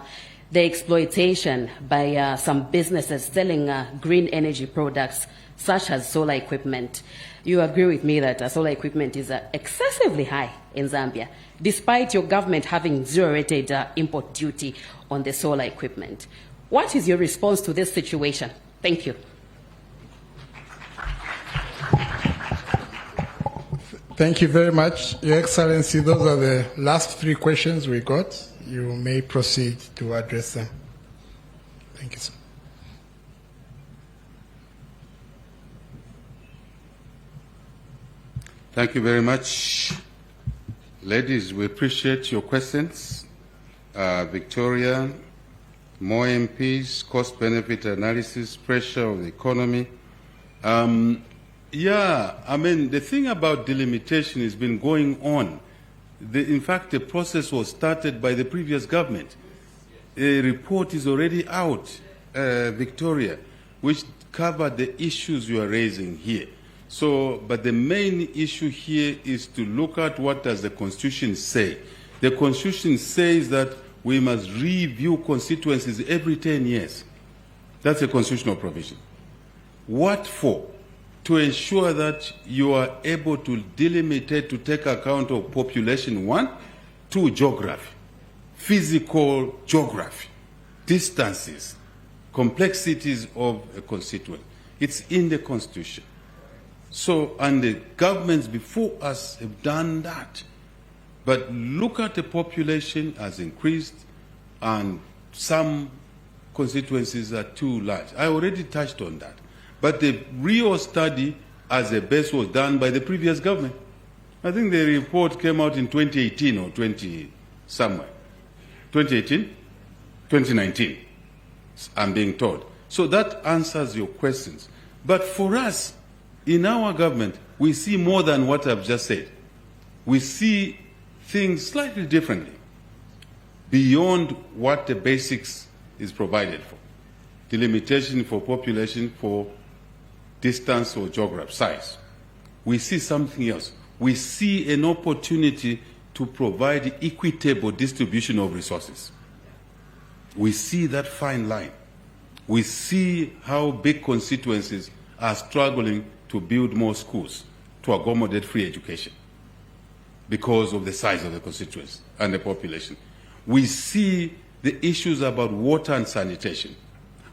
H: exploitation by some businesses selling green energy products such as solar equipment. You agree with me that solar equipment is excessively high in Zambia, despite your government having zero-rated import duty on the solar equipment. What is your response to this situation? Thank you.
B: Thank you very much, Your Excellency. Those are the last 3 questions we got. You may proceed to address them. Thank you, sir.
A: Thank you very much. Ladies, we appreciate your questions. Victoria, more MPs, cost-benefit analysis, pressure of the economy. Yeah, I mean, the thing about delimitation has been going on. In fact, the process was started by the previous government. A report is already out, Victoria, which covered the issues you are raising here. So, but the main issue here is to look at what does the Constitution say. The Constitution says that we must review constituencies every 10 years. That's a constitutional provision. What for? To ensure that you are able to delimitate, to take account of population, 1, 2, geography, physical geography, distances, complexities of a constituent. It's in the Constitution. So, and the governments before us have done that. But look at the population has increased and some constituencies are too large. I already touched on that. But the real study as a base was done by the previous government. I think the report came out in 2018 or 20 somewhere. 2018? 2019, I'm being told. So that answers your questions. But for us, in our government, we see more than what I've just said. We see things slightly differently, beyond what the basics is provided for. The limitation for population, for distance or geography, size. We see something else. We see an opportunity to provide equitable distribution of resources. We see that fine line. We see how big constituencies are struggling to build more schools to accommodate free education because of the size of the constituency and the population. We see the issues about water and sanitation.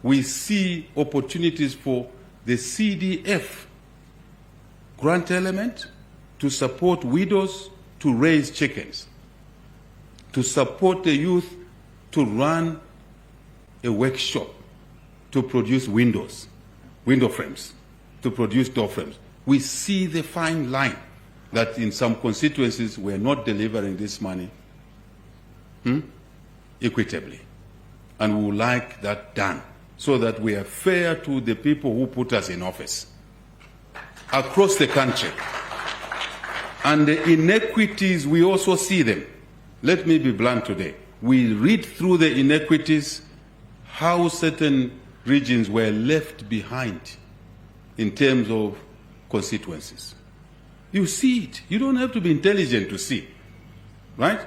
A: We see opportunities for the CDF grant element to support widows to raise chickens, to support the youth to run a workshop to produce window frames, to produce door frames. We see the fine line that in some constituencies we're not delivering this money equitably. And we would like that done so that we are fair to the people who put us in office across the country. And the inequities, we also see them. Let me be blunt today. We read through the inequities, how certain regions were left behind in terms of constituencies. You see it. You don't have to be intelligent to see, right?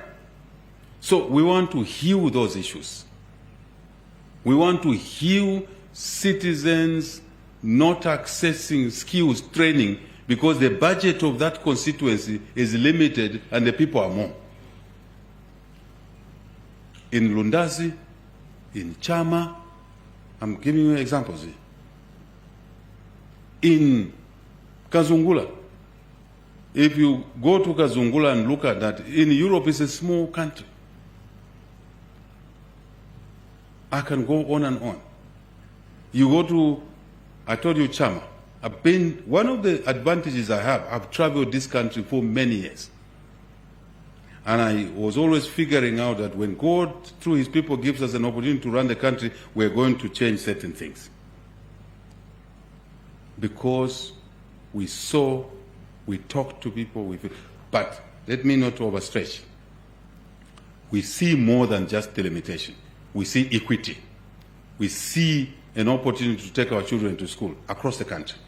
A: So we want to heal those issues. We want to heal citizens not accessing skills training because the budget of that constituency is limited and the people are more. In Lundazi, in Chama, I'm giving you examples here. In Kazungula, if you go to Kazungula and look at that, in Europe it's a small country. I can go on and on. You go to, I told you Chama. One of the advantages I have, I've traveled this country for many years. And I was always figuring out that when God, through his people, gives us an opportunity to run the country, we're going to change certain things. Because we saw, we talked to people, but let me not overstretch. We see more than just delimitation. We see equity. We see an opportunity to take our children to school across the country.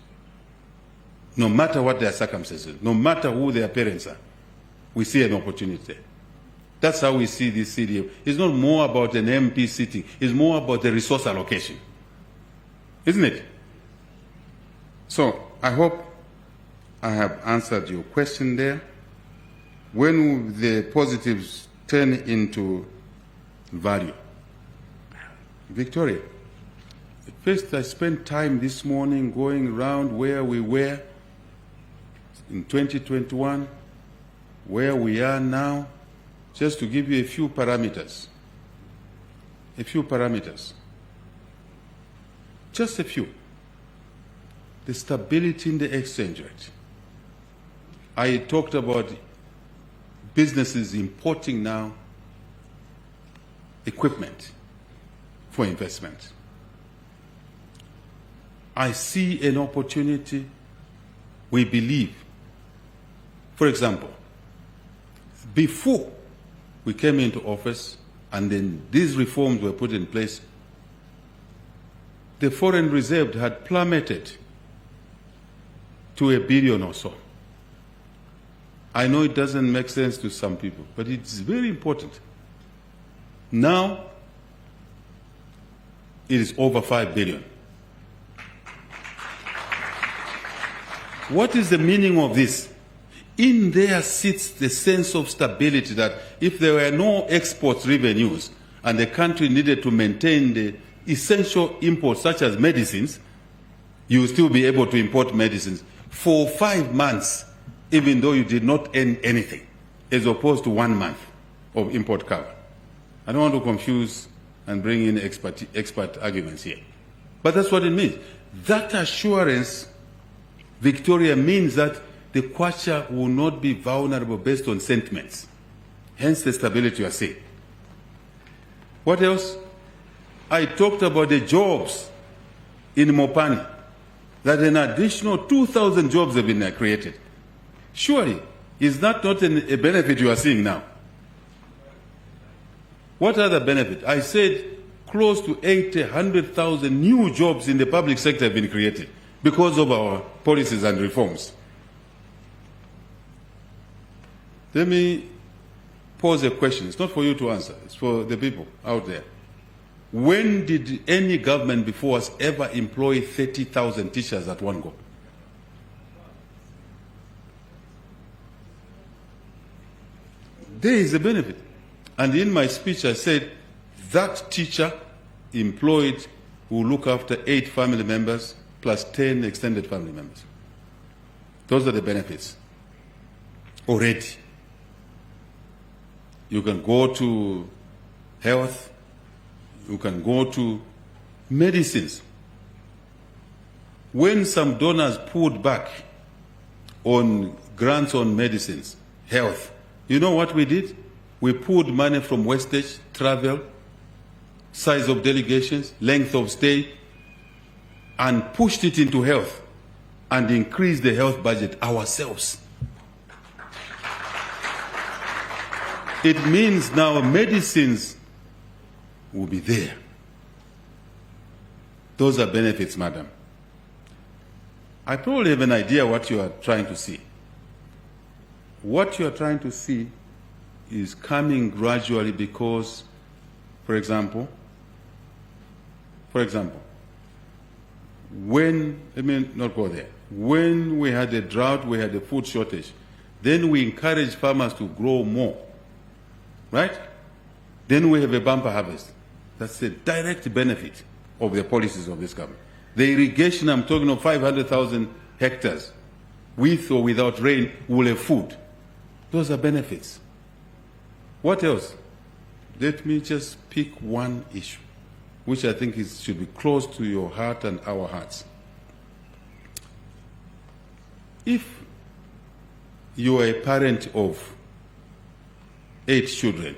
A: No matter what their circumstances, no matter who their parents are, we see an opportunity there. That's how we see this CDM. It's not more about an MP sitting, it's more about the resource allocation. Isn't it? So I hope I have answered your question there. When will the positives turn into value? Victoria, first I spent time this morning going around where we were in 2021, where we are now, just to give you a few parameters. A few parameters. Just a few. The stability in the exchange rate. I talked about businesses importing now equipment for investment. I see an opportunity, we believe. For example, before we came into office and then these reforms were put in place, the foreign reserve had plummeted to $1 billion or so. I know it doesn't make sense to some people, but it's very important. Now, it is over $5 billion. What is the meaning of this? In there sits the sense of stability that if there were no export revenues and the country needed to maintain the essential imports such as medicines, you will still be able to import medicines for 5 months, even though you did not earn anything, as opposed to 1 month of import cover. I don't want to confuse and bring in expert arguments here. But that's what it means. That assurance, Victoria, means that the kwacha will not be vulnerable based on sentiments. Hence the stability you are seeing. What else? I talked about the jobs in Mopani, that an additional 2,000 jobs have been created. Surely, is that not a benefit you are seeing now? What other benefit? I said close to 100,000 new jobs in the public sector have been created because of our policies and reforms. Let me pose a question. It's not for you to answer. It's for the people out there. When did any government before us ever employ 30,000 teachers at one go? There is a benefit. And in my speech I said that teacher employed will look after 8 family members plus 10 extended family members. Those are the benefits. Already. You can go to health, you can go to medicines. When some donors pulled back on grants on medicines, health, you know what we did? We pulled money from wastage, travel, size of delegations, length of stay, and pushed it into health and increased the health budget ourselves. It means now medicines will be there. Those are benefits, madam. I probably have an idea what you are trying to see. What you are trying to see is coming gradually because, for example, when, let me not go there, when we had a drought, we had a food shortage, then we encouraged farmers to grow more, right? Then we have a bumper harvest. That's a direct benefit of the policies of this government. The irrigation, I'm talking of 500,000 hectares, with or without rain, will have food. Those are benefits. What else? Let me just pick one issue, which I think should be close to your heart and our hearts. If you are a parent of 8 children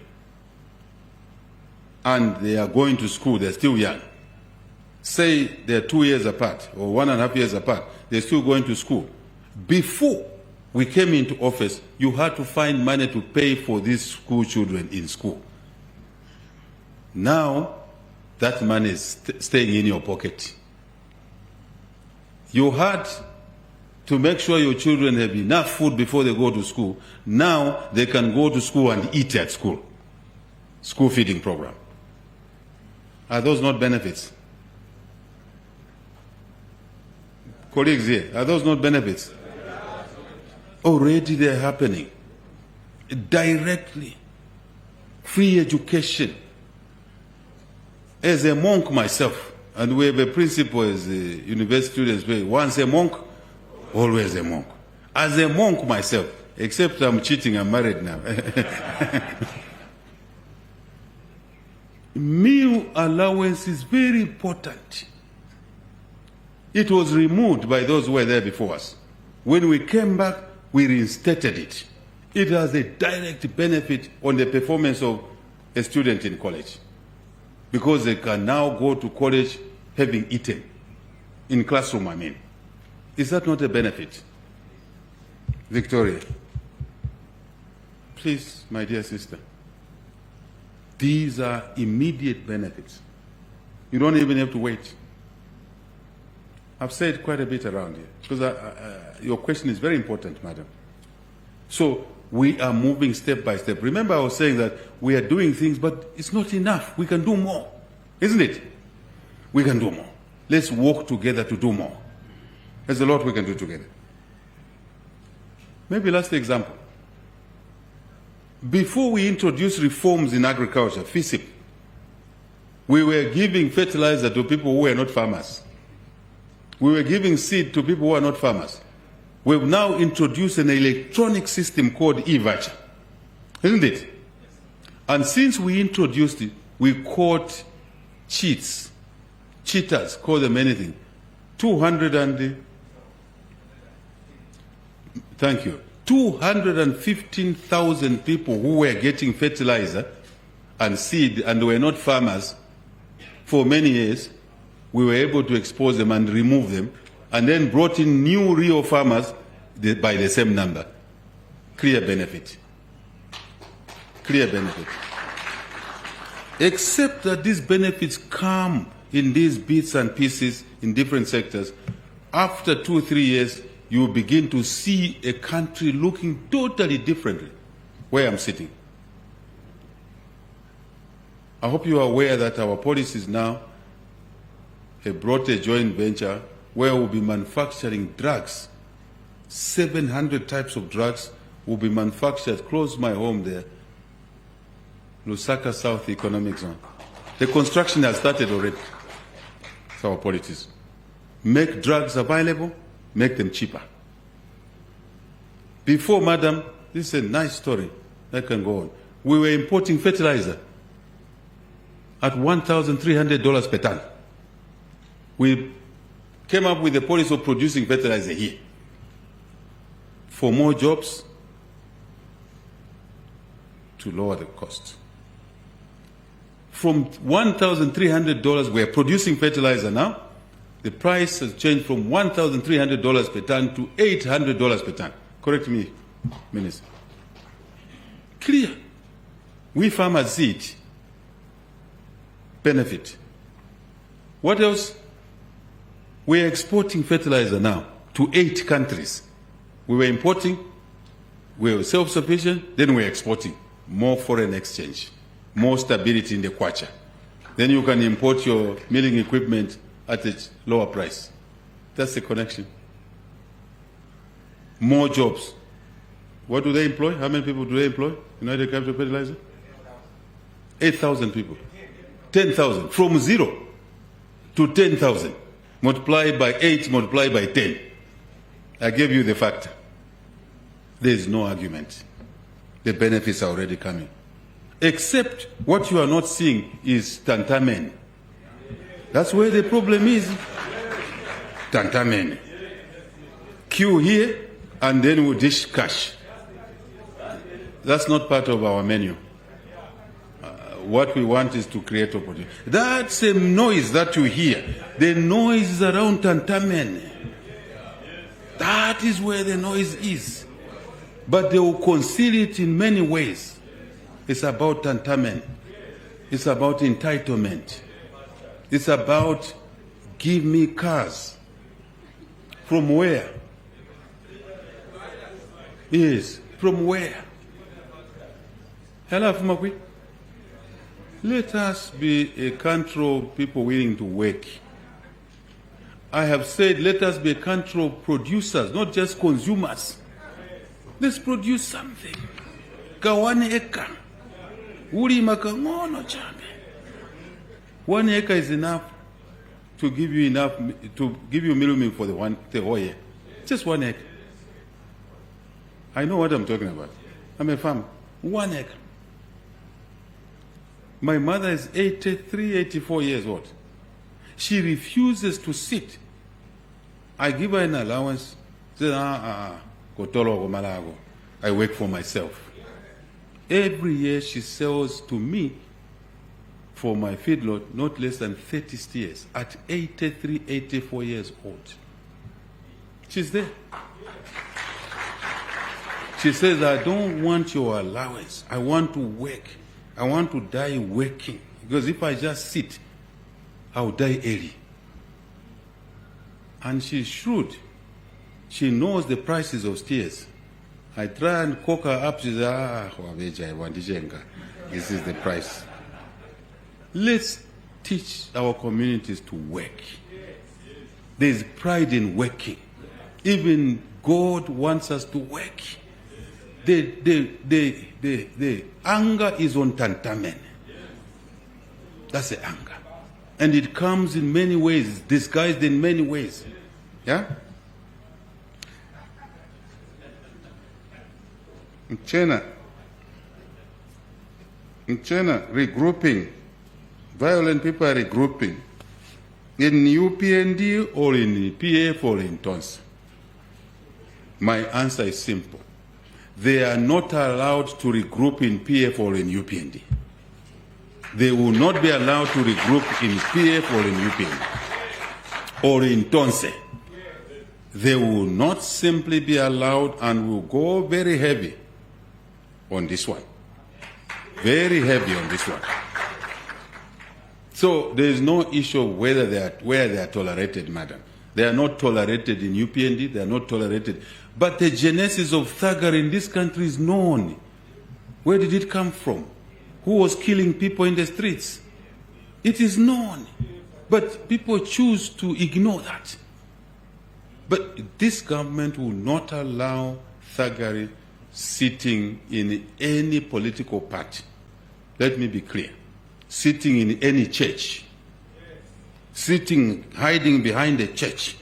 A: and they are going to school, they're still young, say they're 2 years apart or 1.5 years apart, they're still going to school. Before we came into office, you had to find money to pay for these school children in school. Now, that money is staying in your pocket. You had to make sure your children have enough food before they go to school. Now, they can go to school and eat at school. School feeding program. Are those not benefits? Colleagues here, are those not benefits? Already they're happening. Directly. Free education. As a monk myself, and we have a principle as university students, once a monk, always a monk. As a monk myself, except I'm cheating, I'm married now. Meal allowance is very important. It was removed by those who were there before us. When we came back, we reinstated it. It has a direct benefit on the performance of a student in college, because they can now go to college having eaten, in classroom, I mean. Is that not a benefit? Victoria, please, my dear sister, these are immediate benefits. You don't even have to wait. I've said quite a bit around here, because your question is very important, madam. So we are moving step by step. Remember, I was saying that we are doing things, but it's not enough. We can do more, isn't it? We can do more. Let's work together to do more. There's a lot we can do together. Maybe last example. Before we introduced reforms in agriculture, FISIP, we were giving fertilizer to people who were not farmers. We were giving seed to people who are not farmers. We've now introduced an electronic system called e-voucher, isn't it? And since we introduced it, we caught cheaters, call them anything. 215,000 people who were getting fertilizer and seed and were not farmers for many years. We were able to expose them and remove them, and then brought in new real farmers by the same number. Clear benefit. Clear benefit. Except that these benefits come in these bits and pieces in different sectors. After 2-3 years, you will begin to see a country looking totally differently where I'm sitting. I hope you are aware that our policies now have brought a joint venture where we'll be manufacturing drugs. 700 types of drugs will be manufactured close to my home there, Lusaka South Economic Zone. The construction has started already. It's our policies. Make drugs available, make them cheaper. Before, madam, this is a nice story that can go on. We were importing fertilizer at $1,300 per ton. We came up with the policy of producing fertilizer here for more jobs to lower the cost. From $1,300, we are producing fertilizer now. The price has changed from $1,300 per ton to $800 per ton. Correct me, Minister. Clear. We farmers see it. Benefit. What else? We are exporting fertilizer now to 8 countries. We were importing, we were self-sufficient, then we are exporting. More foreign exchange, more stability in the kwacha. Then you can import your milling equipment at a lower price. That's the connection. More jobs. What do they employ? How many people do they employ? United Capital Fertilizer? 8,000 people. 10,000. From 0 to 10,000. Multiplied by 8, multiplied by 10. I gave you the factor. There is no argument. The benefits are already coming. Except what you are not seeing is tantamen. That's where the problem is. Tantamen. Queue here, and then we dish cash. That's not part of our menu. What we want is to create opportunity. That same noise that you hear, the noise is around Tantamen. That is where the noise is. But they will conceal it in many ways. It's about Tantamen. It's about entitlement. It's about give me cars. From where? Yes, from where? Hello, Fumakwi. Let us be a country of people willing to work. I have said let us be a country of producers, not just consumers. Let's produce something. Kawane eka. Uri makangono chambe. 1 acre is enough to give you meal milk for the whole year. Just 1 acre. I know what I'm talking about. I'm a farmer. 1 acre. My mother is 83, 84 years old. She refuses to sit. I give her an allowance. She says, I work for myself. Every year she sells to me for my feedlot not less than 30 steers at 83, 84 years old. She's there. She says, I don't want your allowance. I want to work. I want to die working. Because if I just sit, I'll die early. And she's shrewd. She knows the prices of steers. I try and cook her up. She says, this is the price. Let's teach our communities to work. There's pride in working. Even God wants us to work. The anger is on Tantamen. That's the anger. And it comes in many ways, disguised in many ways. Yeah? In China, regrouping, violent people are regrouping in UPND or in PF or in TONS. My answer is simple. They are not allowed to regroup in PF or in UPND. They will not be allowed to regroup in PF or in UPND or in TONSE. They will not simply be allowed and will go very heavy on this one. Very heavy on this one. So there is no issue of where they are tolerated, madam. They are not tolerated in UPND, they are not tolerated. But the genesis of thuggery in this country is known. Where did it come from? Who was killing people in the streets? It is known. But people choose to ignore that. But this government will not allow thuggery sitting in any political party. Let me be clear. Sitting in any church. Hiding behind a church.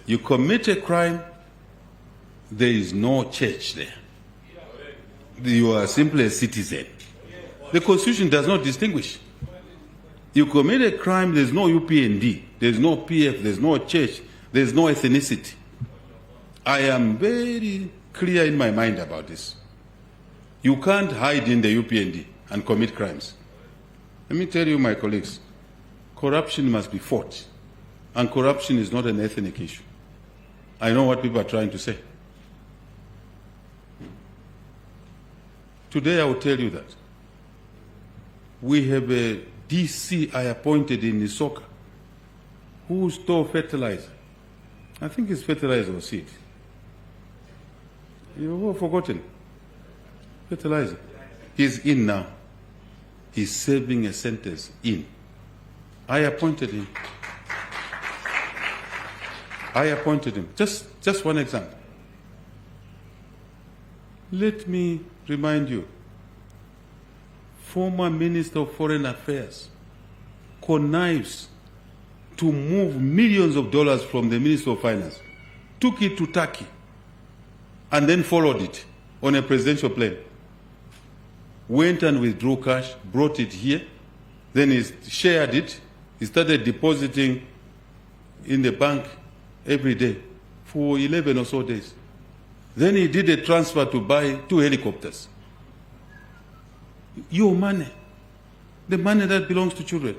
A: You commit a crime, there is no church there. You are simply a citizen. The Constitution does not distinguish. You commit a crime, there's no UPND, there's no PF, there's no church, there's no ethnicity. I am very clear in my mind about this. You can't hide in the UPND and commit crimes. Let me tell you, my colleagues, corruption must be fought. And corruption is not an ethnic issue. I know what people are trying to say. Today I will tell you that we have a DC I appointed in Nisoka who store fertilizer. I think it's fertilizer or seed. You've forgotten. Fertilizer. He's in now. He's serving a sentence in. I appointed him. Just one example. Let me remind you, former Minister of Foreign Affairs connives to move millions of dollars from the Minister of Finance, took it to Turkey, and then followed it on a presidential plane. Went and withdrew cash, brought it here, then he shared it, he started depositing in the bank every day for 11 or so days. Then he did a transfer to buy 2 helicopters. Your money, the money that belongs to children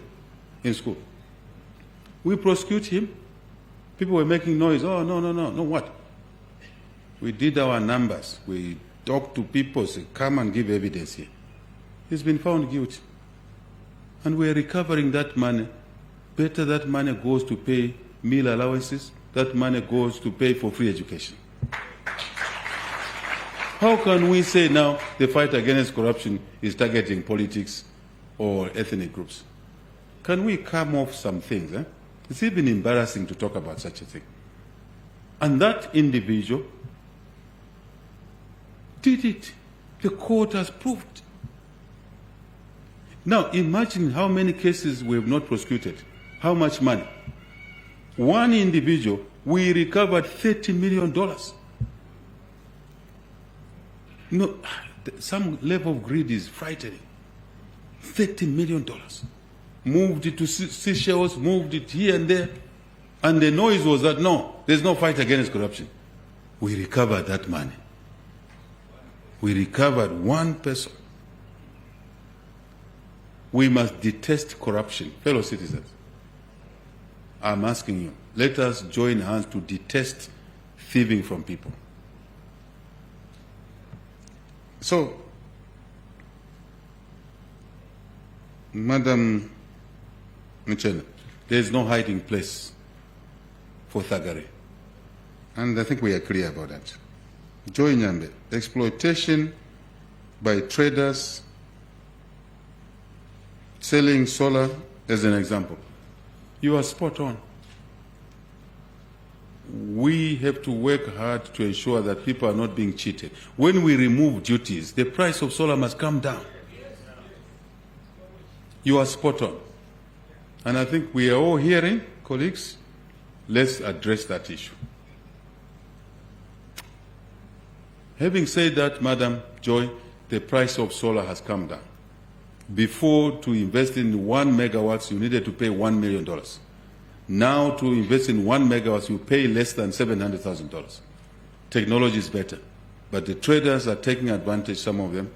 A: in school. We prosecute him. People were making noise. Oh, no, what? We did our numbers. We talked to people, say, come and give evidence here. He's been found guilty. And we're recovering that money. Better that money goes to pay meal allowances. That money goes to pay for free education. How can we say now the fight against corruption is targeting politics or ethnic groups? Can we come off some things? Eh? It's even embarrassing to talk about such a thing. And that individual did it. The court has proved. Now imagine how many cases we have not prosecuted. How much money? One individual, we recovered $30 million. No, some level of greed is frightening. $30 million. Moved it to Seychelles, moved it here and there. And the noise was that, no, there's no fight against corruption. We recovered that money. We recovered one person. We must detest corruption. Fellow citizens, I'm asking you, let us join hands to detest thieving from people. So, Madam Michelle, there is no hiding place for thuggery. And I think we are clear about that. Joy Nyambe, exploitation by traders selling solar as an example. You are spot on. We have to work hard to ensure that people are not being cheated. When we remove duties, the price of solar must come down. You are spot on. And I think we are all hearing, colleagues, let's address that issue. Having said that, Madam Joy, the price of solar has come down. Before, to invest in 1 megawatt, you needed to pay $1 million. Now, to invest in 1 megawatt, you pay less than $700,000. Technology is better. But the traders are taking advantage, some of them.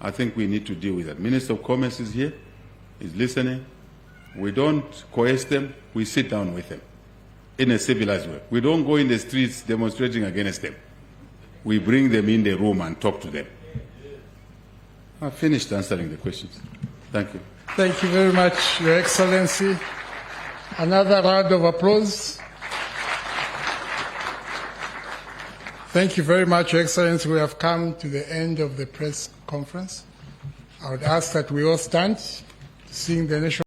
A: I think we need to deal with that. Minister of Commerce is here, is listening. We don't coerce them, we sit down with them in a civilized way. We don't go in the streets demonstrating against them. We bring them in the room and talk to them. I've finished answering the questions. Thank you.
B: Thank you very much, Your Excellency. Another round of applause. Thank you very much, Your Excellency. We have come to the end of the press conference. I would ask that we all stand to sing the national